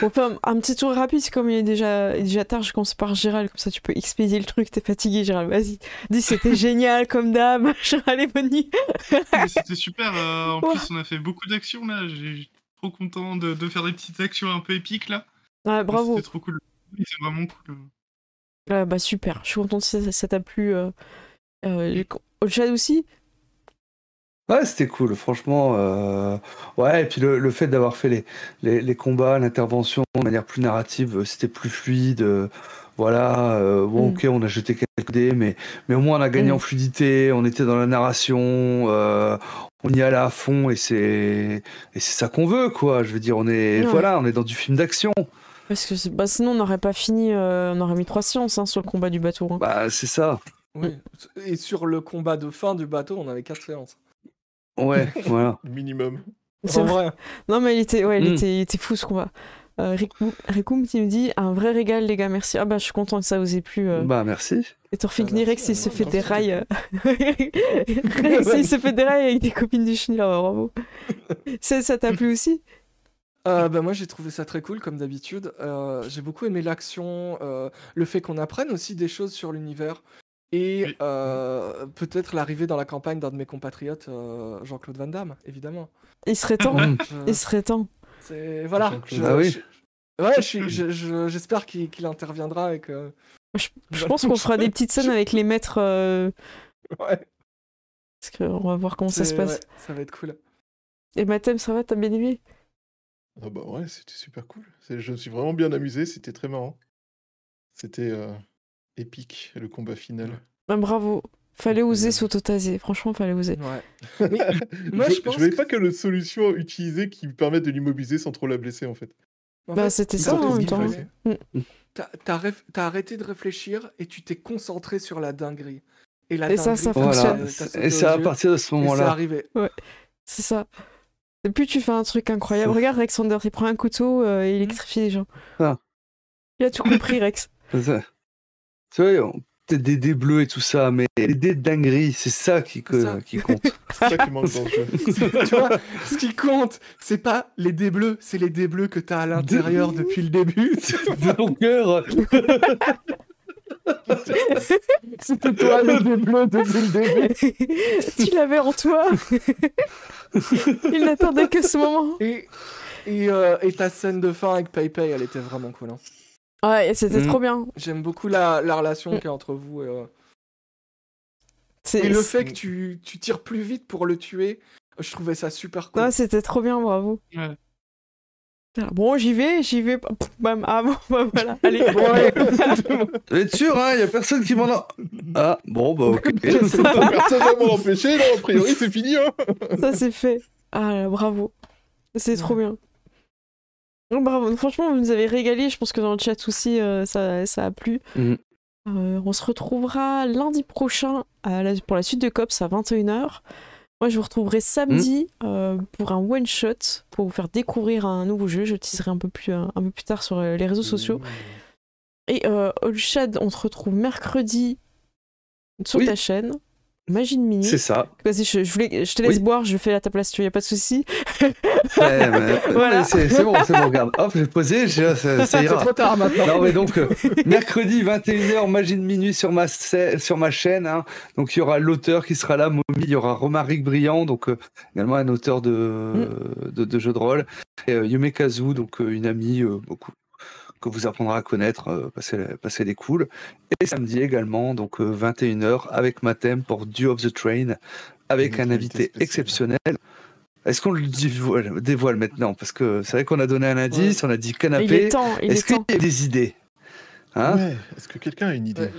On fait un petit tour rapide, comme il est déjà tard, je commence par Gérald, comme ça tu peux expédier le truc, t'es fatigué Gérald, vas-y, dis c'était génial comme d'hab, Gérald est venu. C'était super, en plus on a fait beaucoup d'actions là, j'ai trop content de faire des petites actions un peu épiques là. Ouais, bravo. C'était trop cool, c'est vraiment cool. Bah super, je suis contente si ça t'a plu. Au chat aussi. Ouais, c'était cool, franchement. Ouais, et puis le fait d'avoir fait les combats, l'intervention de manière plus narrative, c'était plus fluide. Voilà, ok, on a jeté quelques dés, mais au moins on a gagné en fluidité, on était dans la narration, on y allait à fond, et c'est ça qu'on veut, quoi. Je veux dire, on est dans du film d'action. Parce que sinon on n'aurait pas fini, on aurait mis 3 séances sur le combat du bateau. Hein. Bah, c'est ça. Oui, et sur le combat de fin du bateau, on avait 4 séances. Ouais, voilà. Minimum. C'est vrai. Non, mais il était fou ce combat. Rekoum qui me dit un vrai régal, les gars, merci. Ah bah, je suis content que ça vous ait plu. Bah, merci. Et Thorfinn Rex, il se fait des rails. Rex, il se fait des rails avec des copines du chenil, bravo. Ça t'a plu aussi? Bah moi j'ai trouvé ça très cool comme d'habitude. J'ai beaucoup aimé l'action, le fait qu'on apprenne aussi des choses sur l'univers. Et peut-être l'arrivée dans la campagne d'un de mes compatriotes, Jean-Claude Van Damme, évidemment. Il serait temps. Il serait temps. Voilà. Ouais, j'espère qu'il interviendra et que... Je pense qu'on fera des petites scènes avec les maîtres. Ouais. Parce qu'on va voir comment ça se passe. Ouais, ça va être cool. Et Mathem, ça va? T'as bien aimé? Ah bah ouais, c'était super cool. Je me suis vraiment bien amusé, c'était très marrant. C'était... épique, le combat final. Bah, bravo. Fallait oser s'auto-taser. Franchement, fallait oser. Ouais. Mais, moi, je pense voyais pas que le solution utilisée qui me permet de l'immobiliser sans trop la blesser, en fait. C'était ça en même temps. T'as arrêté de réfléchir et tu t'es concentré sur la dinguerie. Et ça fonctionne. Et c'est à partir de ce moment-là. C'est arrivé. Ouais, c'est ça. Et plus tu fais un truc incroyable. Regarde Alexander, il prend un couteau et il électrifie les gens. Ah. Il a tout compris, Rex. C'est ça. Tu vois, peut-être des dés bleus et tout ça, mais les dés de dinguerie, c'est ça qui compte. C'est ça qui manque dans le jeu. Tu vois, ce qui compte, c'est pas les dés bleus, c'est les dés bleus que t'as à l'intérieur depuis le début. De ton cœur. C'était toi le dé bleu depuis le début. Tu l'avais en toi. Il n'attendait que ce moment. Et ta scène de fin avec PayPay, elle était vraiment cool. Hein. Ouais, c'était trop bien. J'aime beaucoup la relation qu'il y a entre vous. Et le fait que tu tires plus vite pour le tuer, je trouvais ça super cool. Ouais, c'était trop bien, bravo. Ouais. Bon, j'y vais. Bam, ah bon, bah voilà, allez. Vous êtes sûr, hein, y a personne qui m'en a... Ah, bon, bah ok. Personne va m'en empêcher, non, a priori c'est fini. Hein. Ça c'est fait. Ah là, bravo. C'est trop bien. Oh, bravo, franchement, vous nous avez régalé. Je pense que dans le chat aussi, ça a plu. On se retrouvera lundi prochain pour la suite de Cops à 21h. Moi, je vous retrouverai samedi pour un one-shot, pour vous faire découvrir un nouveau jeu. Je le teaserai un peu plus tard sur les réseaux sociaux. Et All Shad, on te retrouve mercredi sur ta chaîne. Magie de minuit. C'est ça. Vas-y, je te laisse boire, je fais à ta place, tu y a pas de souci. Voilà. C'est bon, regarde. Hop, j'ai posé, ça ira. C'est trop tard maintenant. Non, mais donc, mercredi 21h, Magie de minuit sur ma chaîne. Hein. Donc, il y aura l'auteur qui sera là, Momi, il y aura Romaric Briand, donc également un auteur de jeux de rôle. Et Yume Kazu, donc une amie que vous apprendrez à connaître, passer les cools. Et samedi également, donc 21h, avec ma thème pour Dew of the Train, avec un invité exceptionnel. Est-ce qu'on le dévoile maintenant? Parce que c'est vrai qu'on a donné un indice, on a dit canapé. Est-ce qu'il y a des idées, hein? Ouais. Est-ce que quelqu'un a une idée?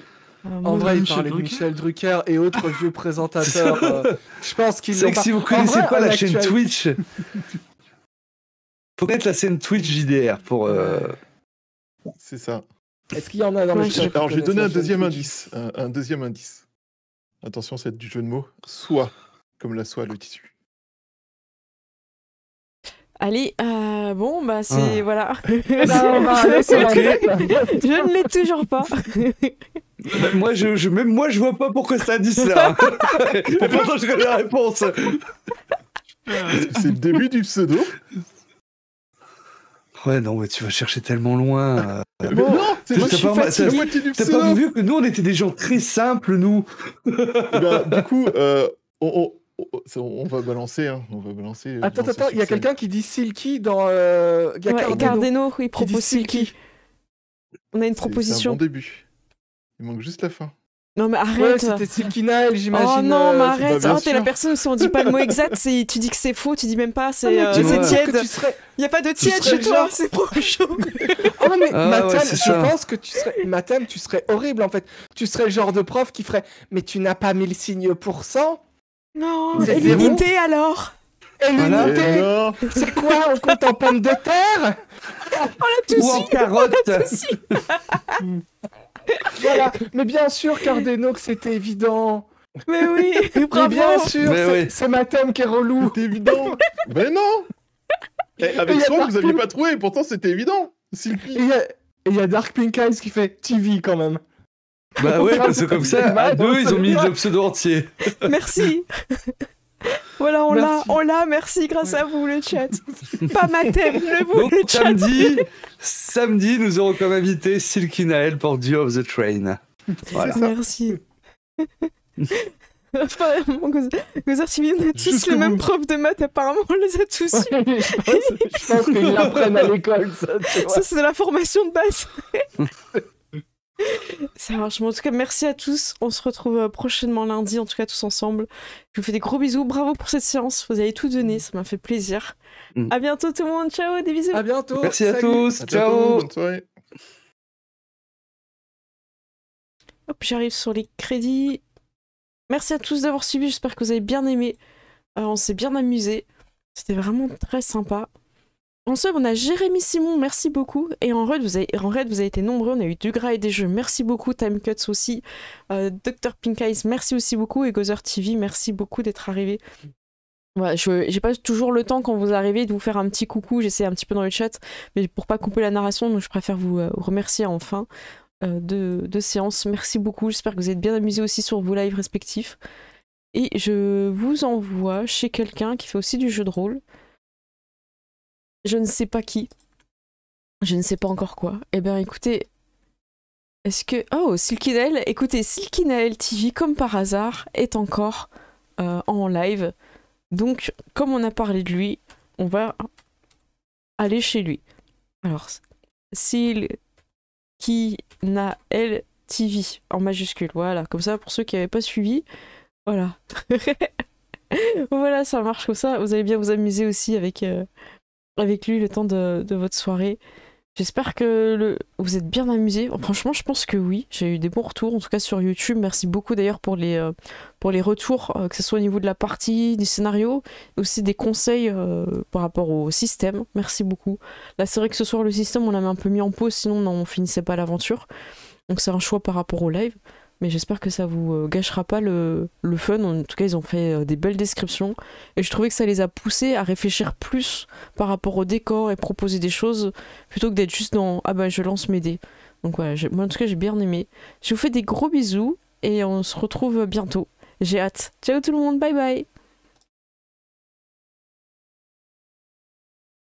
En vrai, il parlait de Michel Drucker et autres vieux présentateurs. Je pense qu'ils C'est que si vous connaissez pas la chaîne Twitch, faut connaître la chaîne Twitch JDR pour... C'est ça. Est-ce qu'il y en a dans le chat? Alors, je vais donner un deuxième indice. Un deuxième indice. Attention, c'est du jeu de mots. Soie, comme la soie, le tissu. Allez, bon, bah c'est... Voilà. Je ne l'ai toujours pas. Même moi, je vois pas pourquoi cet indice-là. Et pourtant, je connais la réponse. C'est le début du pseudo. Ouais, non, mais tu vas chercher tellement loin. Non, c'est moi, la moitié du pseudo. T'as pas vu que nous, on était des gens très simples, nous. Du coup, on va balancer. Hein. Attends, il y a quelqu'un qui dit Silky dans... Cardeno, il propose Silky. On a une proposition. C'est un bon début. Il manque juste la fin. Non mais arrête. Ouais, c'était Silky Nail, j'imagine. Oh non, mais arrête. T'es la personne, si on dit pas le mot exact, tu dis que c'est faux, tu dis même pas, c'est tiède. Il y a pas de tiède chez toi, c'est trop chaud. Oh non, mais Mathem, je pense que tu serais horrible en fait. Tu serais le genre de prof qui ferait « Mais tu n'as pas mis le signe %? Non, c'est l'unité alors. Et l'unité, c'est quoi? On compte en pommes de terre? Ou en carottes. Voilà, mais bien sûr, Cardeno, que c'était évident. Mais oui, mais bien sûr, c'est Mathem qui est relou. C'était évident. Mais non. Avec Swan, vous aviez pas trouvé, pourtant c'était évident. Silky. Et il y a Dark Pink Eyes qui fait TV quand même. Bah ouais, parce que comme ça, à deux, ils ont mis le pseudo entier. Merci. Voilà, on l'a, merci, grâce à vous, le chat. Pas Mathem, le chat. Samedi, nous aurons comme invité Silky Nael pour Dew of the Train. Voilà. Merci. Gozar TV, on a tous les mêmes profs de maths, apparemment, on les a tous eus. Je pense qu'ils l'apprennent à l'école, ça. Ça, c'est de la formation de base. Ça marche. En tout cas, merci à tous. On se retrouve prochainement lundi, en tout cas tous ensemble. Je vous fais des gros bisous. Bravo pour cette séance. Vous avez tout donné. Ça m'a fait plaisir. À bientôt tout le monde. Ciao, des bisous. À bientôt. Merci à tous. Ciao. Bonne soirée. Hop, j'arrive sur les crédits. Merci à tous d'avoir suivi. J'espère que vous avez bien aimé. On s'est bien amusé. C'était vraiment très sympa. En sub, on a Jérémy Simon, merci beaucoup. Et en raid, vous avez été nombreux. On a eu du gras et des jeux, merci beaucoup. Time Cuts aussi. Dr Pink Eyes, merci aussi beaucoup. Et Gozar TV, merci beaucoup d'être arrivé. Ouais, j'ai pas toujours le temps quand vous arrivez de vous faire un petit coucou. J'essaie un petit peu dans le chat, mais pour pas couper la narration, donc je préfère vous remercier en fin de séance. Merci beaucoup. J'espère que vous êtes bien amusés aussi sur vos lives respectifs. Et je vous envoie chez quelqu'un qui fait aussi du jeu de rôle. Je ne sais pas qui. Je ne sais pas encore quoi. Eh bien, écoutez, est-ce que... Oh, Silky Nael. Écoutez, Silky Nael TV, comme par hasard, est encore en live. Donc, comme on a parlé de lui, on va aller chez lui. Alors, Silky Kinael TV en majuscule. Voilà, comme ça, pour ceux qui n'avaient pas suivi, voilà. Voilà, ça marche comme ça. Vous allez bien vous amuser aussi avec lui le temps de votre soirée. J'espère que vous êtes bien amusés. Franchement, je pense que oui. J'ai eu des bons retours, en tout cas sur YouTube. Merci beaucoup d'ailleurs pour les retours, que ce soit au niveau de la partie, du scénario, aussi des conseils par rapport au système. Merci beaucoup. Là, c'est vrai que ce soir, le système, on l'avait un peu mis en pause, sinon on finissait pas l'aventure. Donc c'est un choix par rapport au live. Mais j'espère que ça vous gâchera pas le fun. En tout cas, ils ont fait des belles descriptions. Et je trouvais que ça les a poussés à réfléchir plus par rapport au décor et proposer des choses plutôt que d'être juste dans « Ah bah je lance mes dés ». Donc voilà, moi en tout cas j'ai bien aimé. Je vous fais des gros bisous et on se retrouve bientôt. J'ai hâte. Ciao tout le monde, bye bye.